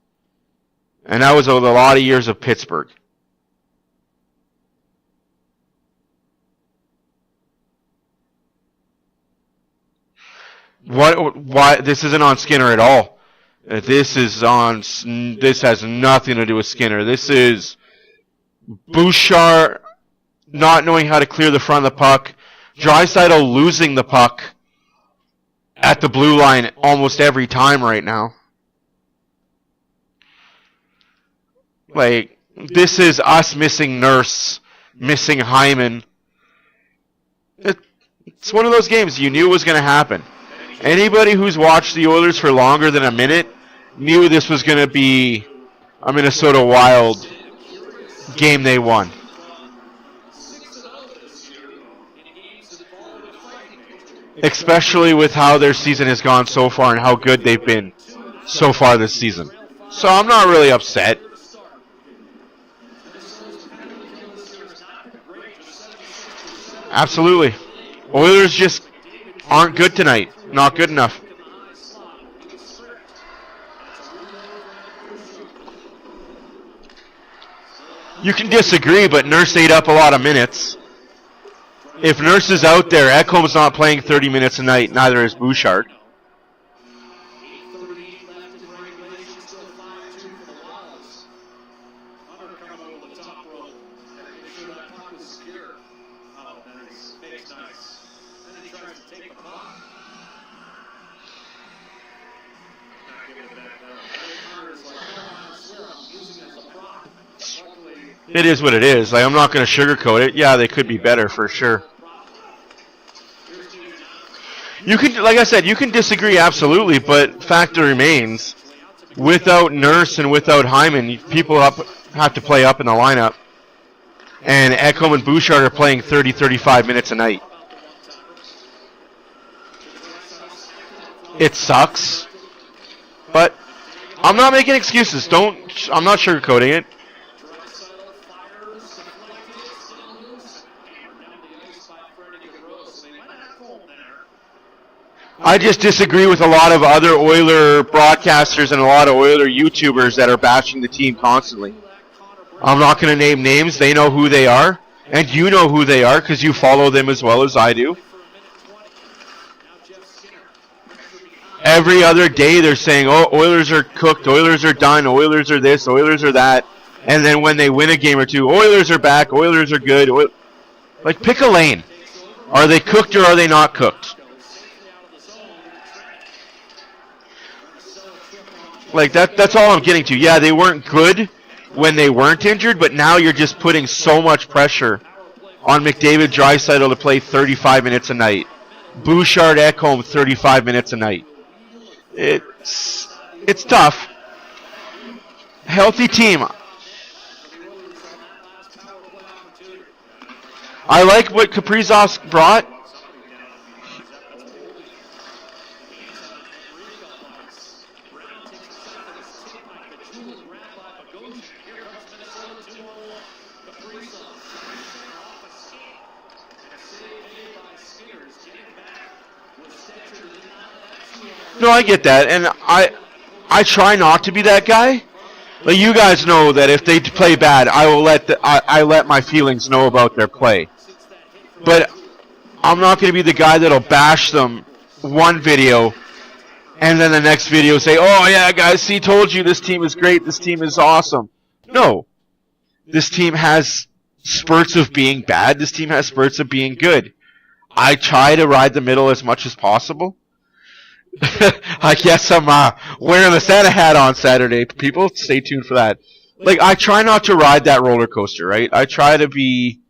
And that was a lot of years of Pittsburgh. Why? This isn't on Skinner at all. This has nothing to do with Skinner. This is Bouchard not knowing how to clear the front of the puck. Draisaitl losing the puck at the blue line almost every time right now. Like, this is us missing Nurse, missing Hyman. It's one of those games you knew it was going to happen. Anybody who's watched the Oilers for longer than a minute knew this was going to be a Minnesota Wild game they won. Especially with how their season has gone so far and how good they've been so far this season. So I'm not really upset. Absolutely. Oilers just aren't good tonight. Not good enough. You can disagree, but Nurse ate up a lot of minutes. If Nurse is out there, Ekholm's not playing 30 minutes a night, neither is Bouchard. It is what it is. Like, I'm not going to sugarcoat it. Yeah, they could be better for sure. You can, like I said, you can disagree absolutely, but fact remains, without Nurse and without Hyman, people have to play up in the lineup. And Ekholm and Bouchard are playing 30, 35 minutes a night. It sucks, but I'm not making excuses. I'm not sugarcoating it. I just disagree with a lot of other Oiler broadcasters and a lot of Oiler YouTubers that are bashing the team constantly. I'm not going to name names. They know who they are. And you know who they are because you follow them as well as I do. Every other day they're saying, oh, Oilers are cooked, Oilers are done, Oilers are this, Oilers are that. And then when they win a game or two, Oilers are back, Oilers are good. Like, pick a lane. Are they cooked or are they not cooked? Like, that's all I'm getting to. Yeah, they weren't good when they weren't injured, but now you're just putting so much pressure on McDavid, Draisaitl to play 35 minutes a night. Bouchard, Ekholm, 35 minutes a night. It's tough. Healthy team. I like what Kaprizov's brought. No, I get that, and I try not to be that guy. Like, you guys know that if they play bad, I will I let my feelings know about their play. But I'm not going to be the guy that'll bash them one video and then the next video say, oh, yeah, guys, see, told you this team is great, this team is awesome. No. This team has spurts of being bad. This team has spurts of being good. I try to ride the middle as much as possible. I guess I'm wearing the Santa hat on Saturday. People, stay tuned for that. Like, I try not to ride that roller coaster, right? I try to be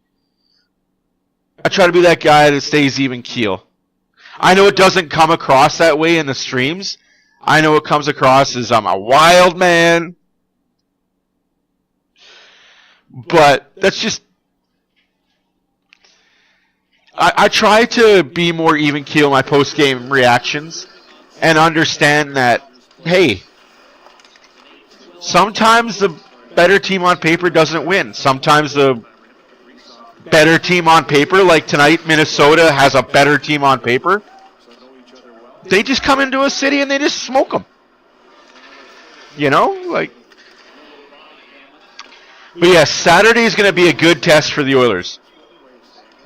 that guy that stays even keel. I know it doesn't come across that way in the streams. I know it comes across as I'm a wild man. But that's just... I try to be more even keel in my post-game reactions and understand that, hey, sometimes the better team on paper doesn't win. Sometimes the better team on paper, like tonight, Minnesota has a better team on paper. They just come into a city and they just smoke them. You know? Like. But yeah, Saturday is going to be a good test for the Oilers.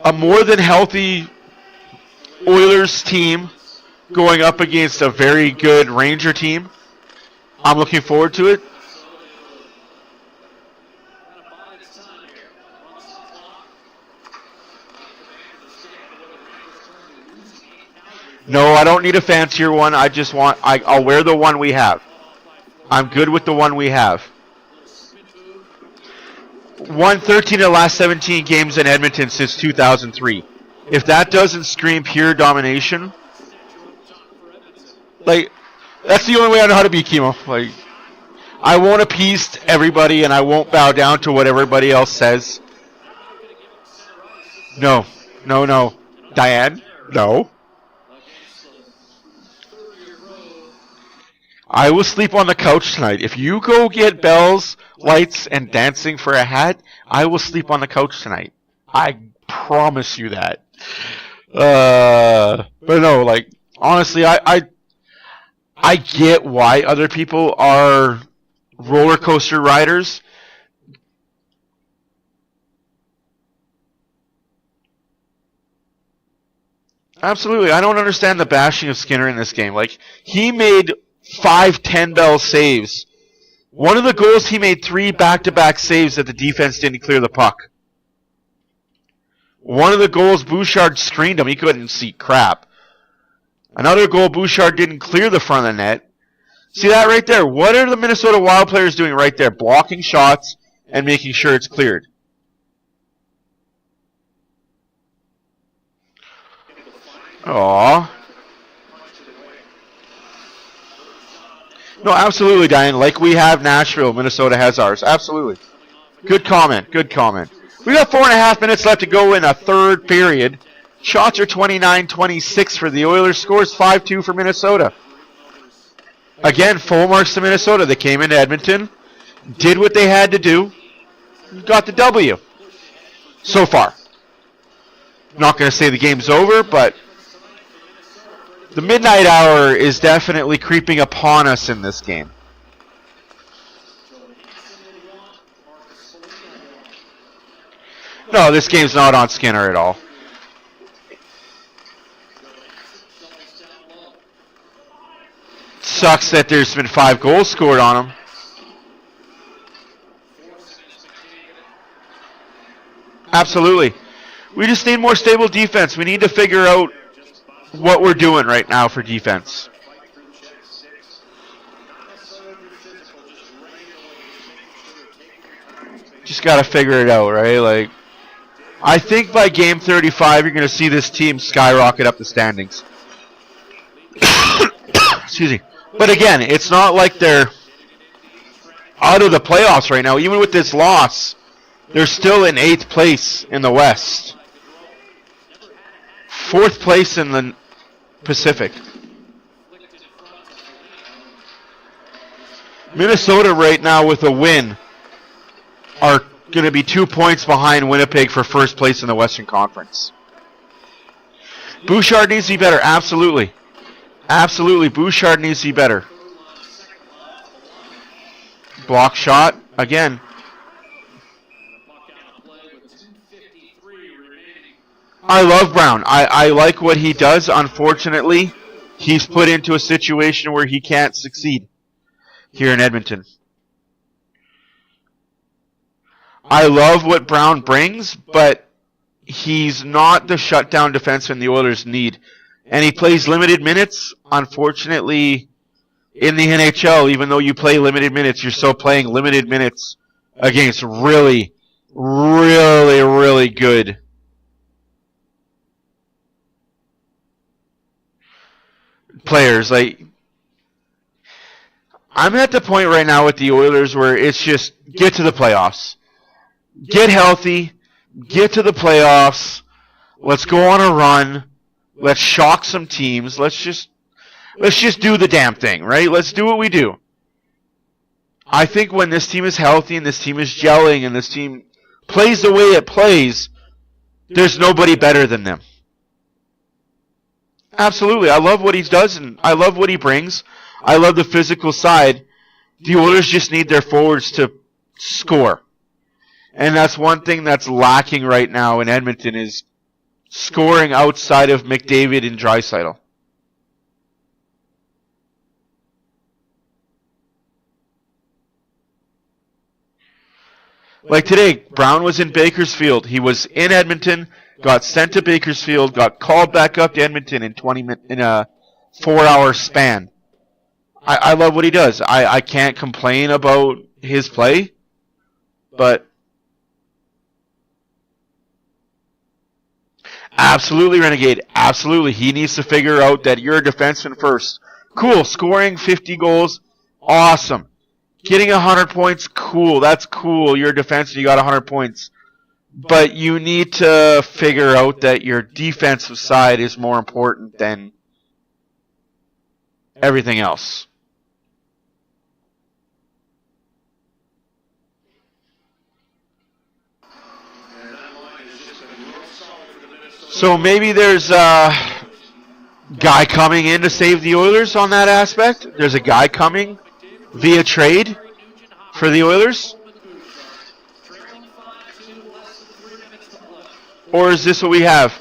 A more than healthy Oilers team going up against a very good Ranger team. I'm looking forward to it. No, I don't need a fancier one. I just want... I'll wear the one we have. I'm good with the one we have. Won 13 of the last 17 games in Edmonton since 2003. If that doesn't scream pure domination... Like, that's the only way I know how to be Chemo. Like, I won't appease everybody and I won't bow down to what everybody else says. No. No, no. Diane? No. I will sleep on the couch tonight. If you go get bells, lights, and dancing for a hat, I will sleep on the couch tonight. I promise you that. But no, like, honestly, I get why other people are roller coaster riders. Absolutely. I don't understand the bashing of Skinner in this game. Like, he made 5 10-bell saves. One of the goals, he made 3 back-to-back saves that the defense didn't clear the puck. One of the goals, Bouchard screened him. He couldn't see crap. Another goal, Bouchard didn't clear the front of the net. See that right there? What are the Minnesota Wild players doing right there? Blocking shots and making sure it's cleared. Aww. No, absolutely, Diane. Like we have Nashville, Minnesota has ours. Absolutely. Good comment. Good comment. We got 4.5 minutes left to go in a third period. Shots are 29-26 for the Oilers. Scores 5-2 for Minnesota. Again, full marks to Minnesota. They came into Edmonton, did what they had to do, got the W. So far. Not going to say the game's over, but the midnight hour is definitely creeping upon us in this game. No, this game's not on Skinner at all. Sucks that there's been 5 goals scored on him. Absolutely. We just need more stable defense. We need to figure out what we're doing right now for defense. Just got to figure it out, right? Like, I think by game 35, you're going to see this team skyrocket up the standings. Excuse me. But again, it's not like they're out of the playoffs right now. Even with this loss, they're still in 8th place in the West. 4th place in the Pacific. Minnesota right now with a win are going to be 2 points behind Winnipeg for first place in the Western Conference. Bouchard needs to be better. Absolutely. Absolutely. Bouchard needs to be better. Block shot. Again. I love Brown. I like what he does. Unfortunately, he's put into a situation where he can't succeed here in Edmonton. I love what Brown brings, but he's not the shutdown defenseman the Oilers need. And he plays limited minutes. Unfortunately, in the NHL, even though you play limited minutes, you're still playing limited minutes against really, really, really good players. Like, I'm at the point right now with the Oilers where it's just get to the playoffs. Get healthy. Get to the playoffs. Let's go on a run. Let's shock some teams. Let's just do the damn thing, right? Let's do what we do. I think when this team is healthy and this team is gelling and this team plays the way it plays, there's nobody better than them. Absolutely. I love what he does and I love what he brings. I love the physical side. The Oilers just need their forwards to score. And that's one thing that's lacking right now in Edmonton is scoring outside of McDavid and Draisaitl. Like today, Brown was in Bakersfield. He was in Edmonton, got sent to Bakersfield, got called back up to Edmonton in a 4-hour span. I love what he does. I can't complain about his play, but absolutely, Renegade. Absolutely. He needs to figure out that you're a defenseman first. Cool. Scoring 50 goals. Awesome. Getting 100 points. Cool. That's cool. You're a defenseman. You got 100 points. But you need to figure out that your defensive side is more important than everything else. So maybe there's a guy coming in to save the Oilers on that aspect. There's a guy coming via trade for the Oilers. Or is this what we have?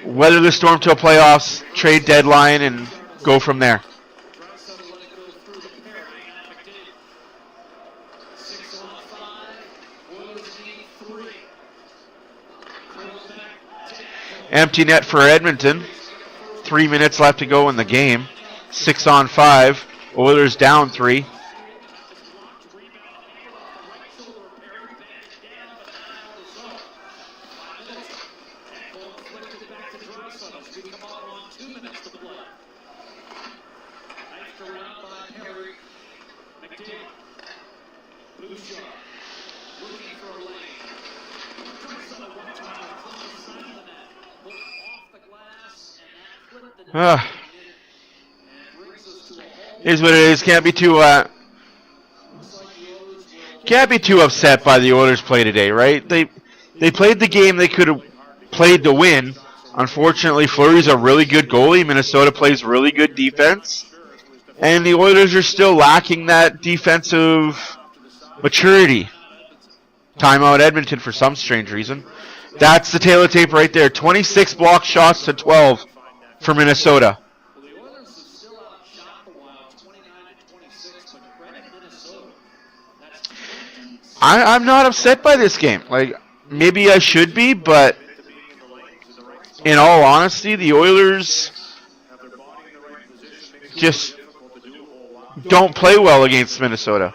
Weather the storm to a playoffs, trade deadline, and go from there. Empty net for Edmonton. 3 minutes left to go in the game. 6-on-5. Oilers down 3. Is what it is. Can't be too upset by the Oilers' play today, right? They played the game they could have played to win. Unfortunately, Fleury's a really good goalie. Minnesota plays really good defense, and the Oilers are still lacking that defensive maturity. Timeout Edmonton for some strange reason. That's the tail of tape right there. 26 block shots to 12 for Minnesota. I'm not upset by this game. Like, maybe I should be, but in all honesty, the Oilers just don't play well against Minnesota.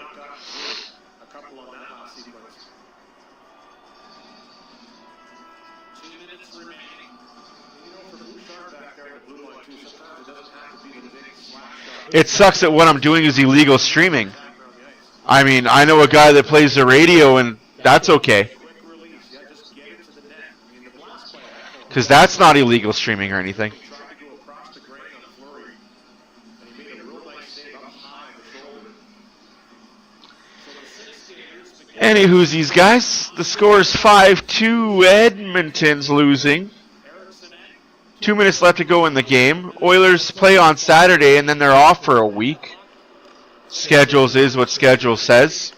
It sucks that what I'm doing is illegal streaming. I mean, I know a guy that plays the radio, and that's okay. Because that's not illegal streaming or anything. Anywho's these guys. The score is 5-2. Edmonton's losing. 2 minutes left to go in the game. Oilers play on Saturday, and then they're off for a week. Schedules is what schedule says.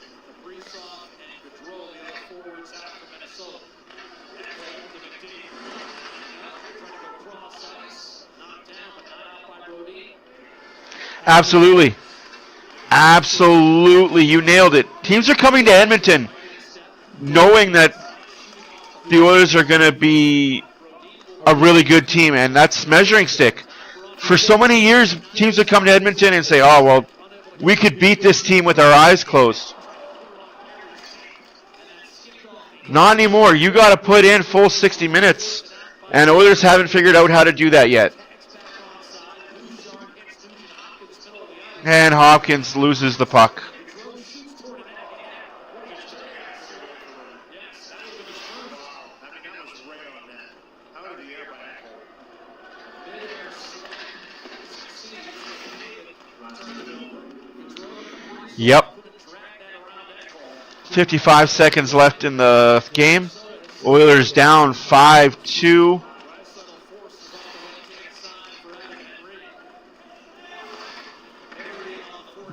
Absolutely. Absolutely. You nailed it. Teams are coming to Edmonton knowing that the Oilers are going to be a really good team, and that's measuring stick. For so many years, teams would come to Edmonton and say, oh, well, we could beat this team with our eyes closed. Not anymore. You got to put in full 60 minutes, and Oilers haven't figured out how to do that yet. And Hopkins loses the puck. Yep. 55 seconds left in the game. Oilers down 5-2.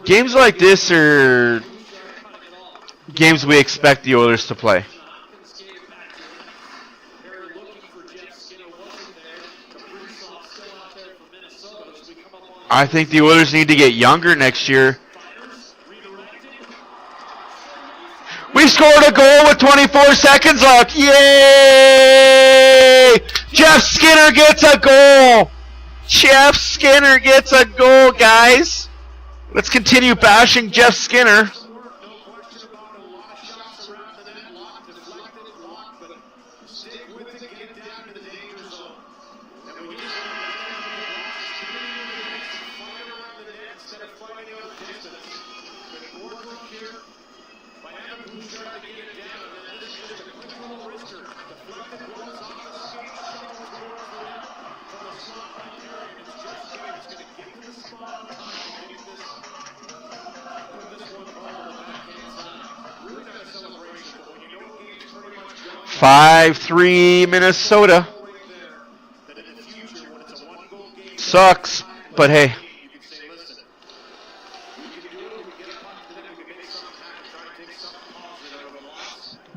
Games like this are games we expect the Oilers to play. I think the Oilers need to get younger next year. We scored a goal with 24 seconds left. Yay! Jeff Skinner gets a goal. Jeff Skinner gets a goal, guys. Let's continue bashing Jeff Skinner. Five, 3 Minnesota. Sucks, but hey.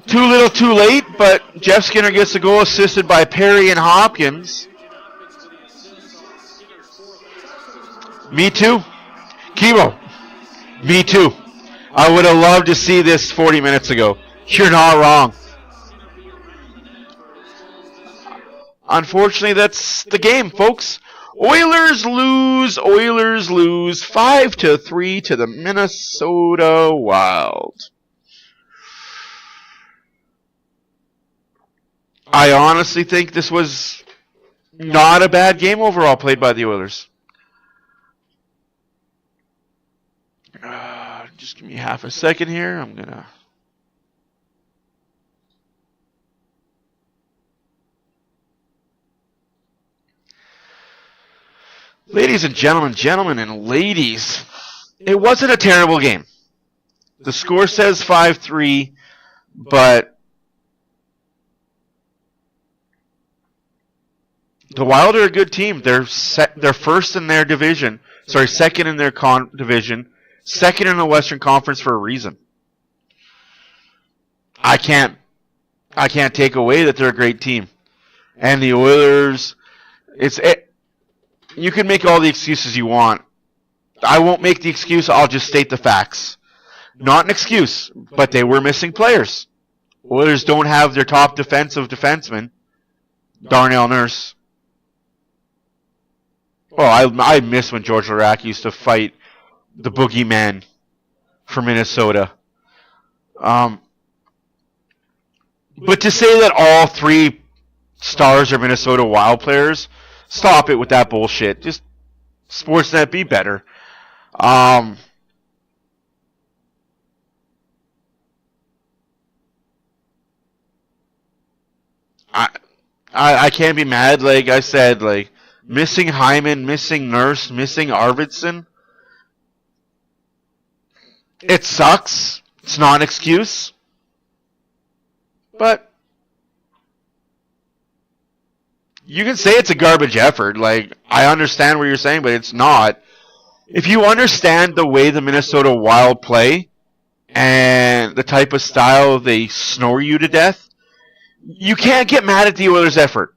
Too little, too late, but Jeff Skinner gets the goal assisted by Perry and Hopkins. Me too. Kibo. Me too. I would have loved to see this 40 minutes ago. You're not wrong. Unfortunately, that's the game, folks. Oilers lose 5-3 to the Minnesota Wild. I honestly think this was not a bad game overall played by the Oilers. Just give me half a second here. I'm going to... Ladies and gentlemen and ladies, it wasn't a terrible game. The score says 5-3, but the Wild are a good team. They're first in their division. Sorry, second in their division. Second in the Western Conference for a reason. I can't take away that they're a great team. And the Oilers, you can make all the excuses you want. I won't make the excuse. I'll just state the facts. Not an excuse, but they were missing players. Oilers don't have their top defensive defenseman, Darnell Nurse. Well, I miss when George Larac used to fight the boogeyman for Minnesota. But to say that all three stars are Minnesota Wild players, stop it with that bullshit. Just Sportsnet, be better. I can't be mad. Like I said, like missing Hyman, missing Nurse, missing Arvidsson. It sucks. It's not an excuse. But you can say it's a garbage effort. Like, I understand what you're saying, but it's not. If you understand the way the Minnesota Wild play and the type of style they snore you to death, you can't get mad at the Oilers' effort.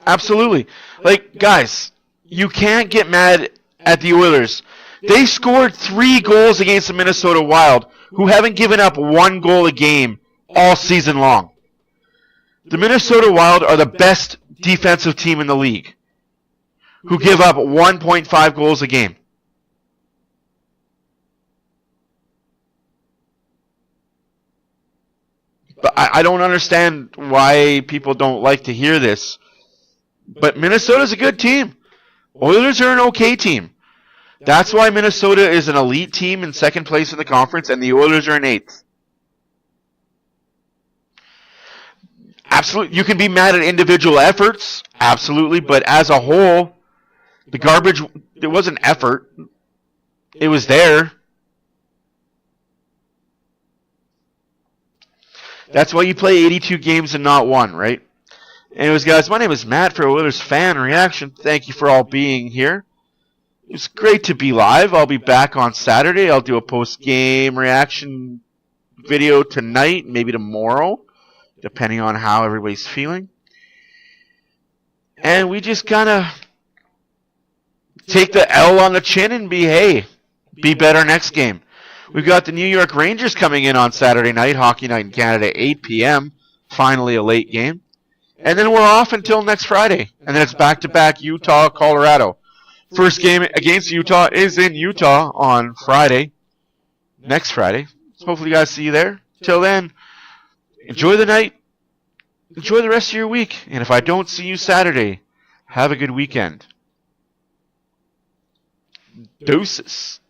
Absolutely. Like, guys, you can't get mad at the Oilers. They scored 3 goals against the Minnesota Wild, who haven't given up 1 goal a game all season long. The Minnesota Wild are the best defensive team in the league, who give up 1.5 goals a game. But I don't understand why people don't like to hear this. But Minnesota's a good team. Oilers are an okay team. That's why Minnesota is an elite team in second place in the conference, and the Oilers are in 8th. Absolutely. You can be mad at individual efforts, absolutely, but as a whole, the garbage, it wasn't effort. It was there. That's why you play 82 games and not 1, right? Anyways, guys, my name is Matt for Oilers Fan Reaction. Thank you for all being here. It's great to be live. I'll be back on Saturday. I'll do a post-game reaction video tonight, maybe tomorrow, depending on how everybody's feeling. And we just kind of take the L on the chin and be better next game. We've got the New York Rangers coming in on Saturday night, Hockey Night in Canada, 8 p.m., finally a late game. And then we're off until next Friday. And then it's back-to-back Utah, Colorado. First game against Utah is in Utah on Friday, next Friday. So hopefully you guys see you there. Till then, enjoy the night. Enjoy the rest of your week. And if I don't see you Saturday, have a good weekend. Deuces.